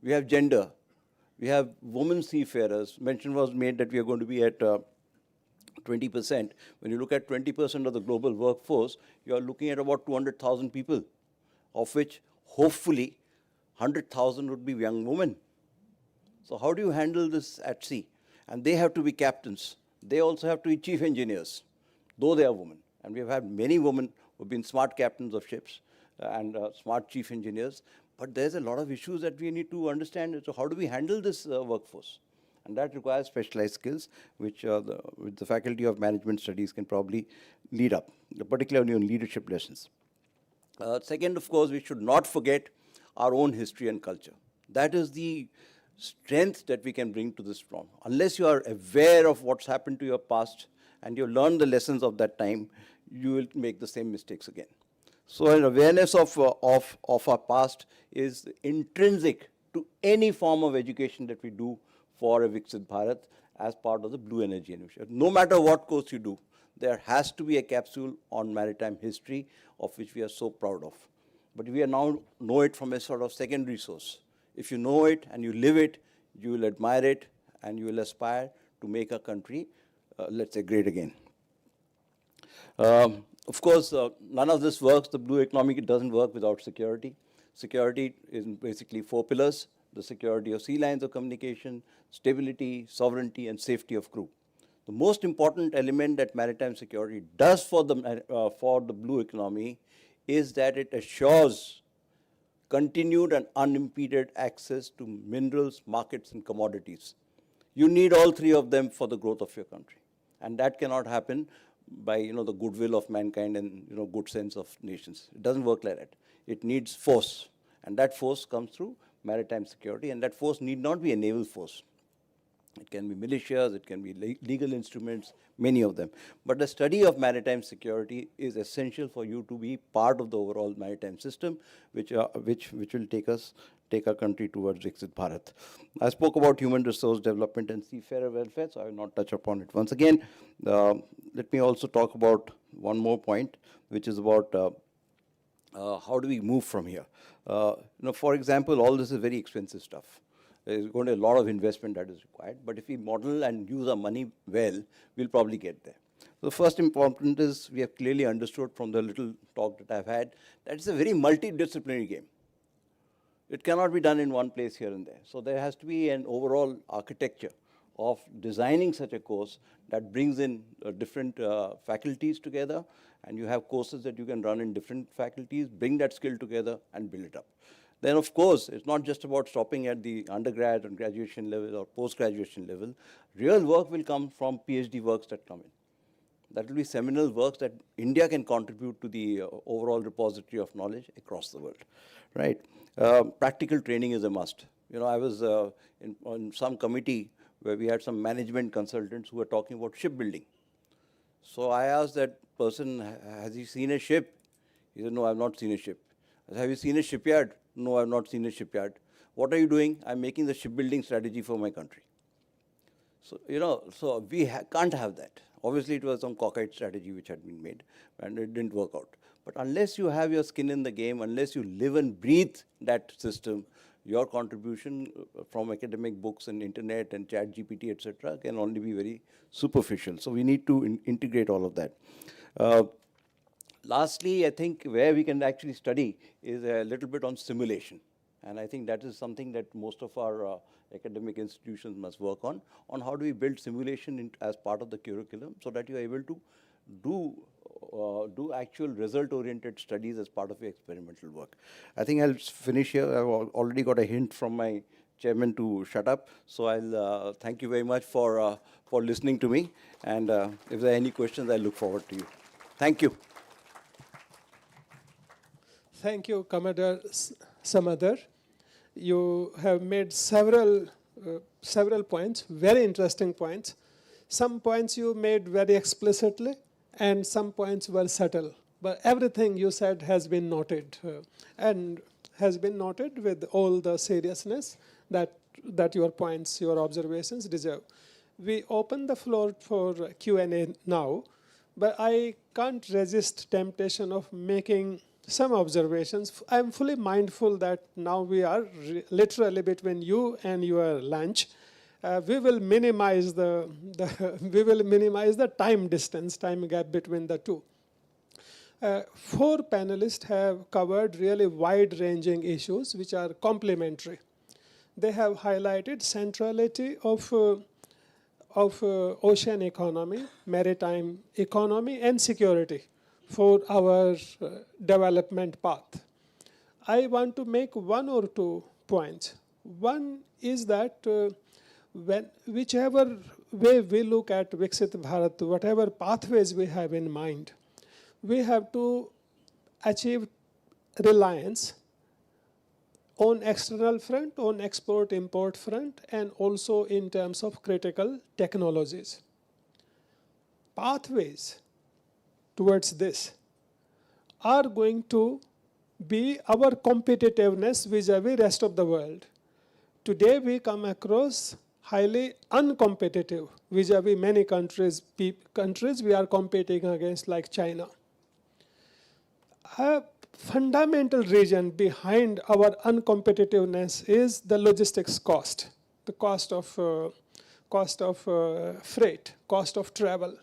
We have gender. We have women seafarers. Mention was made that we are going to be at 20%. When you look at 20% of the global workforce, you are looking at about 200,000 people, of which hopefully 100,000 would be young women. So how do you handle this at sea? And they have to be captains. They also have to be chief engineers, though they are women. And we have had many women who have been smart captains of ships and smart chief engineers. But there's a lot of issues that we need to understand. So how do we handle this workforce? And that requires specialized skills, which the Faculty of Management Studies can probably lead up, particularly on leadership lessons. Second, of course, we should not forget our own history and culture. That is the strength that we can bring to this from. Unless you are aware of what's happened to your past and you learn the lessons of that time, you will make the same mistakes again. So an awareness of our past is intrinsic to any form of education that we do for a Viksit Bharat as part of the Blue Energy Initiative. No matter what course you do, there has to be a capsule on maritime history, of which we are so proud of. But we now know it from a sort of secondary source. If you know it and you live it, you will admire it and you will aspire to make our country, let's say, great again. Of course, none of this works. The blue economy doesn't work without security. Security is basically 4 pillars: the security of sea lines of communication, stability, sovereignty, and safety of crew. The most important element that maritime security does for the blue economy is that it assures continued and unimpeded access to minerals, markets, and commodities. You need all three of them for the growth of your country. And that cannot happen by the goodwill of mankind and good sense of nations. It doesn't work like that. It needs force. And that force comes through maritime security, and that force need not be a naval force. It can be militias, it can be legal instruments, many of them. But the study of maritime security is essential for you to be part of the overall maritime system, which will take our country towards Viksit Bharat. I spoke about human resource development and seafarer welfare, so I will not touch upon it once again. Let me also talk about one more point, which is about how do we move from here. For example, all this is very expensive stuff. There's going to be a lot of investment that is required, but if we model and use our money well, we'll probably get there. So the first important is we have clearly understood from the little talk that I've had that it's a very multidisciplinary game. It cannot be done in one place here and there. So there has to be an overall architecture of designing such a course that brings in different faculties together, and you have courses that you can run in different faculties, bring that skill together and build it up. Then, of course, it's not just about stopping at the undergrad and graduation level or post-graduation level. Real work will come from PhD works that come in. That will be seminal works that India can contribute to the overall repository of knowledge across the world, right? Practical training is a must. I was on some committee where we had some management consultants who were talking about shipbuilding. So I asked that person, has he seen a ship? He said, no, I've not seen a ship. I said, have you seen a shipyard? No, I've not seen a shipyard. What are you doing? I'm making the shipbuilding strategy for my country. So, so we can't have that. Obviously, it was some cockeyed strategy which had been made, and it didn't work out. But unless you have your skin in the game, unless you live and breathe that system, your contribution from academic books and internet and chat GPT, etc., can only be very superficial. So we need to integrate all of that. Lastly, I think where we can actually study is a little bit on simulation. And I think that is something that most of our academic institutions must work on how do we build simulation as part of the curriculum so that you are able to do actual result-oriented studies as part of your experimental work. I think I'll finish here. I've already got a hint from my chairman to shut up. So I'll thank you very much for listening to me. And if there are any questions, I look forward to you. Thank you.
Thank you, Commodore Samadar. You have made several points, very interesting points. Some points you made very explicitly, and some points were subtle. But everything you said has been noted, and has been noted with all the seriousness that your points, your observations deserve. We open the floor for Q&A now, but I can't resist temptation of making some observations. I'm fully mindful that now we are literally between you and your lunch. We will minimize the time distance, time gap between the two. 4 panelists have covered really wide-ranging issues which are complementary. They have highlighted centrality of ocean economy, maritime economy, and security for our development path. I want to make 1 or 2 points. One is that whichever way we look at Viksit Bharat, whatever pathways we have in mind, we have to achieve reliance on external front, on export-import front, and also in terms of critical technologies. Pathways towards this are going to be our competitiveness vis-a-vis rest of the world. Today we come across highly uncompetitive vis-a-vis many countries we are competing against, like China. A fundamental reason behind our uncompetitiveness is the logistics cost, the cost of freight, cost of travel.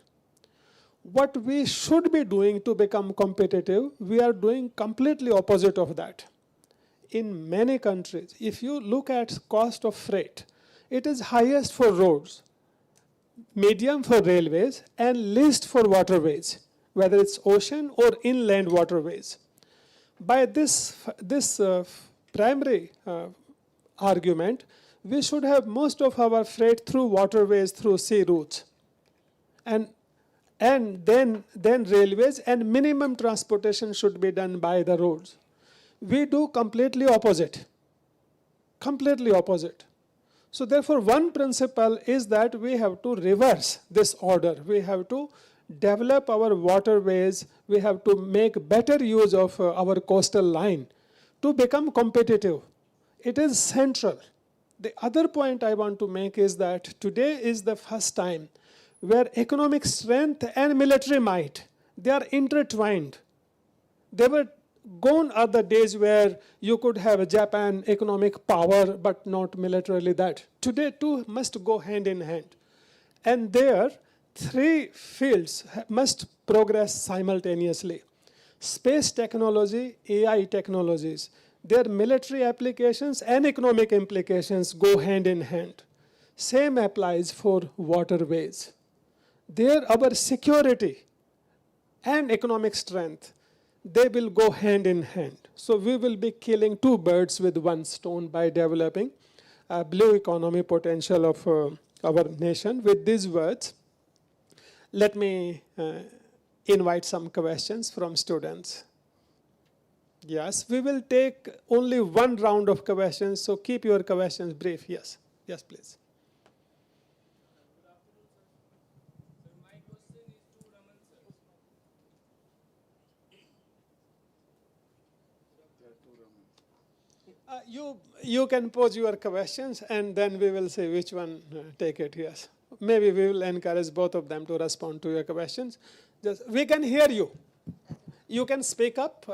What we should be doing to become competitive, we are doing completely opposite of that. In many countries, if you look at cost of freight, it is highest for roads. medium for railways, and least for waterways, whether it's ocean or inland waterways. By this primary argument, we should have most of our freight through waterways, through sea routes, and then railways, and minimum transportation should be done by the roads. We do completely opposite. Completely opposite. So therefore, one principle is that we have to reverse this order. We have to develop our waterways. We have to make better use of our coastal line to become competitive. It is central. The other point I want to make is that today is the first time where economic strength and military might, they are intertwined. They were gone are the days where you could have a Japan economic power but not militarily that. Today two must go hand in hand. And there, three fields must progress simultaneously. Space technology, AI technologies, their military applications and economic implications go hand in hand. Same applies for waterways. There, our security and economic strength, they will go hand in hand. So we will be killing two birds with one stone by developing a blue economy potential of our nation. With these words, let me invite some questions from students. Yes, we will take only one round of questions, so keep your questions brief. Yes, yes, please. You can pose your questions and then we will say which one take it, yes. Maybe we will encourage both of them to respond to your questions. We can hear you. You can speak up.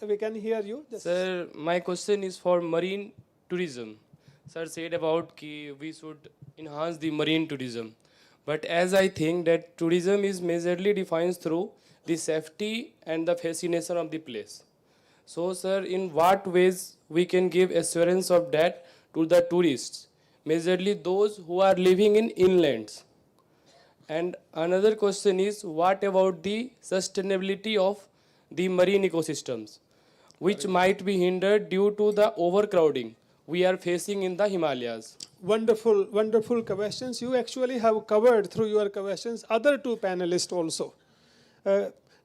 We can hear you.
Sir, my question is for marine tourism. Sir said about ki we should enhance the marine tourism. But as I think that tourism is majorly defined through the safety and the fascination of the place. So, sir, in what ways we can give assurance of that to the tourists, majorly those who are living in inlands? And another question is, what about the sustainability of the marine ecosystems, which might be hindered due to the overcrowding we are facing in the Himalayas?
Wonderful, wonderful questions. You actually have covered through your questions other two panelists also.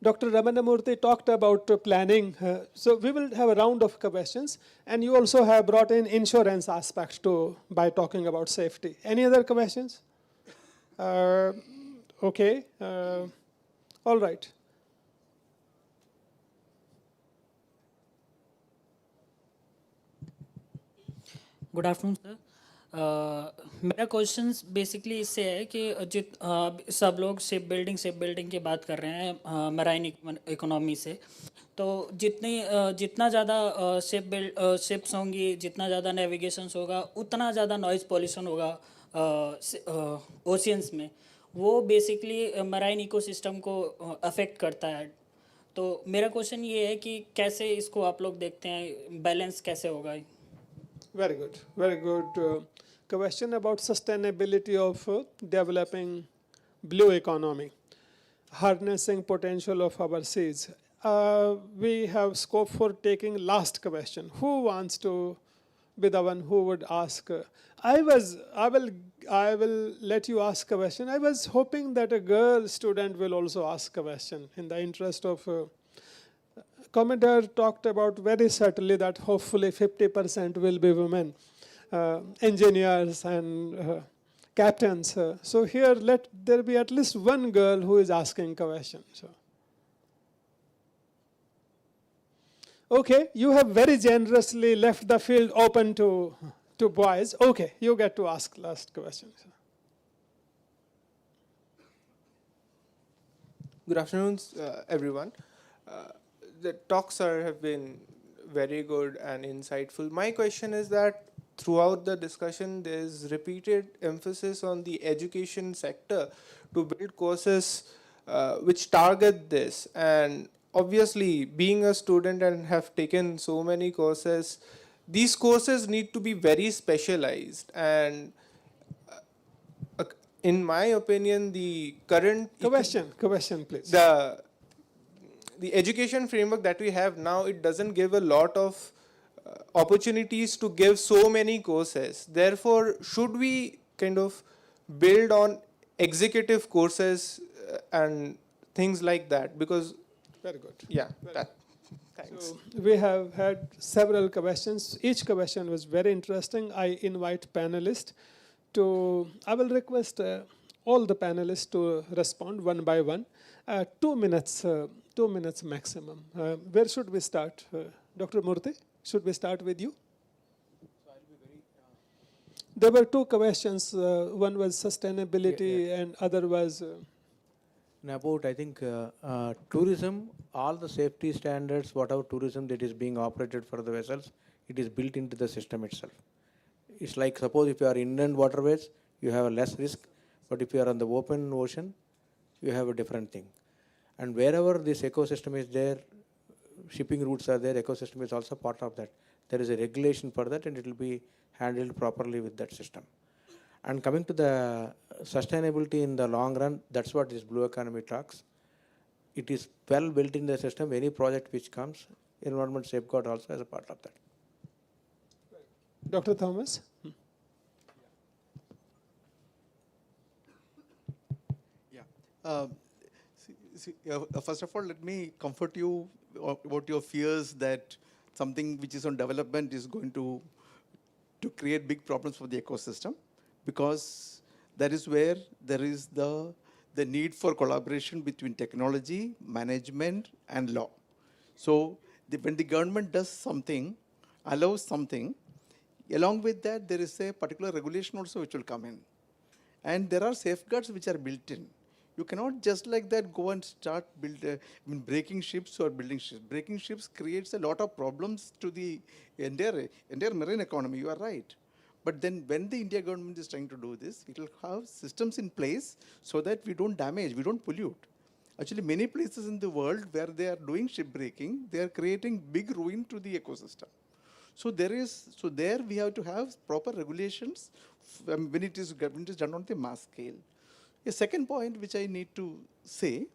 Dr. Ramanamurthy talked about planning. So we will have a round of questions. And you also have brought in insurance aspect by talking about safety. Any other questions? Okay. All right.
Good afternoon sir मेरा question basically इससे है कि सब लोग ship building की बात कर रहे हैं मराइन इकोनॉमी से तो जितना ज़्यादा शिप्स होंगी जितना ज़्यादा नेविगेशंस होगा उतना ज़्यादा नॉइज़ पॉल्यूशन होगा ओशियंस में वो बेसिकली मराइन इकोसिस्टम को अफेक्ट करता है तो मेरा क्वेश्चन ये है कि कैसे इसको आप लोग देखते हैं बैलेंस कैसे होगा
Very good, very good question about sustainability of developing blue economy, harnessing potential of our seas. We have scope for taking last question. Who wants to be the one who would ask? I will let you ask a question. I was hoping that a girl student will also ask a question in the interest of Commodore talked about very certainly that hopefully 50% will be women, engineers and captains. So here let there be at least one girl who is asking a question. So. Okay, you have very generously left the field open to boys. Okay, you get to ask last question.
Good afternoon, everyone. The talks have been very good and insightful. My question is that throughout the discussion, there is repeated emphasis on the education sector to build courses which target this. And obviously, being a student and have taken so many courses, these courses need to be very specialized. And in my opinion, the current
Question, please.
the education framework that we have now, it doesn't give a lot of opportunities to give so many courses. Therefore, should we kind of build on executive courses and things like that? Because
Very good.
yeah, that. Thanks.
So we have had several questions. Each question was very interesting. I invite panelists I will request all the panelists to respond one by one. 2 minutes, 2 minutes maximum. Where should we start? Dr. Murthy, should we start with you? There were 2 questions. One was sustainability and other was...
About, I think, tourism, all the safety standards, whatever tourism that is being operated for the vessels, it is built into the system itself. It's like, suppose if you are inland waterways, you have a less risk, but if you are on the open ocean, you have a different thing. And wherever this ecosystem is there, shipping routes are there, ecosystem is also part of that. There is a regulation for that and it will be handled properly with that system. And coming to the sustainability in the long run, that's what this blue economy talks. It is well built in the system. Any project which comes, environment safeguard also as a part of that.
Dr. Thomas?
First of all, let me comfort you about your fears that something which is on development is going to create big problems for the ecosystem, because that is where there is the need for collaboration between technology, management, and law. So when the government does something, allows something, along with that there is a particular regulation also which will come in. And there are safeguards which are built in. You cannot just like that go and start breaking ships or building ships. Breaking ships creates a lot of problems to the entire marine economy, you are right. But then when the India government is trying to do this, it will have systems in place so that we don't damage, we don't pollute. Actually, many places in the world where they are doing shipbreaking, they are creating big ruin to the ecosystem. So there we have to have proper regulations when it is done on the mass scale. A second point which I need to say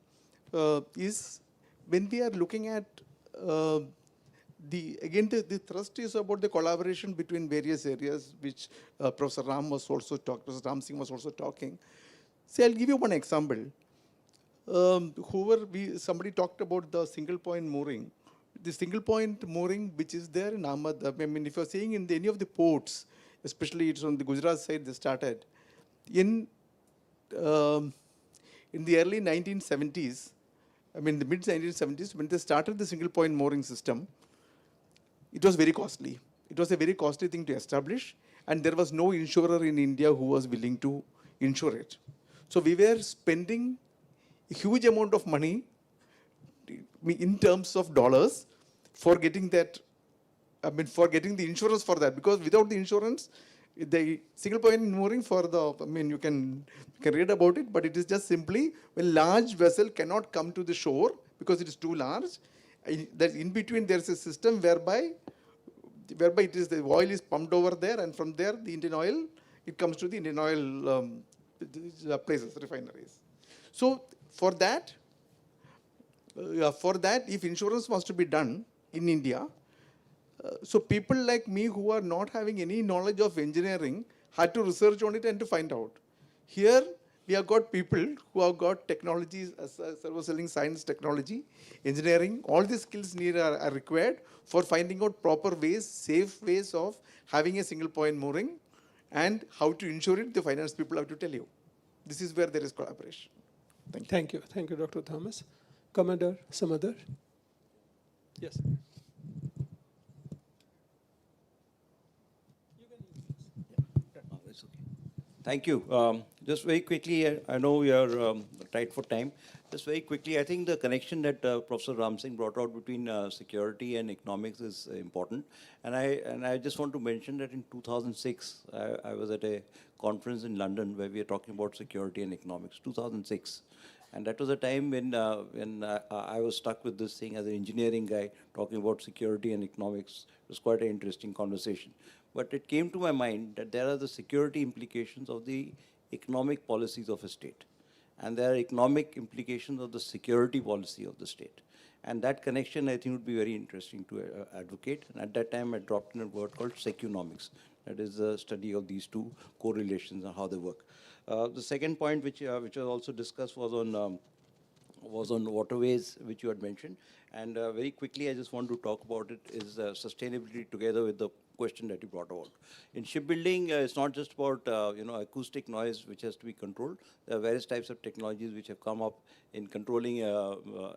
is when we are looking at the thrust is about the collaboration between various areas, which Professor Ram Singh was also talking. See, I'll give you one example. Somebody talked about the single point mooring. The single point mooring which is there in Ahmedabad, I mean, if you're seeing in any of the ports, especially it's on the Gujarat side, they started. In the early 1970s, I mean the mid-1970s, when they started the single point mooring system, it was very costly. It was a very costly thing to establish, and there was no insurer in India who was willing to insure it. So we were spending a huge amount of money in terms of dollars for getting that, for getting the insurance for that, because without the insurance, the single point mooring you can read about it, but it is just simply when large vessel cannot come to the shore because it is too large, that in between there is a system whereby it is the oil is pumped over there, and from there the Indian oil, it comes to the Indian oil places, refineries. So for that, if insurance was to be done in India, so people like me who are not having any knowledge of engineering had to research on it and to find out. Here we have got people who have got technologies, as I was selling science, technology, engineering, all these skills are required for finding out proper ways, safe ways of having a single point mooring, and how to insure it, the finance people have to tell you. This is where there is collaboration.
Thank you. Thank you, Dr. Thomas. Commander, some other? Yes.
Thank you. Just very quickly, I know we are tight for time. Just very quickly, I think the connection that Professor Ram Singh brought out between security and economics is important. And I just want to mention that in 2006, I was at a conference in London where we were talking about security and economics, 2006. And that was a time when I was stuck with this thing as an engineering guy, talking about security and economics. It was quite an interesting conversation. But it came to my mind that there are the security implications of the economic policies of a state. And there are economic implications of the security policy of the state. And that connection, I think, would be very interesting to advocate. And at that time, I dropped in a word called secunomics. That is the study of these two correlations and how they work. The second point, which was also discussed, was on waterways, which you had mentioned. And very quickly, I just want to talk about it, is sustainability together with the question that you brought about. In shipbuilding, it's not just about acoustic noise which has to be controlled. There are various types of technologies which have come up in controlling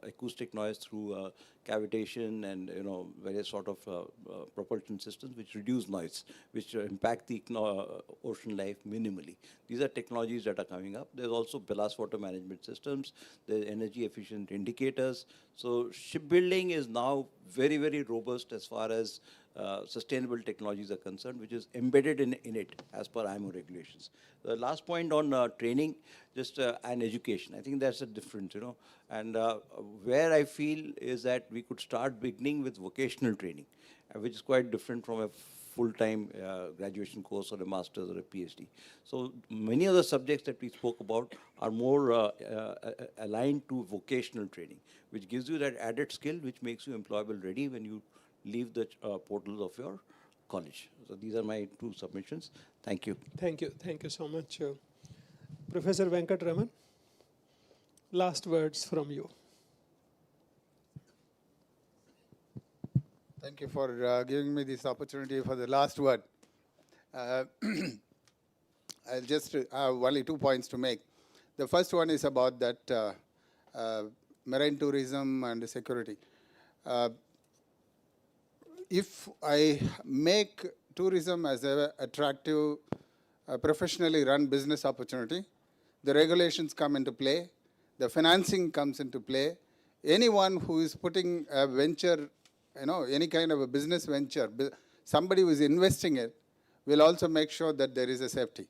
acoustic noise through cavitation and various sort of propulsion systems which reduce noise, which impact the ocean life minimally. These are technologies that are coming up. There's also ballast water management systems. There's energy efficient indicators. So shipbuilding is now very, very robust as far as sustainable technologies are concerned, which is embedded in it as per IMO regulations. The last point on training, just and education. I think that's a difference, And where I feel is that we could start beginning with vocational training, which is quite different from a full-time graduation course or a master's or a PhD. So many of the subjects that we spoke about are more aligned to vocational training, which gives you that added skill which makes you employable ready when you leave the portals of your college. So these are my two submissions. Thank you.
Thank you. Thank you so much. Professor Venkatraman, last words from you.
Thank you for giving me this opportunity for the last word. I'll just have only 2 points to make. The first one is about that marine tourism and security. If I make tourism as an attractive, professionally run business opportunity, the regulations come into play, the financing comes into play. Anyone who is putting a venture, any kind of a business venture, somebody who is investing it, will also make sure that there is a safety.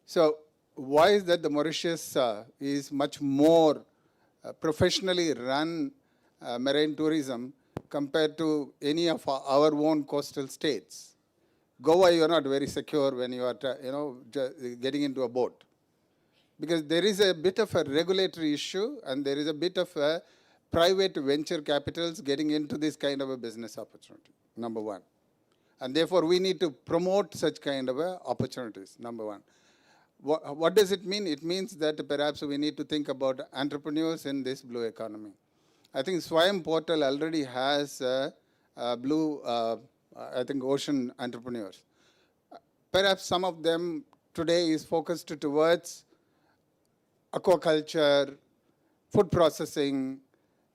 So why is that the Mauritius is much more professionally run marine tourism compared to any of our own coastal states? Goa, you are not very secure when you are, getting into a boat, because there is a bit of a regulatory issue and there is a bit of a private venture capitals getting into this kind of a business opportunity, number one. And therefore, we need to promote such kind of opportunities, number one. What does it mean? It means that perhaps we need to think about entrepreneurs in this blue economy. I think Swayam portal already has blue, ocean entrepreneurs. Perhaps some of them today is focused towards aquaculture, food processing,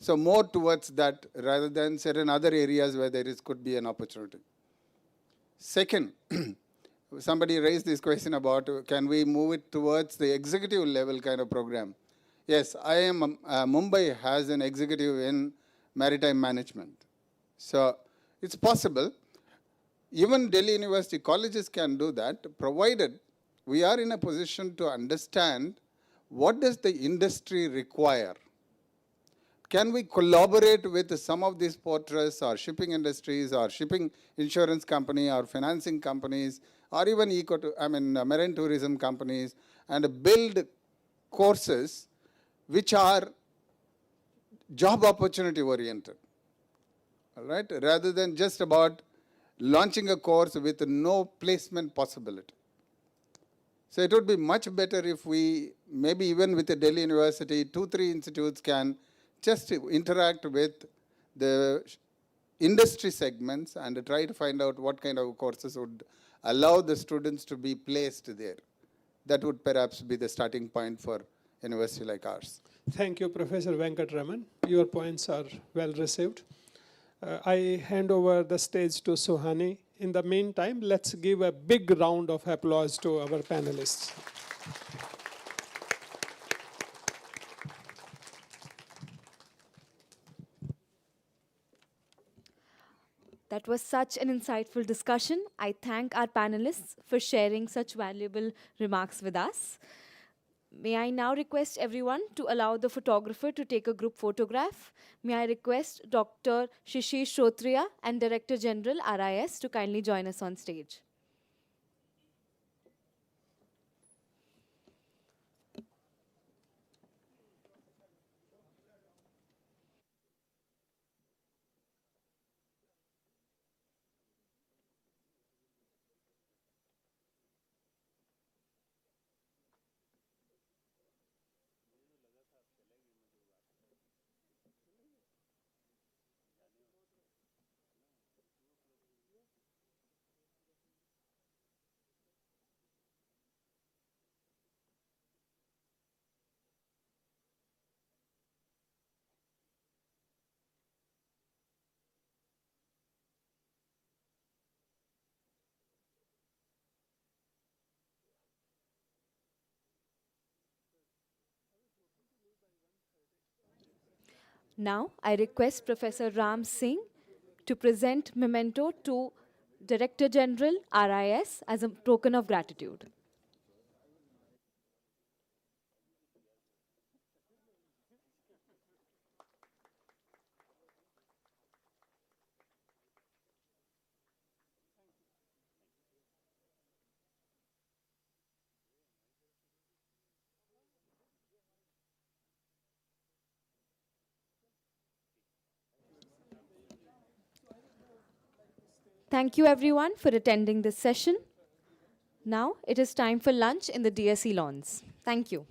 so more towards that rather than certain other areas where could be an opportunity. Second, somebody raised this question about can we move it towards the executive level kind of program. Yes, Mumbai has an executive in maritime management. So it's possible. Even Delhi University colleges can do that, provided we are in a position to understand what does the industry require. Can we collaborate with some of these porters or shipping industries or shipping insurance company or financing companies or even marine tourism companies and build courses which are job opportunity oriented, all right, rather than just about launching a course with no placement possibility. So it would be much better if we, maybe even with the Delhi University, 2-3 institutes can just interact with the industry segments and try to find out what kind of courses would allow the students to be placed there. That would perhaps be the starting point for a university like ours.
Thank you, Professor Venkatraman. Your points are well received. I hand over the stage to Suhani. In the meantime, let's give a big round of applause to our panelists.
That was such an insightful discussion. I thank our panelists for sharing such valuable remarks with us. May I now request everyone to allow the photographer to take a group photograph. May I request Dr. Shishir Shrotriya and Director General RIS to kindly join us on stage. Now, I request Professor Ram Singh to present memento to Director General RIS as a token of gratitude. Thank you everyone for attending this session. Now it is time for lunch in the DSE lawns. Thank you.